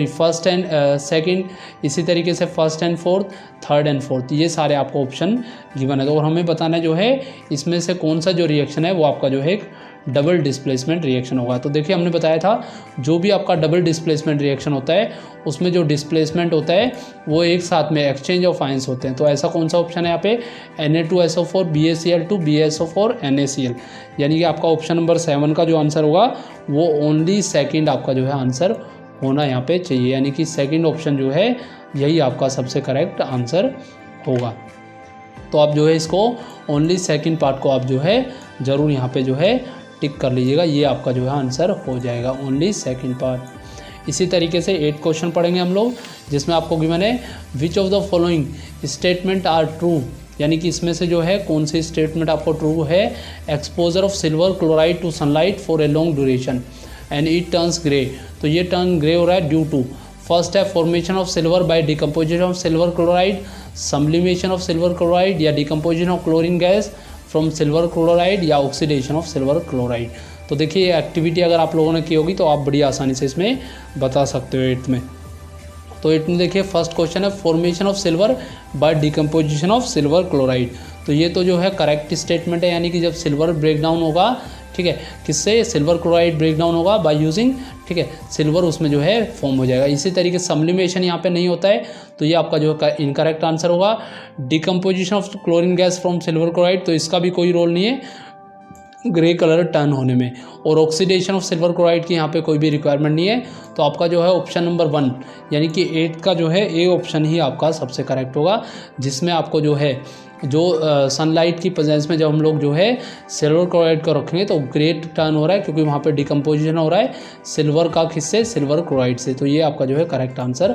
first and second, इसी तरीके से first and fourth, third and fourth, ये सारे आपको ऑप्शन गिवन है। तो और हमें बताना जो है इसमें से कौन सा जो रिएक्शन है वो आपका जो है एक डबल डिस्प्लेसमेंट रिएक्शन होगा। तो देखिए हमने बताया था जो भी आपका डबल डिस्प्लेसमेंट रिएक्शन होता है उसमें जो डिस्प्लेसमेंट होता है वो एक साथ में एक्सचेंज ऑफ आयंस होते हैं। तो ऐसा कौन सा ऑप्शन है यहाँ पे Na2SO4 BaCl2 BaSO4 NaCl, यानी कि आपका ऑप्शन नंबर 7 का जो आंसर होगा वो ओनली सेकंड आपका जो है आंसर होना यहाँ पे चाहिए, यानी कि सेकंड ऑप्शन जो है यही आपका सबसे करेक्ट आंसर होगा। तो आप जो है इसको ओनली सेकंड पार्ट को आप जो है ज़रूर यहाँ पे जो है टिक कर लीजिएगा, ये आपका जो है आंसर हो जाएगा ओनली सेकंड पार्ट। इसी तरीके से 8 क्वेश्चन पढ़ेंगे हम लोग, जिसमें आपको गिवन है which of the following statement are true, यानी कि इसमें से जो है कौन सी स्टेटमेंट आपको ट्रू है। Exposure of silver chloride to sunlight for a long duration and it turns grey, तो ये टर्न ग्रे हो रहा है ड्यू टू फर्स्ट है formation of silver by decomposition of silver chloride, sublimation of silver chloride या decomposition of chlorine gas from silver chloride या oxidation of silver chloride. तो देखिए ये एक्टिविटी अगर आप लोगों ने की होगी तो आप बड़ी आसानी से इसमें बता सकते हो 8 में। तो 8 में देखिए फर्स्ट क्वेश्चन है formation of silver by decomposition of silver chloride, तो ये तो जो है करेक्ट स्टेटमेंट है, यानी कि जब सिल्वर ब्रेक डाउन होगा, ठीक है, किससे, सिल्वर क्लोराइड ब्रेक डाउन होगा बाय यूजिंग, ठीक है, सिल्वर उसमें जो है फॉर्म हो जाएगा। इसी तरीके से सब्लिमेशन यहाँ पे नहीं होता है, तो ये आपका जो है इनकरेक्ट आंसर होगा। Decomposition of chlorine gas from silver chloride, तो इसका भी कोई रोल नहीं है ग्रे कलर टर्न होने में, और ऑक्सीडेशन ऑफ सिल्वर क्लोराइड की यहाँ पे कोई भी रिक्वायरमेंट नहीं है। तो आपका जो है ऑप्शन नंबर 1 यानी कि 8 का जो है ए ऑप्शन ही आपका सबसे करेक्ट होगा, जिसमें आपको जो है जो सनलाइट की प्रेजेंस में जब हम लोग जो है सिल्वर क्लोराइड को रखेंगे तो ग्रे टर्न हो रहा है, क्योंकि वहाँ पे डिकम्पोजिशन हो रहा है सिल्वर का किससे, सिल्वर क्लोराइड से। तो ये आपका जो है करेक्ट आंसर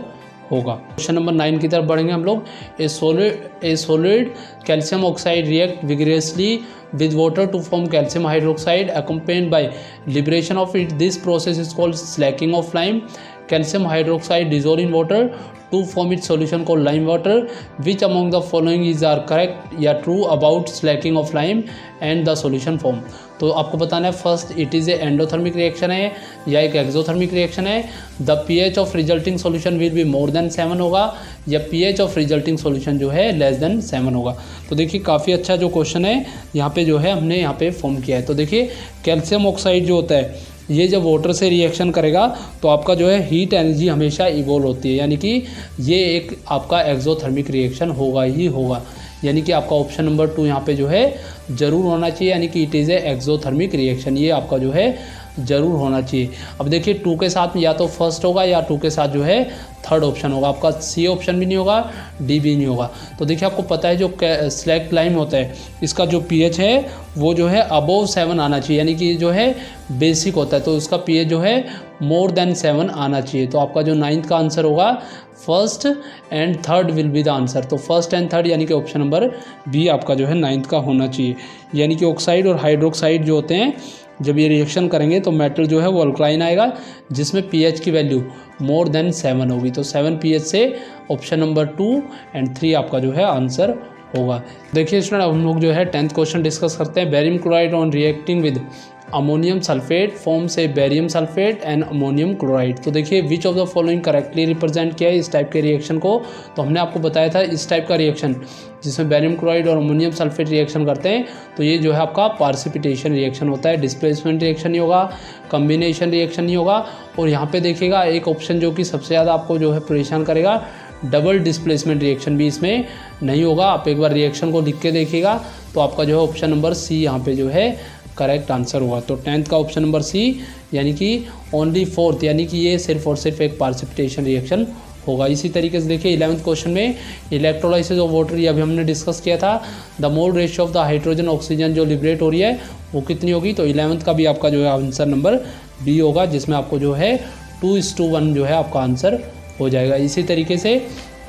होगा। क्वेश्चन नंबर 9 की तरफ बढ़ेंगे हम लोग। ए solid calcium oxide react विग्रेसली with water to form calcium hydroxide accompanied by liberation of it. This process is called slacking of lime. Calcium hydroxide dissolve in water to form its solution called lime water. Which among the following is are correct या true about slacking of lime and the solution form? तो आपको बताना है first it is a endothermic reaction है या एक exothermic reaction है। The pH of resulting solution will be more than 7 होगा या pH ऑफ रिजल्टिंग सॉल्यूशन जो है लेस देन 7 होगा। तो देखिए काफ़ी अच्छा जो क्वेश्चन है यहाँ पे जो है हमने यहाँ पे फॉर्म किया है। तो देखिए कैल्शियम ऑक्साइड जो होता है ये जब वाटर से रिएक्शन करेगा तो आपका जो है हीट एनर्जी हमेशा इवोल्व होती है, यानी कि ये एक आपका एक्सोथर्मिक रिएक्शन होगा ही होगा, यानी कि आपका ऑप्शन नंबर 2 यहाँ पे जो है ज़रूर होना चाहिए, यानी कि it is a exothermic reaction, ये आपका जो है ज़रूर होना चाहिए। अब देखिए 2 के साथ या तो फर्स्ट होगा या 2 के साथ जो है थर्ड ऑप्शन होगा, आपका सी ऑप्शन भी नहीं होगा, डी भी नहीं होगा। तो देखिए आपको पता है जो स्लैक लाइम होता है इसका जो pH है वो जो है अबोव 7 आना चाहिए, यानी कि जो है बेसिक होता है तो उसका pH जो है मोर देन 7 आना चाहिए। तो आपका जो 9th का आंसर होगा first and third will be the answer. तो फर्स्ट एंड थर्ड यानी कि ऑप्शन नंबर बी आपका जो है 9th का होना चाहिए, यानी कि ऑक्साइड और हाइड्रोक्साइड जो होते हैं जब ये रिएक्शन करेंगे तो मेटल जो है वो अल्कलाइन आएगा जिसमें pH की वैल्यू मोर देन 7 होगी। तो 7 pH से ऑप्शन नंबर 2 एंड 3 आपका जो है आंसर होगा। देखिए स्टूडेंट हम लोग जो है 10th क्वेश्चन डिस्कस करते हैं। Barium chloride on reacting with ammonium sulphate form से barium sulphate and ammonium chloride. तो देखिए which of the following correctly represent किया है इस टाइप के रिएक्शन को। तो हमने आपको बताया था इस टाइप का रिएक्शन जिसमें बेरियम क्लोराइड और अमोनियम सल्फेट रिएक्शन करते हैं तो ये जो है आपका पार्सिपिटेशन रिएक्शन होता है, डिस्प्लेसमेंट रिएक्शन नहीं होगा, कम्बिनेशन रिएक्शन नहीं होगा। और यहाँ पे देखिएगा एक ऑप्शन जो कि सबसे ज़्यादा आपको जो है परेशान करेगा डबल डिस्प्लेसमेंट रिएक्शन भी इसमें नहीं होगा। आप एक बार रिएक्शन को लिख के देखिएगा तो आपका जो है ऑप्शन नंबर सी यहाँ पे जो है करेक्ट आंसर होगा। तो 10th का ऑप्शन नंबर सी यानी कि ओनली 4th, यानी कि ये सिर्फ और सिर्फ एक पार्सिपिटेशन रिएक्शन होगा। इसी तरीके से देखिए 11th क्वेश्चन में इलेक्ट्रोलाइसिस ऑफ वाटर, ये अभी हमने डिस्कस किया था। The mole ratio of the hydrogen oxygen जो लिबरेट हो रही है वो कितनी होगी। तो 11th का भी आपका जो है आंसर नंबर बी होगा, जिसमें आपको जो है 2:1 जो है आपका आंसर हो जाएगा। इसी तरीके से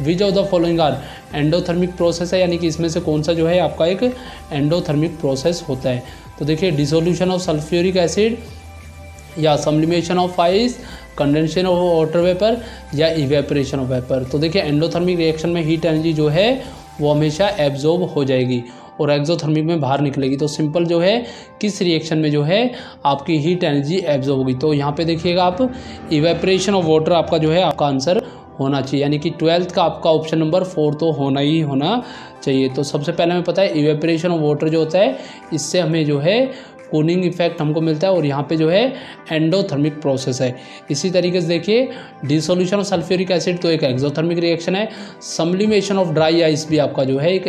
which of the following are endothermic process है, यानी कि इसमें से कौन सा जो है आपका एक एंडोथर्मिक प्रोसेस होता है। तो देखिए डिसोल्यूशन ऑफ सल्फ्यूरिक एसिड या sublimation of ice, condensation of water vapour या इवेपोरेशन ऑफ वेपर। तो देखिए एंडोथर्मिक रिएक्शन में हीट एनर्जी जो है वो हमेशा एब्जॉर्ब हो जाएगी और एक्सोथर्मिक में बाहर निकलेगी। तो सिंपल जो है किस रिएक्शन में जो है आपकी हीट एनर्जी एब्जॉर्ब होगी। तो यहाँ पे देखिएगा आप इवेपोरेशन ऑफ वाटर आपका जो है आपका आंसर होना चाहिए, यानी कि 12th का आपका ऑप्शन नंबर 4 तो होना ही होना चाहिए। तो सबसे पहले हमें पता है इवेपोरेशन ऑफ वाटर जो होता है इससे हमें जो है कूलिंग इफेक्ट हमको मिलता है और यहाँ पे जो है एंडोथर्मिक प्रोसेस है। इसी तरीके से देखिए डिसोल्यूशन ऑफ सल्फ्यूरिक एसिड तो एक एक्सोथर्मिक रिएक्शन है। सब्लिमेशन ऑफ ड्राई आइस भी आपका जो है एक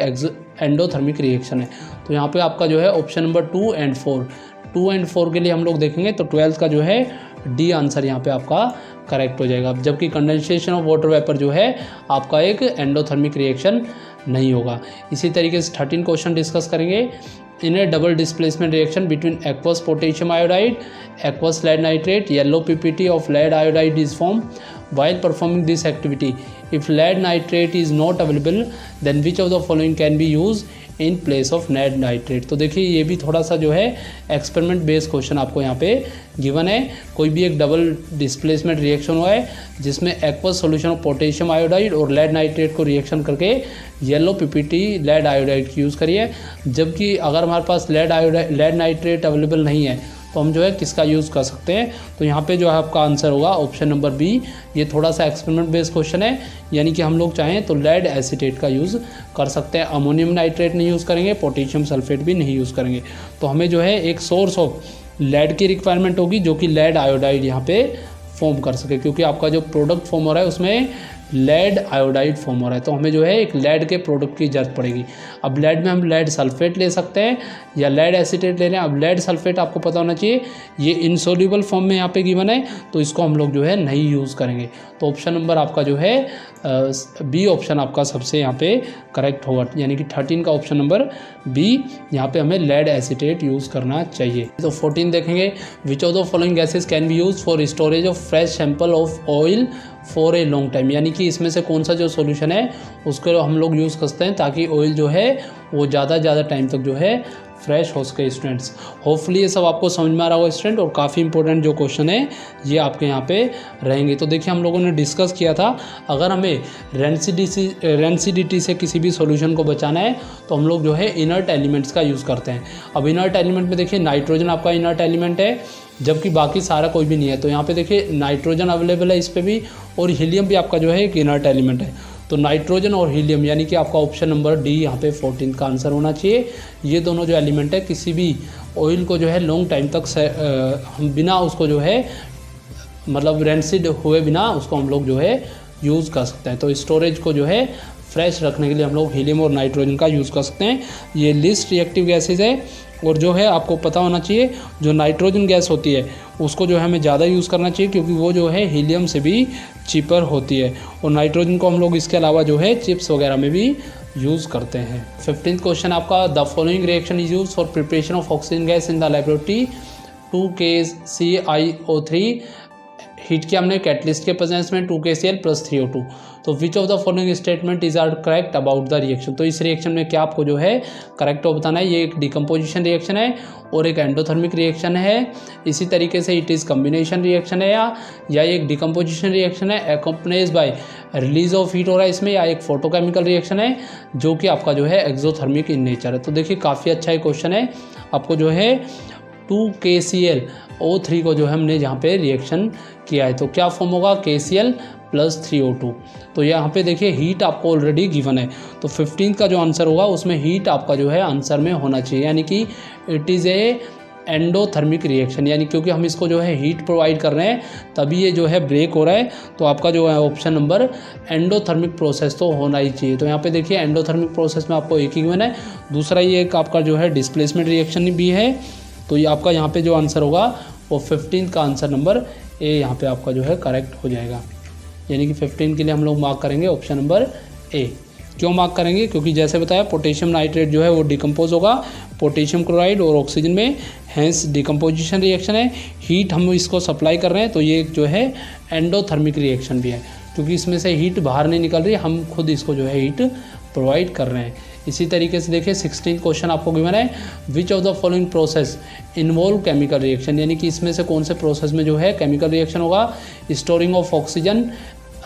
एंडोथर्मिक रिएक्शन है। तो यहाँ पे आपका जो है ऑप्शन नंबर 2 एंड 4 के लिए हम लोग देखेंगे तो 12th का जो है डी आंसर यहाँ पे आपका करेक्ट हो जाएगा। जबकि कंडेंसेशन ऑफ वाटर वेपर जो है आपका एक एंडोथर्मिक रिएक्शन नहीं होगा। इसी तरीके से 13 क्वेश्चन डिस्कस करेंगे। In a double displacement reaction between aqueous potassium iodide, aqueous lead nitrate, yellow PPT of lead iodide is form while performing this activity. If lead nitrate is not available, then which of the following can be used in place of lead nitrate. तो देखिए ये भी थोड़ा सा जो है experiment based question आपको यहाँ पे गिवन है। कोई भी एक डबल डिस्प्लेसमेंट रिएक्शन हुआ है जिसमें aqueous solution of potassium iodide और लेड नाइट्रेट को रिएक्शन करके येलो पीपीटी लेड आयोडाइड की यूज़ करिए। जबकि अगर हमारे पास लेड नाइट्रेट अवेलेबल नहीं है तो हम जो है किसका यूज़ कर सकते हैं। तो यहाँ पे जो है आपका आंसर होगा ऑप्शन नंबर बी। ये थोड़ा सा एक्सपेरिमेंट बेस्ड क्वेश्चन है, यानी कि हम लोग चाहें तो लेड एसीटेट का यूज़ कर सकते हैं। अमोनियम नाइट्रेट नहीं यूज़ करेंगे, पोटेशियम सल्फेट भी नहीं यूज़ करेंगे। तो हमें जो है एक सोर्स ऑफ लेड की रिक्वायरमेंट होगी जो कि लेड आयोडाइड यहाँ पे फॉर्म कर सके, क्योंकि आपका जो प्रोडक्ट फॉर्म हो रहा है उसमें लेड आयोडाइड फॉर्म हो रहा है। तो हमें जो है एक लेड के प्रोडक्ट की ज़रूरत पड़ेगी। अब लेड में हम लेड सल्फेट ले सकते हैं या लेड एसीटेट ले रहे हैं। अब लेड सल्फेट आपको पता होना चाहिए ये इनसोल्यूबल फॉर्म में यहाँ पे गिवन है, तो इसको हम लोग जो है नहीं यूज़ करेंगे। तो ऑप्शन नंबर आपका जो है बी ऑप्शन आपका सबसे यहाँ पे करेक्ट होगा, यानी कि 13 का ऑप्शन नंबर बी, यहाँ पे हमें लेड एसीटेट यूज़ करना चाहिए। तो 14 देखेंगे, विच of the following gases can be use for storage of fresh sample of oil for a long time, यानी कि इसमें से कौन सा जो सॉल्यूशन है उसको हम लोग यूज़ करते हैं ताकि ऑयल जो है वो ज़्यादा टाइम तक जो है फ्रेश हो सके। स्टूडेंट्स होपफुली ये सब आपको समझ में आ रहा होगा स्टूडेंट, और काफ़ी इंपॉर्टेंट जो क्वेश्चन है ये आपके यहाँ पे रहेंगे। तो देखिए हम लोगों ने डिस्कस किया था अगर हमें रेंसिडिटी से किसी भी सॉल्यूशन को बचाना है तो हम लोग जो है इनर्ट एलिमेंट्स का यूज़ करते हैं। अब इनर्ट एलिमेंट में देखिए नाइट्रोजन आपका इनर्ट एलिमेंट है, जबकि बाकी सारा कोई भी नहीं है। तो यहाँ पे देखिए नाइट्रोजन अवेलेबल है इस पर भी, और हीलियम भी आपका जो है एक इनर्ट एलिमेंट है। तो नाइट्रोजन और हीलियम यानी कि आपका ऑप्शन नंबर डी यहाँ पे 14 का आंसर होना चाहिए। ये दोनों जो एलिमेंट है किसी भी ऑयल को जो है लॉन्ग टाइम तक हम बिना उसको जो है मतलब रेंसिड हुए बिना उसको हम लोग जो है यूज़ कर सकते हैं। तो स्टोरेज को जो है फ्रेश रखने के लिए हम लोग हीलियम और नाइट्रोजन का यूज़ कर सकते हैं। ये लिस्ट रिएक्टिव गैसेज है, और जो है आपको पता होना चाहिए जो नाइट्रोजन गैस होती है उसको जो है हमें ज़्यादा यूज़ करना चाहिए, क्योंकि वो जो है हीलियम से भी चीपर होती है। और नाइट्रोजन को हम लोग इसके अलावा जो है चिप्स वगैरह में भी यूज़ करते हैं। 15th क्वेश्चन आपका, the following reaction is use for preparation of oxygen gas in the laboratory 2KClO3। Heat किया हमने कैटलिस्ट के प्रेजेंस में 2KCl + 3O2। तो which of the following statement is are correct about the reaction. तो इस reaction में क्या आपको जो है करेक्ट हो बताना है। ये एक डिकम्पोजिशन रिएक्शन है और एक एंडोथर्मिक रिएक्शन है। इसी तरीके से इट इज़ कम्बिनेशन रिएक्शन है या एक डिकम्पोजिशन रिएक्शन है accompanies by release of heat हो रहा है इसमें, या एक फोटोकेमिकल रिएक्शन है जो कि आपका जो है एक्सोथर्मिक इन नेचर है। तो देखिए काफ़ी अच्छा ये क्वेश्चन है। आपको जो है 2KClO3 को जो है हमने जहाँ पे रिएक्शन किया है तो क्या फॉर्म होगा KCl + 3O2। तो यहाँ पे देखिए हीट आपको ऑलरेडी गिवन है, तो 15th का जो आंसर होगा उसमें हीट आपका जो है आंसर में होना चाहिए, यानी कि it is a endothermic reaction, यानी क्योंकि हम इसको जो है हीट प्रोवाइड कर रहे हैं तभी ये जो है ब्रेक हो रहा है। तो आपका जो है ऑप्शन नंबर एंडोथर्मिक प्रोसेस तो होना ही चाहिए। तो यहाँ पे देखिए एंडोथर्मिक प्रोसेस में आपको एक ही गिवन है, दूसरा ये एक आपका जो है डिस्प्लेसमेंट रिएक्शन भी है। तो ये आपका यहाँ पे जो आंसर होगा वो 15 का आंसर नंबर ए यहाँ पे आपका जो है करेक्ट हो जाएगा। यानी कि 15 के लिए हम लोग मार्क करेंगे ऑप्शन नंबर ए। क्यों मार्क करेंगे? क्योंकि जैसे बताया पोटेशियम नाइट्रेट जो है वो डिकम्पोज होगा पोटेशियम क्लोराइड और ऑक्सीजन में, हैंस डिकम्पोजिशन रिएक्शन है, हीट हम इसको सप्लाई कर रहे हैं। तो ये जो है एंडोथर्मिक रिएक्शन भी है, क्योंकि इसमें से हीट बाहर नहीं निकल रही, हम खुद इसको जो है हीट प्रोवाइड कर रहे हैं। इसी तरीके से देखिए 16 क्वेश्चन आपको गिवन है, which of the following process involve chemical reaction, यानी कि इसमें से कौन से प्रोसेस में जो है केमिकल रिएक्शन होगा। Storing of oxygen,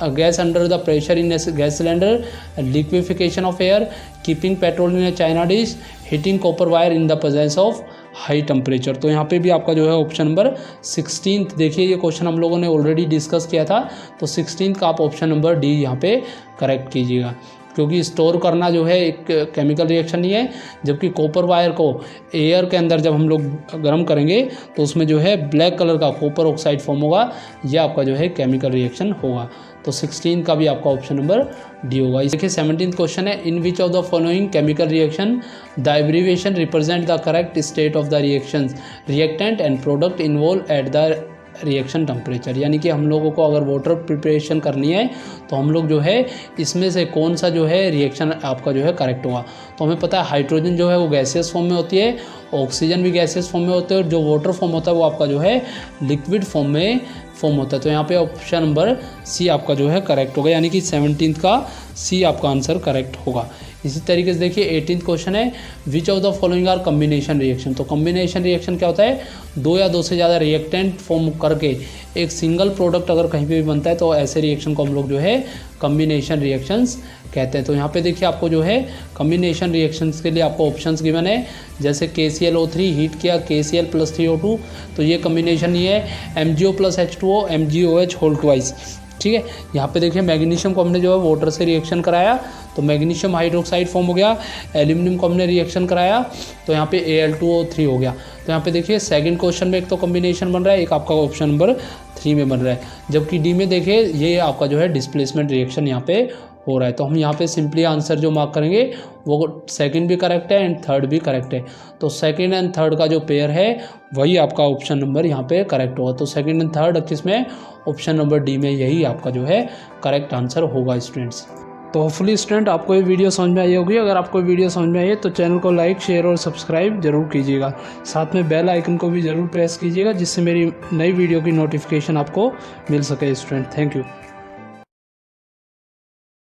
gas under the pressure in gas cylinder, liquefaction of air, keeping petrol in China dish, heating copper wire in the presence of high temperature. तो यहाँ पे भी आपका जो है ऑप्शन नंबर 16 देखिए, ये क्वेश्चन हम लोगों ने ऑलरेडी डिस्कस किया था। तो 16 का आप ऑप्शन नंबर डी यहाँ पे करेक्ट कीजिएगा, क्योंकि स्टोर करना जो है एक केमिकल रिएक्शन नहीं है, जबकि कॉपर वायर को एयर के अंदर जब हम लोग गर्म करेंगे तो उसमें जो है ब्लैक कलर का कॉपर ऑक्साइड फॉर्म होगा, यह आपका जो है केमिकल रिएक्शन होगा। तो 16 का भी आपका ऑप्शन नंबर डी होगा। देखिए 17 क्वेश्चन है, in which of the following chemical reaction the abbreviation represent the correct state of the reaction, reactant and product involve at the reaction temperature, यानी कि हम लोगों को अगर वाटर प्रिपरेशन करनी है तो हम लोग जो है इसमें से कौन सा जो है रिएक्शन आपका जो है करेक्ट होगा। तो हमें पता है हाइड्रोजन जो है वो गैसियस फॉर्म में होती है, ऑक्सीजन भी गैसियस फॉर्म में होते हैं, और जो वाटर फॉर्म होता है वो आपका जो है लिक्विड फॉर्म में फॉर्म होता है। तो यहाँ पे ऑप्शन नंबर सी आपका जो है करेक्ट होगा, यानी कि 17 का सी आपका आंसर करेक्ट होगा। इसी तरीके से देखिए 18 क्वेश्चन है, which of the following are combination reaction. तो कम्बिनेशन रिएक्शन क्या होता है, दो या दो से ज़्यादा रिएक्टेंट फॉर्म करके एक सिंगल प्रोडक्ट अगर कहीं पे भी बनता है तो ऐसे रिएक्शन को हम लोग जो है कम्बिनेशन रिएक्शंस कहते हैं। तो यहाँ पे देखिए आपको जो है कम्बिनेशन रिएक्शंस के लिए आपको ऑप्शंस गिवन है, जैसे KClO3 हीट किया KCl + 3O2, तो ये कम्बिनेशन ही है। MgO + H2O MgOH whole twice, ठीक है। यहाँ पे देखिए मैग्नीशियम को हमने जो है वाटर से रिएक्शन कराया तो मैग्नीशियम हाइड्रोक्साइड फॉर्म हो गया, एल्यूमिनियम को हमने रिएक्शन कराया तो यहाँ पे Al2O3 हो गया। तो यहाँ पे देखिए सेकंड क्वेश्चन में एक तो कॉम्बिनेशन बन रहा है, एक आपका ऑप्शन नंबर 3 में बन रहा है, जबकि डी में देखिए ये आपका जो है डिस्प्लेसमेंट रिएक्शन यहाँ पे हो रहा है। तो हम यहाँ पे सिंपली आंसर जो मार्क करेंगे वो सेकंड भी करेक्ट है एंड थर्ड भी करेक्ट है। तो सेकंड एंड थर्ड का जो पेयर है वही आपका ऑप्शन नंबर यहाँ पे करेक्ट होगा। तो सेकंड एंड थर्ड किसमें, ऑप्शन नंबर डी में, यही आपका जो है करेक्ट आंसर होगा स्टूडेंट्स। तो होपफुली स्टूडेंट आपको ये वीडियो समझ में आई होगी। अगर आपको वीडियो समझ में आई है तो चैनल को लाइक शेयर और सब्सक्राइब जरूर कीजिएगा, साथ में बेल आइकन को भी ज़रूर प्रेस कीजिएगा, जिससे मेरी नई वीडियो की नोटिफिकेशन आपको मिल सके स्टूडेंट। Thank you.